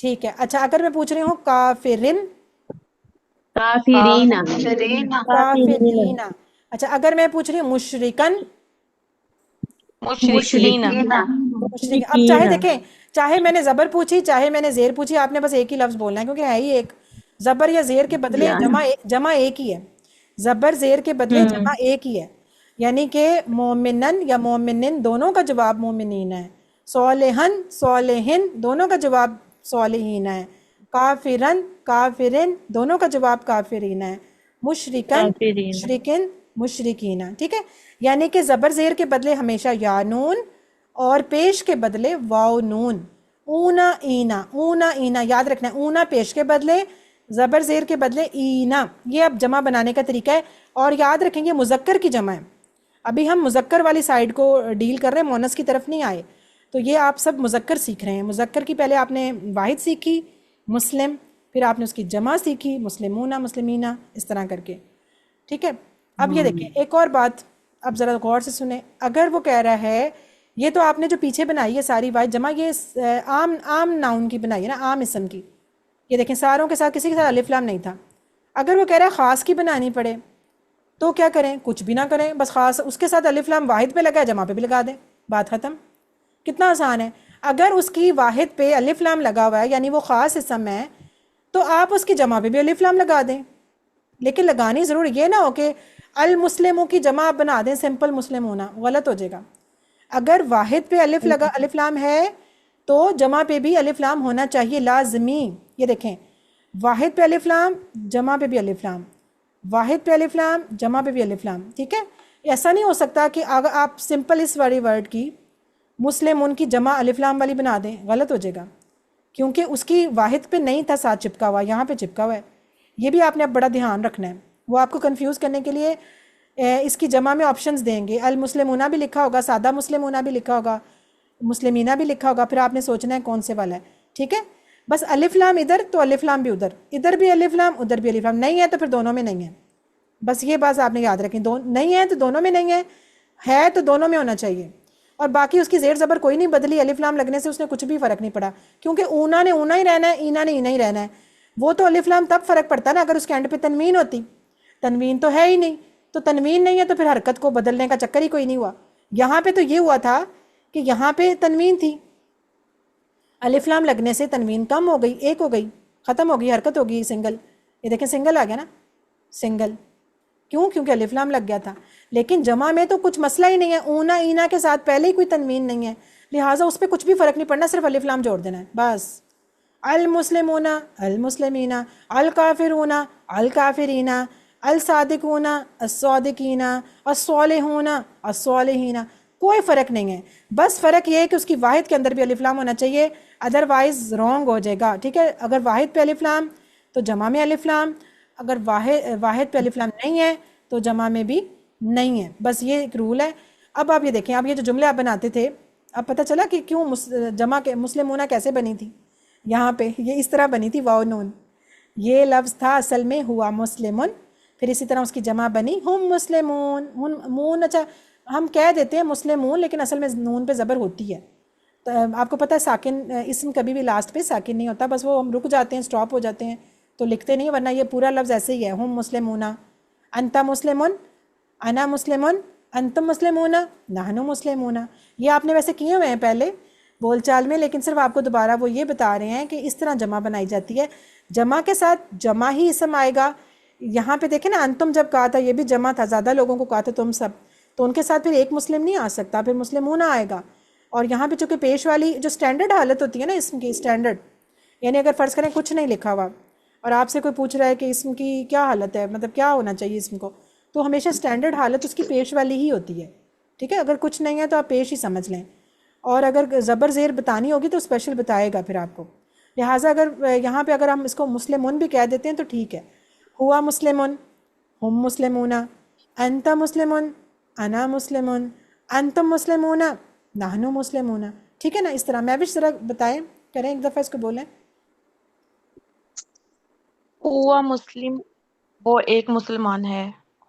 Speaker 1: ٹھیک ہے. اچھا اگر میں پوچھ رہی ہوں کافرن،
Speaker 2: کافرین،
Speaker 3: کافرین،
Speaker 1: کافرین. اچھا اگر میں پوچھ رہی ہوں مشرکن،
Speaker 3: مشرکین،
Speaker 2: مشرکین،
Speaker 1: تو مشرک. اب چاہے
Speaker 2: مشرکین.
Speaker 1: دیکھیں، چاہے میں نے زبر پوچھی چاہے میں نے زیر پوچھی، آپ نے بس ایک ہی لفظ بولنا ہے کیونکہ ہے ہی ایک. زبر یا زیر کے بدلے جمع ایک ہی ہے. زبر زیر کے بدلے جمع ایک ہی ہے. یعنی کہ مومنن یا مومنن دونوں کا جواب مومنین ہے. صالحن صالحن دونوں کا جواب صالحین ہے. کافرن کافرن دونوں کا جواب کافرین ہے. مشرکن
Speaker 2: کافرین.
Speaker 1: مشرکن مشرکین. ٹھیک ہے. یعنی کہ زبر زیر کے بدلے ہمیشہ یا نون اور پیش کے بدلے واو نون. اونا اینا، اونا اینا یاد رکھنا ہے. اونا پیش کے بدلے، زبر زیر کے بدلے اینا. یہ اب جمع بنانے کا طریقہ ہے. اور یاد رکھیں گے مذکر کی جمع ہے. ابھی ہم مذکر والی سائڈ کو ڈیل کر رہے ہیں، مونس کی طرف نہیں آئے. تو یہ آپ سب مذکر سیکھ رہے ہیں. مذکر کی پہلے آپ نے واحد سیکھی مسلم، پھر آپ نے اس کی جمع سیکھی مسلمون مسلمینہ، اس طرح کر کے. ٹھیک ہے. اب یہ دیکھیں ایک اور بات، اب ذرا غور سے سنیں. اگر وہ کہہ رہا ہے، یہ تو آپ نے جو پیچھے بنائی ہے ساری واحد جمع، یہ عام ناؤن کی بنائی ہے نا، عام اسم کی. یہ دیکھیں ساروں کے ساتھ کسی کے ساتھ الف لام نہیں تھا. اگر وہ کہہ رہا ہے خاص کی بنانی پڑے تو کیا کریں؟ کچھ بھی نہ کریں، بس خاص اس کے ساتھ الف لام واحد پہ لگا ہے، جمع پہ بھی لگا دیں، بات ختم. کتنا آسان ہے. اگر اس کی واحد پہ الف لام لگا ہوا ہے یعنی وہ خاص اسم ہے، تو آپ اس کی جمع پہ بھی الف لام لگا دیں. لیکن لگانی ضرور یہ نہ ہو کہ المسلموں کی جمع آپ بنا دیں سمپل مسلم ہونا، غلط ہو جائے گا. اگر واحد پہ الف لام ہے تو جمع پہ بھی الف لام ہونا چاہیے لازمی. یہ دیکھیں واحد پہ الف لام، جمع پہ بھی الف لام، واحد پہ الف لام، جمع پہ بھی الف لام. ٹھیک ہے. ایسا نہیں ہو سکتا کہ اگر آپ سمپل اس والی ورڈ کی مسلم ان کی جمع الف لام والی بنا دیں، غلط ہو جائے گا کیونکہ اس کی واحد پہ نہیں تھا ساتھ چپکا ہوا، یہاں پہ چپکا ہوا ہے. یہ بھی آپ نے اب بڑا دھیان رکھنا ہے. وہ آپ کو کنفیوز کرنے کے لیے اس کی جمع میں آپشنز دیں گے. المسلمونہ بھی لکھا ہوگا، سادہ مسلمونہ بھی لکھا ہوگا، مسلمینہ بھی لکھا ہوگا، پھر آپ نے سوچنا ہے کون سے والا ہے. ٹھیک ہے. بس الف لام ادھر تو الف لام بھی ادھر، ادھر بھی الف لام ادھر بھی الف لام. نہیں ہے تو پھر دونوں میں نہیں ہے. بس یہ بات آپ نے یاد رکھیں، نہیں ہے تو دونوں میں نہیں ہے تو دونوں میں ہونا چاہیے. اور باقی اس کی زیر زبر کوئی نہیں بدلی، الف لام لگنے سے اس نے کچھ بھی فرق نہیں پڑا کیونکہ اونا نے اونا ہی رہنا ہے، اینا نے اینا ہی رہنا ہے. وہ تو الف لام تب فرق پڑتا نا اگر اس کے اینڈ پہ تنوین ہوتی. تنوین تو ہے ہی نہیں، تو تنوین نہیں ہے تو پھر حرکت کو بدلنے کا چکر ہی کوئی نہیں ہوا. یہاں پہ تو یہ ہوا تھا کہ یہاں پہ تنوین تھی، الف لام لگنے سے تنوین کم ہو گئی، ایک ہو گئی، ختم ہو گئی، حرکت ہو گئی سنگل. یہ دیکھیں سنگل آ گیا نا، سنگل. کیوں؟ کیونکہ الف لام لگ گیا تھا. لیکن جمع میں تو کچھ مسئلہ ہی نہیں ہے، اونا اینا کے ساتھ پہلے ہی کوئی تنوین نہیں ہے، لہٰذا اس پہ کچھ بھی فرق نہیں پڑنا، صرف الف لام جوڑ دینا ہے بس. المسلمون المسلمین، الکافرون الکافرین، الصادقون الصادقین، الصالحون الصالحین. کوئی فرق نہیں ہے. بس فرق یہ ہے کہ اس کی واحد کے اندر بھی الف لام ہونا چاہیے، ادروائز رونگ ہو جائے گا. ٹھیک ہے. اگر واحد پہ الف لام تو جمع میں الف لام، اگر واحد پہ الف لام نہیں ہے تو جمع میں بھی نہیں ہے. بس یہ ایک رول ہے. اب آپ یہ دیکھیں، اب یہ جو جملے آپ بناتے تھے، اب پتہ چلا کہ کیوں جمع کے مسلمونہ کیسے بنی تھی. یہاں پہ یہ اس طرح بنی تھی، واو نون. یہ لفظ تھا اصل میں ہوا مسلمون، پھر اسی طرح اس کی جمع بنی ہم مسلمون. مون اچھا ہم کہہ دیتے ہیں مسلمون لیکن اصل میں نون پہ زبر ہوتی ہے. تو آپ کو پتہ ہے ساکن اسم کبھی بھی لاسٹ پہ ساکن نہیں ہوتا، بس وہ ہم رک جاتے ہیں، سٹاپ ہو جاتے ہیں تو لکھتے نہیں، ورنہ یہ پورا لفظ ایسے ہی ہے. ہم مسلمون، انتا مسلمون، انا مسلمون، انتم مسلمون، نحن مسلمون. یہ آپ نے ویسے کیے ہوئے ہیں پہلے بول چال میں، لیکن صرف آپ کو دوبارہ وہ یہ بتا رہے ہیں کہ اس طرح جمع بنائی جاتی ہے. جمع کے ساتھ جمع ہی اسم آئے گا. یہاں پہ دیکھیں نا انتم جب کہا تھا یہ بھی جمع تھا، زیادہ لوگوں کو کہا تھا تم سب، تو ان کے ساتھ پھر ایک مسلم نہیں آ سکتا، پھر مسلمون آئے گا. اور یہاں پہ چونکہ پیش والی جو سٹینڈرڈ حالت ہوتی ہے نا اسم کی، سٹینڈرڈ یعنی اگر فرض کریں کچھ نہیں لکھا ہوا اور آپ سے کوئی پوچھ رہا ہے کہ اسم کی کیا حالت ہے، مطلب کیا ہونا چاہیے اسم کو، تو ہمیشہ سٹینڈرڈ حالت اس کی پیش والی ہی ہوتی ہے. ٹھیک ہے. اگر کچھ نہیں ہے تو آپ پیش ہی سمجھ لیں، اور اگر زبر زیر بتانی ہوگی تو اسپیشل بتائے گا پھر آپ کو. لہٰذا اگر یہاں پہ اگر ہم اس کو مسلمون بھی کہہ دیتے ہیں تو ٹھیک ہے. ہوا مسلمون، ہم مسلمون، انت مسلمون، انا مسلمون، انتم مسلمون، نحن مسلمون. ٹھیک ہے نا. اس طرح میں بھی ذرا بتائیں کریں، ایک دفعہ اس کو بولیں.
Speaker 3: ہوا مسلم وہ ایک مسلمان ہے،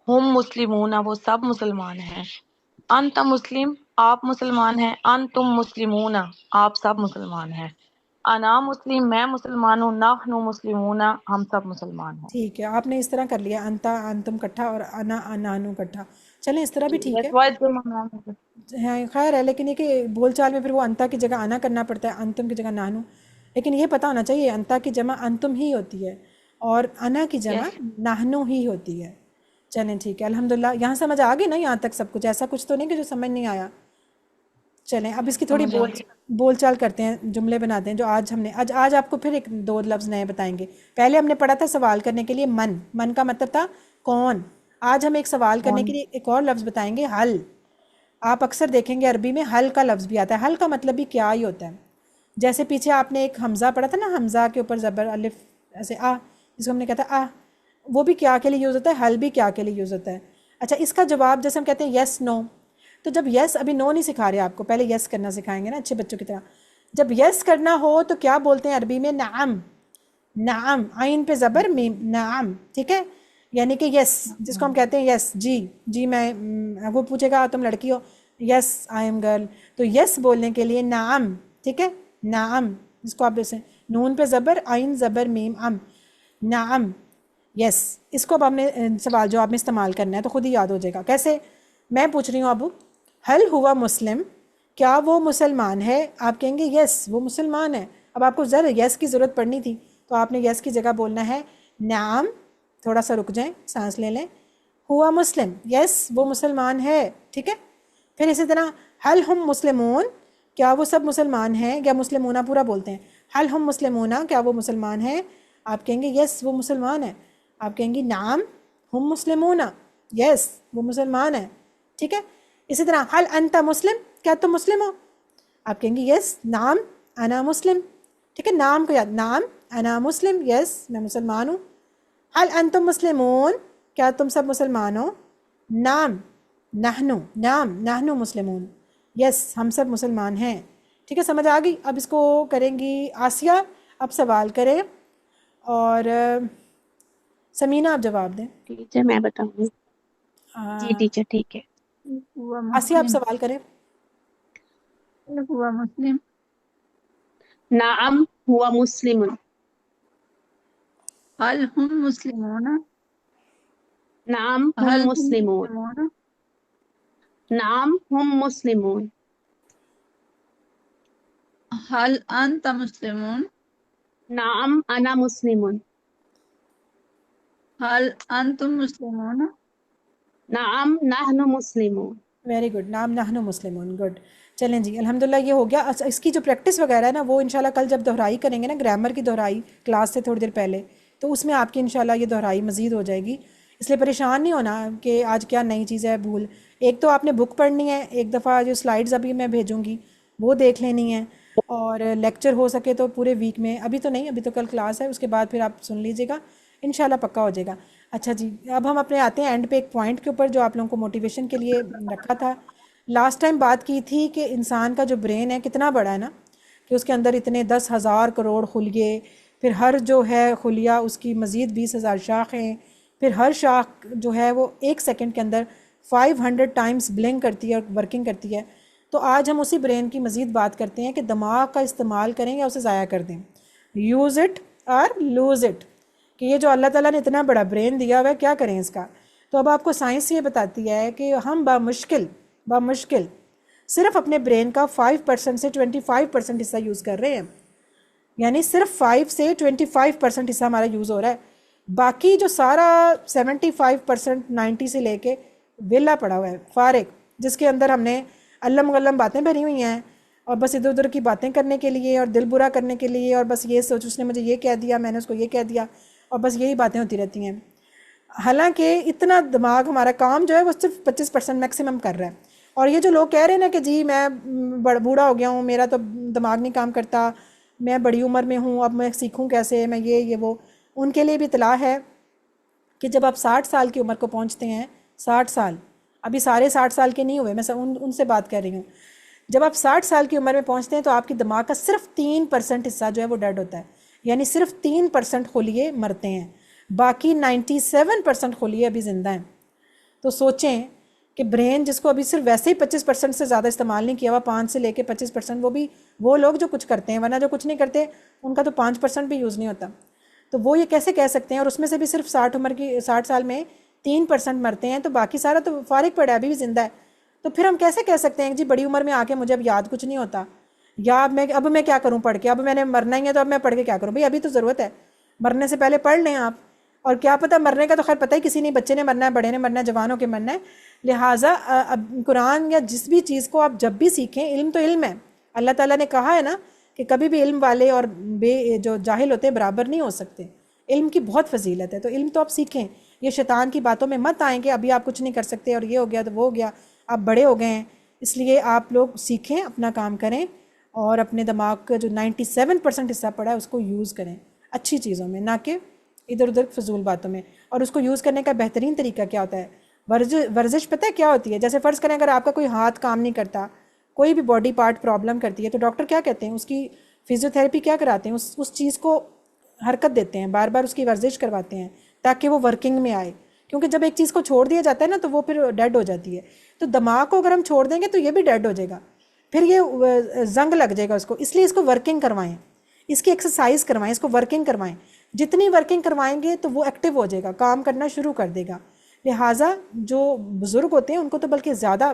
Speaker 3: ہم مسلمون وہ سب مسلمان ہیں، انت مسلم آپ مسلمان ہیں، انتم مسلمون آپ سب مسلمان ہیں. انا مسلم، میں مسلمان ہوں، نحن مسلمون، ہم سب مسلمان ہیں.
Speaker 1: ٹھیک ہے، آپ نے اس طرح کر لیا، انتا انتم کٹھا اور انا انانو کٹھا، چلیں اس طرح بھی ٹھیک ہے.
Speaker 3: That's why it's
Speaker 1: ہاں خیر ہے، لیکن یہ کہ بول چال میں پھر وہ انتا کی جگہ انا کرنا پڑتا ہے، انتم کی جگہ نانو. لیکن یہ پتہ ہونا چاہیے انتا کی جمع انتم ہی ہوتی ہے اور انا کی جمع
Speaker 3: yes.
Speaker 1: نحنو ہی ہوتی ہے. چلیں ٹھیک ہے، الحمدللہ یہاں سمجھ آ گئی نا یہاں تک سب کچھ، ایسا کچھ تو نہیں کہ جو سمجھ نہیں آیا. چلیں اب اس کی تھوڑی
Speaker 3: سمجھ آ گئی.
Speaker 1: بول چال کرتے ہیں، جملے بناتے ہیں جو آج ہم نے آج آپ کو پھر ایک دو لفظ نئے بتائیں گے. پہلے ہم نے پڑھا تھا سوال کرنے کے لیے من کا مطلب تھا کون. آج ہم ایک سوال کرنے کے لیے ایک اور لفظ بتائیں گے، حل. آپ اکثر دیکھیں گے عربی میں حل کا لفظ بھی آتا ہے. حل کا مطلب بھی کیا ہی ہوتا ہے. جیسے پیچھے آپ نے ایک حمزہ پڑھا تھا نا، حمزہ کے اوپر زبر الف ایسے جس کو ہم نے کہا تھا وہ بھی کیا کے لیے یوز ہوتا ہے، حل بھی کیا کے لیے یوز ہوتا ہے. اچھا اس کا جواب جیسے ہم کہتے ہیں یس نو، تو جب یس ابھی نو نہیں سکھا رہے آپ کو، پہلے یس کرنا سکھائیں گے نا اچھے بچوں کی طرح. جب یس کرنا ہو تو کیا بولتے ہیں عربی میں؟ نعم. نعم، عین پہ زبر میم، نعم. ٹھیک ہے، یعنی کہ یس جس کو ہم کہتے ہیں یس، جی میں وہ پوچھے گا تم لڑکی ہو، یس آئی ایم گرل، تو یس بولنے کے لیے نعم. ٹھیک ہے، نعم جس کو آپ جیسے نون پہ زبر، عین زبر میم ام، نعم یس. اس کو اب ہم نے سوال جواب میں استعمال کرنا ہے تو خود ہی یاد ہو جائے گا. کیسے؟ میں پوچھ رہی ہوں ابو حل ہوا مسلم، کیا وہ مسلمان ہے؟ آپ کہیں گے یس وہ مسلمان ہے. اب آپ کو ذرا یس کی ضرورت پڑنی تھی تو آپ نے یس کی جگہ بولنا ہے نعم. تھوڑا سا رک جائیں، سانس لے لیں. ہوا مسلم، یس وہ مسلمان ہے. ٹھیک ہے، پھر اسی طرح حل ہم مسلمون، کیا وہ سب مسلمان ہیں؟ یا مسلمونہ پورا بولتے ہیں، حل ہم مسلمونہ، کیا وہ مسلمان ہیں؟ آپ کہیں گے یس وہ مسلمان ہے. آپ کہیں گی نعم ہم مسلمون، یس وہ مسلمان ہے. ٹھیک ہے، اسی طرح حل انت مسلم، کیا تم مسلم ہو؟ آپ کہیں گے یس نعم انا مسلم. ٹھیک ہے، نام کو یاد، نعم انا مسلم، یس میں مسلمان ہوں. حل انتم مسلمون، کیا تم سب مسلمان ہو؟ نعم نحنو، نعم نحنو مسلمون، یس ہم سب مسلمان ہیں. ٹھیک ہے، سمجھ آ گئی. اب اس کو کریں گی آسیہ. اب سوال کریں اور سمینہ آپ جواب دیں.
Speaker 2: ٹیچر میں بتاؤں گی. جی ٹیچر ٹھیک ہے.
Speaker 5: ہوا
Speaker 1: آسیہ آپ
Speaker 5: مسلم،
Speaker 1: سوال کریں.
Speaker 5: ہوا مسلم،
Speaker 2: نعم ہوا مسلم.
Speaker 5: هل هم مسلمون،
Speaker 2: نعم
Speaker 5: هل
Speaker 2: ہم
Speaker 5: هم
Speaker 2: مسلمون.
Speaker 5: مسلمون،
Speaker 2: نعم ہم مسلمون.
Speaker 5: هل أنت مسلمون،
Speaker 2: نعم انا مسلمون.
Speaker 5: هل أنتم مسلمون.
Speaker 2: نعم نحن مسلمون.
Speaker 1: ویری گڈ، نام نحن مسلمون، گڈ. چلیں جی الحمدللہ یہ ہو گیا. اس کی جو پریکٹس وغیرہ ہے نا وہ انشاءاللہ کل جب دہرائی کریں گے نا، گرامر کی دہرائی کلاس سے تھوڑی دیر پہلے، تو اس میں آپ کی انشاءاللہ یہ دہرائی مزید ہو جائے گی. اس لیے پریشان نہیں ہونا کہ آج کیا نئی چیز ہے بھول. ایک تو آپ نے بک پڑھنی ہے، ایک دفعہ جو سلائیڈز ابھی میں بھیجوں گی وہ دیکھ لینی ہے، اور لیکچر ہو سکے تو پورے ویک میں، ابھی تو نہیں، ابھی تو کل کلاس ہے، اس کے بعد پھر آپ سن لیجیے گا انشاءاللہ پکا ہو جائے گا. اچھا جی، اب ہم اپنے آتے ہیں اینڈ پہ ایک پوائنٹ کے اوپر جو آپ لوگوں کو موٹیویشن کے لیے رکھا تھا. لاسٹ ٹائم بات کی تھی کہ انسان کا جو برین ہے کتنا بڑا ہے نا، کہ اس کے اندر اتنے 10,000 کروڑ خلیے، پھر ہر جو ہے خلیہ اس کی مزید 20,000 شاخیں، پھر ہر شاخ جو ہے وہ 1 سیکنڈ کے اندر 500 ٹائمز بلنک کرتی ہے اور ورکنگ کرتی ہے. تو آج ہم اسی برین کی مزید بات کرتے ہیں کہ دماغ کا استعمال کریں یا اسے ضائع کر دیں. یوز اٹ اور لوز اٹ، کہ یہ جو اللہ تعالیٰ نے اتنا بڑا برین دیا ہوا ہے کیا کریں اس کا. تو اب آپ کو سائنس یہ بتاتی ہے کہ ہم بمشکل صرف اپنے برین کا 5% سے 25% حصہ یوز کر رہے ہیں. یعنی صرف 5 سے 25% حصہ ہمارا یوز ہو رہا ہے. باقی جو سارا 75% 90 سے لے کے ویلا پڑا ہوا ہے فارغ، جس کے اندر ہم نے علم غلم باتیں بھری ہوئی ہیں، اور بس ادھر ادھر کی باتیں کرنے کے لیے اور دل برا کرنے کے لیے، اور بس یہ سوچ اس نے مجھے یہ کہہ دیا، میں نے اس کو یہ کہہ دیا، اور بس یہی باتیں ہوتی رہتی ہیں. حالانکہ اتنا دماغ ہمارا کام جو ہے وہ صرف 25% میکسیمم کر رہا ہے. اور یہ جو لوگ کہہ رہے ہیں نا کہ جی میں بوڑھا ہو گیا ہوں، میرا تو دماغ نہیں کام کرتا، میں بڑی عمر میں ہوں، اب میں سیکھوں کیسے، میں یہ وہ، ان کے لیے بھی اطلاع ہے کہ جب آپ 60 سال کی عمر کو پہنچتے ہیں، 60 سال، ابھی سارے 60 سال کے نہیں ہوئے، میں ان سے بات کر رہی ہوں، جب آپ 60 سال کی عمر میں پہنچتے ہیں تو آپ کی دماغ کا صرف 3% حصہ جو ہے وہ ڈیڈ ہوتا ہے. یعنی صرف 3% خلیے مرتے ہیں، باقی 97% خلیے ابھی زندہ ہیں. تو سوچیں کہ برین جس کو ابھی صرف ویسے ہی 25% سے زیادہ استعمال نہیں کیا ہوا، 5 سے لے کے 25%، وہ بھی وہ لوگ جو کچھ کرتے ہیں، ورنہ جو کچھ نہیں کرتے ان کا تو 5% بھی یوز نہیں ہوتا. تو وہ یہ کیسے کہہ سکتے ہیں؟ اور اس میں سے بھی صرف 60 سال میں 3% مرتے ہیں، تو باقی سارا تو فارغ پڑا ہے، ابھی بھی زندہ ہے. تو پھر ہم کیسے کہہ سکتے ہیں کہ جی بڑی عمر میں آ کے مجھے اب یاد کچھ نہیں ہوتا، یا اب میں کیا کروں پڑھ کے، اب میں نے مرنا ہی ہے تو اب میں پڑھ کے کیا کروں؟ بھئی ابھی تو ضرورت ہے، مرنے سے پہلے پڑھ لیں آپ. اور کیا پتہ، مرنے کا تو خیر پتہ ہی کسی نہیں، بچے نے مرنا ہے، بڑے نے مرنا ہے، جوانوں کے مرنا ہے. لہٰذا اب قرآن یا جس بھی چیز کو آپ جب بھی سیکھیں، علم تو علم ہے. اللہ تعالیٰ نے کہا ہے نا کہ کبھی بھی علم والے اور جو جاہل ہوتے ہیں برابر نہیں ہو سکتے. علم کی بہت فضیلت ہے، تو علم تو آپ سیکھیں. یہ شیطان کی باتوں میں مت آئیں کہ ابھی آپ کچھ نہیں کر سکتے اور یہ ہو گیا تو وہ ہو گیا، آپ بڑے ہو گئے ہیں. اس لیے آپ لوگ سیکھیں، اپنا کام کریں، اور اپنے دماغ کا جو 97% حصہ پڑا ہے اس کو یوز کریں اچھی چیزوں میں، نہ کہ ادھر ادھر فضول باتوں میں. اور اس کو یوز کرنے کا بہترین طریقہ کیا ہوتا ہے؟ ورزش پتہ ہے کیا ہوتی ہے؟ جیسے فرض کریں اگر آپ کا کوئی ہاتھ کام نہیں کرتا، کوئی بھی باڈی پارٹ پرابلم کرتی ہے، تو ڈاکٹر کیا کہتے ہیں؟ اس کی فزیو تھراپی کیا کراتے ہیں؟ اس چیز کو حرکت دیتے ہیں، بار بار اس کی ورزش کرواتے ہیں تاکہ وہ ورکنگ میں آئے. کیونکہ جب ایک چیز کو چھوڑ دیا جاتا ہے نا تو وہ پھر ڈیڈ ہو جاتی ہے. تو دماغ کو اگر ہم چھوڑ دیں گے تو یہ بھی ڈیڈ ہو جائے گا، پھر یہ زنگ لگ جائے گا اس کو. اس لیے اس کو ورکنگ کروائیں، اس کی ایکسرسائز کروائیں، اس کو ورکنگ کروائیں. جتنی ورکنگ کروائیں گے تو وہ ایکٹیو ہو جائے گا، کام کرنا شروع کر دے گا. لہٰذا جو بزرگ ہوتے ہیں ان کو تو بلکہ زیادہ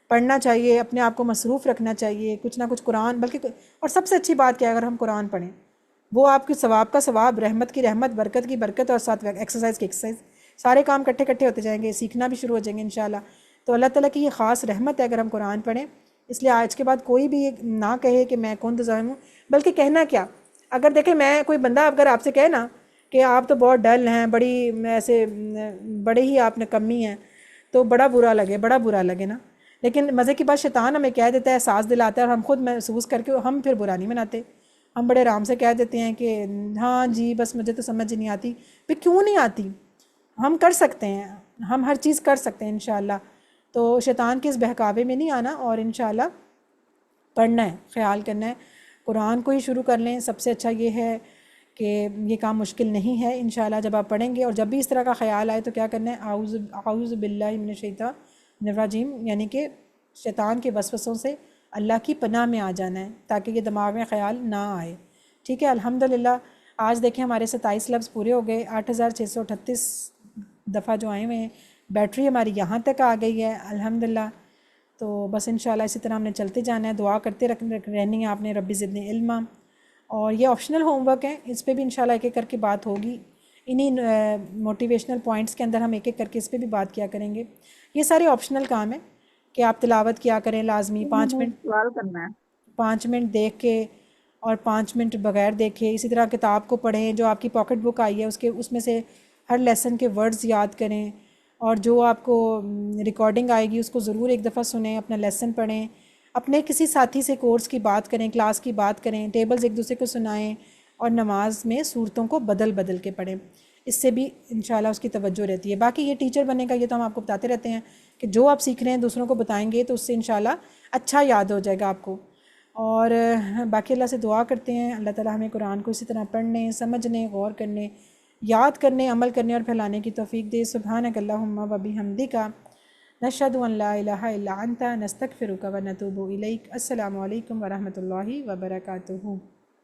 Speaker 1: پڑھنا چاہیے، اپنے آپ کو مصروف رکھنا چاہیے، کچھ نہ کچھ قرآن. بلکہ اور سب سے اچھی بات کیا ہے؟ اگر ہم قرآن پڑھیں، وہ آپ کی ثواب کا ثواب، رحمت کی رحمت، برکت کی برکت، اور ساتھ ایکسرسائز کی ایکسرسائز، سارے کام کٹھے ہوتے جائیں گے، سیکھنا بھی شروع ہو جائیں گے انشاءاللہ. تو اللہ تعالیٰ کی یہ خاص رحمت ہے اگر ہم قرآن پڑھیں. اس لیے آج کے بعد کوئی بھی یہ نہ کہے کہ میں کون ظالم ہوں، بلکہ کہنا کیا، اگر دیکھیں میں کوئی بندہ اگر آپ سے کہے نا کہ آپ تو بہت ڈل ہیں، بڑی ایسے بڑے ہی آپ نے کمی ہیں، تو بڑا برا لگے نا. لیکن مزے کی بات، شیطان ہمیں کہہ دیتا ہے، احساس دلاتا ہے، اور ہم خود محسوس کر کے ہم پھر برا نہیں مناتے. ہم بڑے آرام سے کہہ دیتے ہیں کہ ہاں جی بس مجھے تو سمجھ ہی نہیں آتی. پھر کیوں نہیں آتی؟ ہم کر سکتے ہیں، ہم ہر چیز کر سکتے ہیں انشاءاللہ. تو شیطان کے اس بہکاوے میں نہیں آنا، اور انشاءاللہ پڑھنا ہے، خیال کرنا ہے. قرآن کو ہی شروع کر لیں. سب سے اچھا یہ ہے کہ یہ کام مشکل نہیں ہے انشاءاللہ. جب آپ پڑھیں گے اور جب بھی اس طرح کا خیال آئے تو کیا کرنا ہے؟ اعوذ باللہ من الشیطان الرجیم، یعنی کہ شیطان کے وسوسوں سے اللہ کی پناہ میں آ جانا ہے تاکہ یہ دماغ میں خیال نہ آئے. ٹھیک ہے، الحمدللہ. آج دیکھیں ہمارے 27 لفظ پورے ہو گئے، 8638 دفعہ جو آئے ہوئے ہیں. بیٹری ہماری یہاں تک آ گئی ہے الحمدللہ. تو بس انشاءاللہ اسی طرح ہم نے چلتے جانا ہے. دعا کرتے رہنی ہے آپ نے، ربی زدنی علما. اور یہ آپشنل ہوم ورک ہے، اس پہ بھی انشاءاللہ ایک ایک کر کے بات ہوگی. انہی موٹیویشنل پوائنٹس کے اندر ہم ایک ایک کر کے اس پہ بھی بات کیا کریں گے. یہ سارے آپشنل کام ہیں کہ آپ تلاوت کیا کریں لازمی 5 منٹ،
Speaker 5: سوال کرنا ہے.
Speaker 1: 5 منٹ دیکھ کے اور 5 منٹ بغیر دیکھے. اسی طرح کتاب کو پڑھیں، جو آپ کی پاکٹ بک آئی ہے اس میں سے ہر لیسن کے ورڈز یاد کریں، اور جو آپ کو ریکارڈنگ آئے گی اس کو ضرور ایک دفعہ سنیں، اپنا لیسن پڑھیں. اپنے کسی ساتھی سے کورس کی بات کریں، کلاس کی بات کریں، ٹیبلز ایک دوسرے کو سنائیں، اور نماز میں صورتوں کو بدل کے پڑھیں. اس سے بھی انشاءاللہ اس کی توجہ رہتی ہے. باقی یہ ٹیچر بننے کا یہ تو ہم آپ کو بتاتے رہتے ہیں کہ جو آپ سیکھ رہے ہیں دوسروں کو بتائیں گے تو اس سے انشاءاللہ اچھا یاد ہو جائے گا آپ کو. اور باقی اللہ سے دعا کرتے ہیں اللہ تعالیٰ ہمیں قرآن کو اسی طرح پڑھنے، سمجھنے، غور کرنے، یاد کرنے، عمل کرنے اور پھیلانے کی توفیق دے. سبحانک اللہم و بحمدک، نشہد ان لا الہ الا انت، نستغفرک و نتوب الیک. السلام علیکم ورحمۃ اللہ وبرکاتہ.